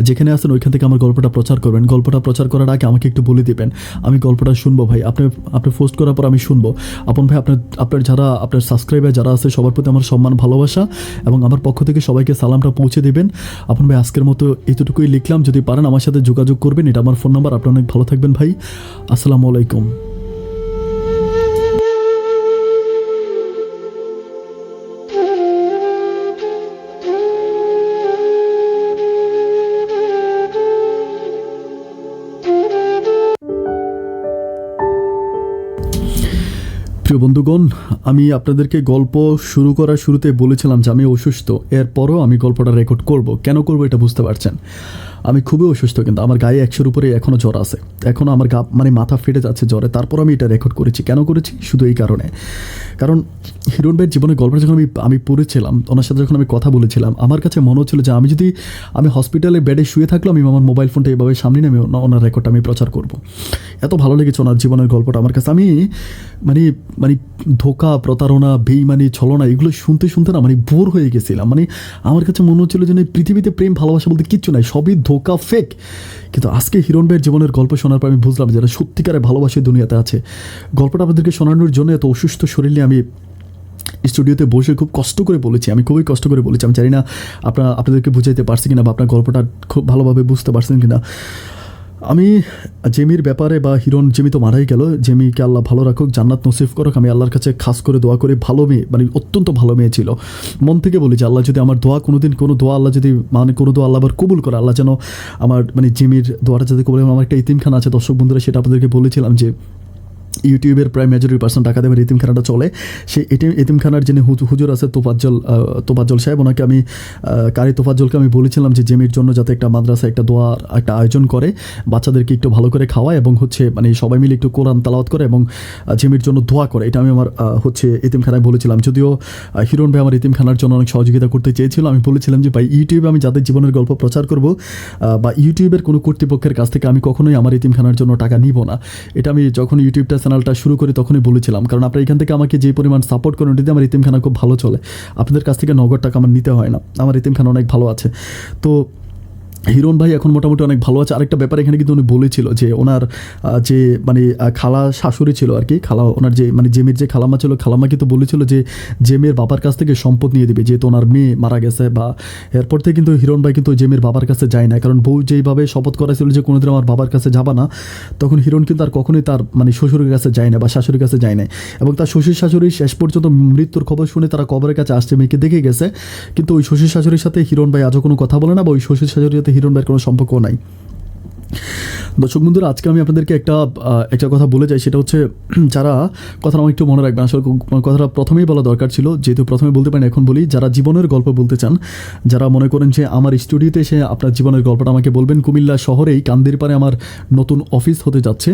যেখানে আছেন ওইখান থেকে আমার গল্পটা প্রচার করবেন। গল্পটা প্রচার করার আগে আমাকে একটু বলে দেবেন, আমি গল্পটা শুনবো ভাই। আপনি পোস্ট করার পর আমি শুনবো। আপন ভাই, আপনার যারা আপনার সাবস্ক্রাইবার যারা আছে সবার প্রতি আমার সম্মান ভালোবাসা এবং আমার পক্ষ থেকে সবাইকে সালামটা পৌঁছে দেবেন। আপন ভাই, আজকের মতো এতটুকুই লিখলাম। যদি পারেন আমার সাথে যোগাযোগ করবেন, এটা আমার ফোন নাম্বার। আপনি অনেক ভালো থাকবেন ভাই। আসসালামু আলাইকুম। প্রিয় বন্ধুগণ, আমি আপনাদেরকে গল্প শুরু করার শুরুতে বলেছিলাম যে আমি অসুস্থ। এরপরও আমি গল্পটা রেকর্ড করব। কেন করব এটা বুঝতে পারছেন। আমি খুবই অসুস্থ, কিন্তু আমার গায়ে 100-র উপরে এখনও জ্বর আছে। এখনও আমার গা মানে মাথা ফেটে যাচ্ছে জ্বরে। তারপর আমি এটা রেকর্ড করেছি। কেন করেছি? শুধু এই কারণে, কারণ হিরণ ভাইয়ের জীবনের গল্পটা যখন আমি পড়েছিলাম, ওনার সাথে যখন আমি কথা বলেছিলাম, আমার কাছে মনে হচ্ছিল যে আমি হসপিটালে বেডে শুয়ে থাকলাম, আমি আমার মোবাইল ফোনটা এইভাবে সামনে নিয়ে ওনার রেকর্ডটা আমি প্রচার করব। এত ভালো লেগেছে ওনার জীবনের গল্পটা আমার কাছে। আমি মানে ধোঁকা, প্রতারণা, বেইমানি, ছলনা এগুলো শুনতে না বোর হয়ে গেছিলাম। আমার কাছে মনে হচ্ছিল যে পৃথিবীতে প্রেম ভালোবাসা বলতে কিচ্ছু নাই, সবই ধোঁকা, ফেক। কিন্তু আজকে হিরণ ভাইয়ের জীবনের গল্প শোনার পর আমি বুঝলাম যারা সত্যিকারে ভালোবাসে দুনিয়াতে আছে। গল্পটা আপনাদেরকে শোনানোর জন্য এত অসুস্থ শরীর নিয়ে আমি স্টুডিওতে বসে খুব কষ্ট করে বলেছি। আমি খুবই কষ্ট করে বলেছি। আমি জানি না আপনাদেরকে বুঝাইতে পারছি কিনা বা আপনার গল্পটা খুব ভালোভাবে বুঝতে পারছেন কিনা। আমি জেমির ব্যাপারে বা হিরণ, জেমি তো মারাই গেল, জেমিকে আল্লাহ ভালো রাখুক, জান্নাত নসিব করুক। আমি আল্লাহর কাছে খাস করে দোয়া করি, ভালো মেয়ে, মানে অত্যন্ত ভালো মেয়ে ছিল। মন থেকে বলি যে আল্লাহ যদি আমার দোয়া কোনোদিন, কোনো দোয়া আল্লাহ যদি, মানে কোনো দোয়া আল্লাহ আবার কবুল করে, আল্লাহ যেন আমার মানে জেমির দোয়াটা যাতে কবুল। আমার একটা ইতিমখানা আছে, দর্শক বন্ধুরা, সেটা আপনাদেরকে বলেছিলাম যে ইউটিউবের প্রায় মেজরিটি পার্সেন্ট টাকা দেবের এতিমখানাটা চলে। সেই এতিমখানার যিনি হুজুর আছে তোফাজ্জল সাহেব, ওনাকে আমি কারি তোফাজ্জলকে আমি বলেছিলাম যে জেমির জন্য যাতে একটা মাদ্রাসা একটা দোয়ার একটা আয়োজন করে, বাচ্চাদেরকে একটু ভালো করে খাওয়ায় এবং হচ্ছে মানে সবাই মিলে একটু কোরআন তালাওয়াত করে এবং জেমির জন্য দোয়া করে। এটা আমি আমার হচ্ছে এতিমখানায় বলেছিলাম। যদিও হিরণ ভাই আমার এতিমখানার জন্য অনেক সহযোগিতা করতে চেয়েছিল। আমি বলেছিলাম যে ভাই, ইউটিউবে আমি যাদের জীবনের গল্প প্রচার করব বা ইউটিউবের কোনো কর্তৃপক্ষের কাছ থেকে আমি কখনোই আমার এতিমখানার জন্য টাকা নিব না। এটা আমি যখন ইউটিউবটা চ্যানেলটা শুরু করি তখনই বলেছিলাম, কারণ আপনারা এখান থেকে আমাকে যে পরিমাণ সাপোর্ট করেন, যদি আমার এতিমখানা খুব ভালো চলে, আপনাদের কাছ থেকে নগদ টাকা আমার নিতে হয় না, আমার এতিমখানা অনেক ভালো আছে। তো হিরণ ভাই এখন মোটামুটি অনেক ভালো আছে। আরেকটা ব্যাপার এখানে কিন্তু উনি বলেছিল যে ওনার যে মানে খালা শাশুড়ি ছিল আর কি, খালা ওনার যে মানে জেমির যে খালাম্মা ছিল, খালাম্মা কিন্তু বলেছিল যে জেমির বাবার কাছ থেকে সম্পদ নিয়ে দিবে, যেহেতু ওনার মেয়ে মারা গেছে। বা এরপর থেকে কিন্তু হিরণ ভাই কিন্তু জেমির বাবার কাছে যায় না, কারণ বউ যেইভাবে শপথ করেছিল যে কোনোদিন আমার বাবার কাছে যাবা না, তখন হিরণ কিন্তু আর কখনোই তার মানে শ্বশুরের কাছে যায় না বা শাশুড়ির কাছে যায় না। এবং তার শ্বশুর শাশুড়ি শেষ পর্যন্ত মৃত্যুর খবর শুনে তারা কবরের কাছে আসছে, মেয়েকে দেখে গেছে, কিন্তু ওই শ্বশুর শাশুড়ির সাথে হিরণ ভাই আজও কোনো কথা বলে না, বা ওই শ্বশুর শাশুড়ির সাথে হিরণ ভাইয়ের কোনো সম্পর্ক নাই। দর্শক বন্ধুরা, আজকে আমি আপনাদেরকে একটা কথা বলে যাই, সেটা হচ্ছে যারা কথাটা আমার একটু মনে রাখবেন, আসলে কথাটা প্রথমেই বলা দরকার ছিল, যেহেতু প্রথমে বলতে পারেন এখন বলি। যারা জীবনের গল্প বলতে চান, যারা মনে করেন যে আমার স্টুডিওতে এসে আপনার জীবনের গল্পটা আমাকে বলবেন, কুমিল্লা শহরেই কান্দির পাড়ে আমার নতুন অফিস হতে যাচ্ছে,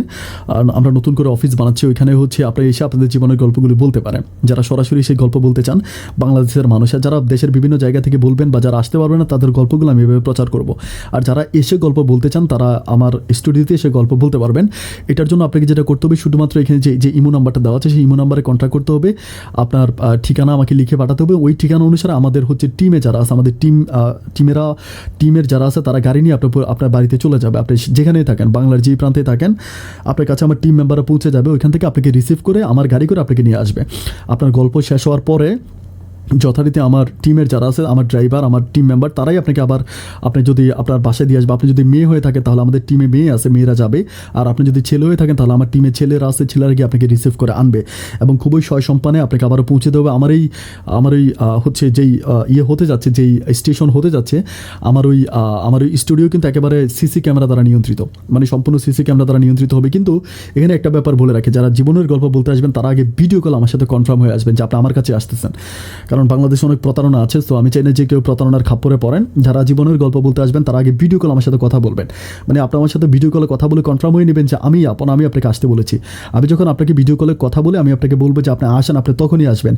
আর আমরা নতুন করে অফিস বানাচ্ছি, ওইখানে হচ্ছে আপনারা এসে আপনাদের জীবনের গল্পগুলি বলতে পারেন। যারা সরাসরি সেই গল্প বলতে চান, বাংলাদেশের মানুষ, আর যারা দেশের বিভিন্ন জায়গা থেকে বলবেন বা যারা আসতে পারবে না, তাদের গল্পগুলো আমি এভাবে প্রচার করব। আর যারা এসে গল্প বলতে চান, তারা আমার স্টুডিওতে এসে গল্প বলতে পারবেন। এটার জন্য আপনাকে যেটা করতে হবে, শুধুমাত্র এখানে যে ইমো নাম্বারটা দেওয়া আছে, সেই ইমো নাম্বারে কন্ট্যাক্ট করতে হবে, আপনার ঠিকানা আমাকে লিখে পাঠাতে হবে। ওই ঠিকানা অনুসারে আমাদের হচ্ছে টিমে যারা আছে, আমাদের টিমের যারা আছে, তারা গাড়ি নিয়ে আপনার বাড়িতে চলে যাবে। আপনি যেখানেই থাকেন, বাংলার যেই প্রান্তে থাকেন, আপনার কাছে আমার টিম মেম্বাররা পৌঁছে যাবে, ওইখান থেকে আপনাকে রিসিভ করে আমার গাড়ি করে আপনাকে নিয়ে আসবে। আপনার গল্প শেষ হওয়ার পরে যথারীতি আমার টিমের যারা আছে, আমার ড্রাইভার, আমার টিম মেম্বার, তারাই আপনাকে আবার আপনি যদি আপনার বাসায় দিয়ে আসবে। আপনি যদি মেয়ে হয়ে থাকেন তাহলে আমাদের টিমে মেয়ে আছে, মেয়েরা যাবে। আর আপনি যদি ছেলে হয়ে থাকেন তাহলে আমার টিমে ছেলেরা আছে, ছেলেরা গিয়ে আপনাকে রিসিভ করে আনবে এবং খুবই সম্পানে আপনাকে আবারও পৌঁছে দেবে। আমার ওই হচ্ছে যেই হতে যাচ্ছে, যেই স্টেশন হতে যাচ্ছে, আমার ওই স্টুডিও কিন্তু একেবারে সিসি ক্যামেরা দ্বারা নিয়ন্ত্রিত, মানে সম্পূর্ণ সিসি ক্যামেরা দ্বারা নিয়ন্ত্রিত হবে। কিন্তু এখানে একটা ব্যাপার বলে রাখে, যারা জীবনের গল্প বলতে আসবেন তারা আগে ভিডিও কল আমার সাথে কনফার্ম হয়ে আসবেন যে আপনি আমার কাছে আসতেছেন, কারণ বাংলাদেশে অনেক প্রতারণা আছে। তো আমি চাই না যে কেউ প্রতারণার খাপ্পরে পড়েন। যারা জীবনের গল্প বলতে আসবেন তারা আগে ভিডিও কল আমার সাথে কথা বলবেন, মানে আপনি আমার সাথে ভিডিও কলে কথা বলে কনফার্ম হয়ে নেবেন যে আমি আপনাকে আসতে বলেছি। আমি যখন আপনাকে ভিডিও কলে কথা বলে আমি আপনাকে বলবো যে আপনি আসেন, আপনি তখনই আসবেন।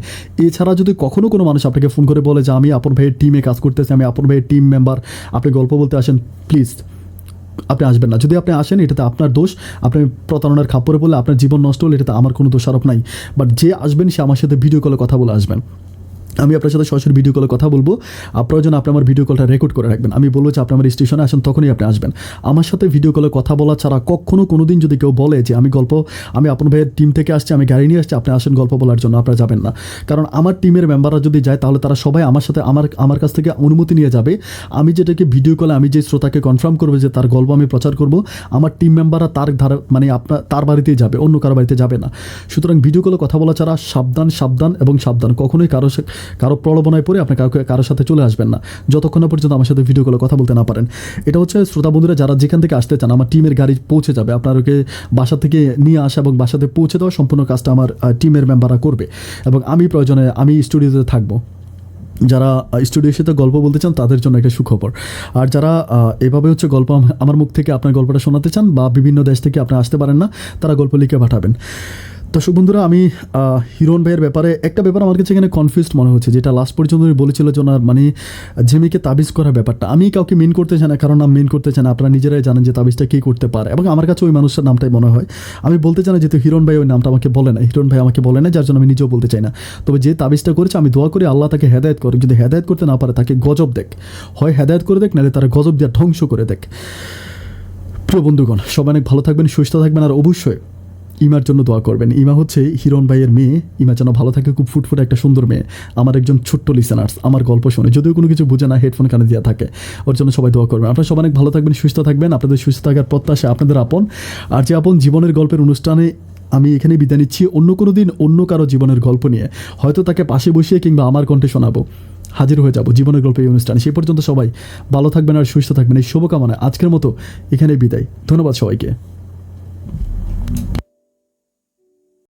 এছাড়া যদি কখনো কোনো মানুষ আপনাকে ফোন করে বলে যে আমি আপন ভাইয়ের টিমে কাজ করতেছি, আমি আপন ভাইয়ের টিম মেম্বার, আপনি গল্প বলতে আসেন, প্লিজ আপনি আসবেন না। যদি আপনি আসেন, এটাতে আপনার দোষ, আপনি প্রতারণার খাপ্পরে বলে আপনার জীবন নষ্ট হলে এটাতে আমার কোনো দোষারোপ নাই। বাট যে আসবেন সে আমার সাথে ভিডিও কলে কথা বলে আসবেন। আমি আপনার সাথে সরাসরি ভিডিও কলে কথা বলবো, আপনার জন্য আপনি আমার ভিডিও কলটা রেকর্ড করে রাখবেন। আমি বলবো যে আপনি আমার স্টেশনে আসেন, তখনই আপনি আসবেন। আমার সাথে ভিডিও কলে কথা বলা ছাড়া কখনো কোনো দিন যদি কেউ বলে যে আমি আপন ভাইয়ের টিম থেকে আসছি, আমি গাড়ি নিয়ে আসছি, আপনি আসেন গল্প বলার জন্য, আপনারা যাবেন না। কারণ আমার টিমের মেম্বাররা যদি যায় তাহলে তারা সবাই আমার সাথে আমার কাছ থেকে অনুমতি নিয়ে যাবে। আমি যেটাকে ভিডিও কলে আমি যে শ্রোতাকে কনফার্ম করবো যে তার গল্প আমি প্রচার করব, আমার টিম মেম্বাররা মানে তার বাড়িতেই যাবে, অন্য কারো বাড়িতে যাবে না। সুতরাং ভিডিও কলে কথা বলা ছাড়া সাবধান, কখনোই কারো প্রলোভনায় পরে আপনি কারোর সাথে চলে আসবেন না, যতক্ষণ না পর্যন্ত আমার সাথে ভিডিও কলে কথা বলতে না পারেন। এটা হচ্ছে শ্রোতা বন্ধুরা, যারা যেখান থেকে আসতে চান, আমার টিমের গাড়ি পৌঁছে যাবে, আপনাকে বাসা থেকে নিয়ে আসা এবং বাসাতে পৌঁছে দেওয়া সম্পূর্ণ কাজটা আমার টিমের মেম্বাররা করবে এবং আমি প্রয়োজনে আমি স্টুডিওতে থাকবো। যারা স্টুডিওর সাথে গল্প বলতে চান তাদের জন্য একটা সুখবর। আর যারা এভাবে হচ্ছে গল্প আমার মুখ থেকে আপনার গল্পটা শোনাতে চান বা বিভিন্ন দেশ থেকে আপনি আসতে পারেন না, তারা গল্প লিখে পাঠাবেন। দর্শক বন্ধুরা, আমি হিরণ ভাইয়ের ব্যাপারে একটা ব্যাপার আমার কাছে এখানে কনফিউজড মনে হচ্ছে, যেটা লাস্ট পর্যন্ত বলেছিল যে ওনার মানে জেমিকে তাবিজ করার ব্যাপারটা। আমি কাউকে মেন করতে চাই না, কারণ আমি মেন করতে চাই না, আপনারা নিজেরাই জানেন যে তাবিজটা কে করতে পারে এবং আমার কাছে ওই মানুষটার নামটাই মনে হয়। আমি বলতে চাই না, যেহেতু হিরণ ভাই ওই নামটা আমাকে বলে না, হিরণ ভাই আমাকে বলে না, যার জন্য আমি নিজেও বলতে চাই না। তবে যে তাবিজটা করেছে আমি দোয়া করি আল্লাহ তাকে হেদায়েত করে, যদি হেদায়েত করতে না পারে তাকে গজব দেখ, হয় হেদায়েত করে দেখ, নাহলে তারা গজব দিয়ে ধ্বংস করে দেখ। প্রিয় বন্ধুগণ, সবাই অনেক ভালো থাকবেন, সুস্থ থাকবেন, আর অবশ্যই ইমার জন্য দোয়া করবেন। ইমা হচ্ছে হিরণ ভাইয়ের মেয়ে। ইমা যেন ভালো থাকে, খুব ফুটফুটে একটা সুন্দর মেয়ে, আমার একজন ছোট্ট লিসেনার্স, আমার গল্প শুনে যদিও কোনো কিছু বোঝে না, হেডফোন কানে দেওয়া থাকে, ওর জন্য সবাই দোয়া করবেন। আপনারা সবাই অনেক ভালো থাকবেন, সুস্থ থাকবেন। আপনাদের সুস্থ থাকার প্রত্যাশা আপনাদের আপন। আর যে আপন জীবনের গল্পের অনুষ্ঠানে আমি এখানে বিদায় নিচ্ছি। অন্য কোনো দিন অন্য কারো জীবনের গল্প নিয়ে হয়তো তাকে পাশে বসিয়ে কিংবা আমার কণ্ঠে শোনাবো, হাজির হয়ে যাব জীবনের গল্পে এই অনুষ্ঠানে। সেই পর্যন্ত সবাই ভালো থাকবেন আর সুস্থ থাকবেন, এই শুভকামনায় আজকের মতো এখানে বিদায়। ধন্যবাদ সবাইকে।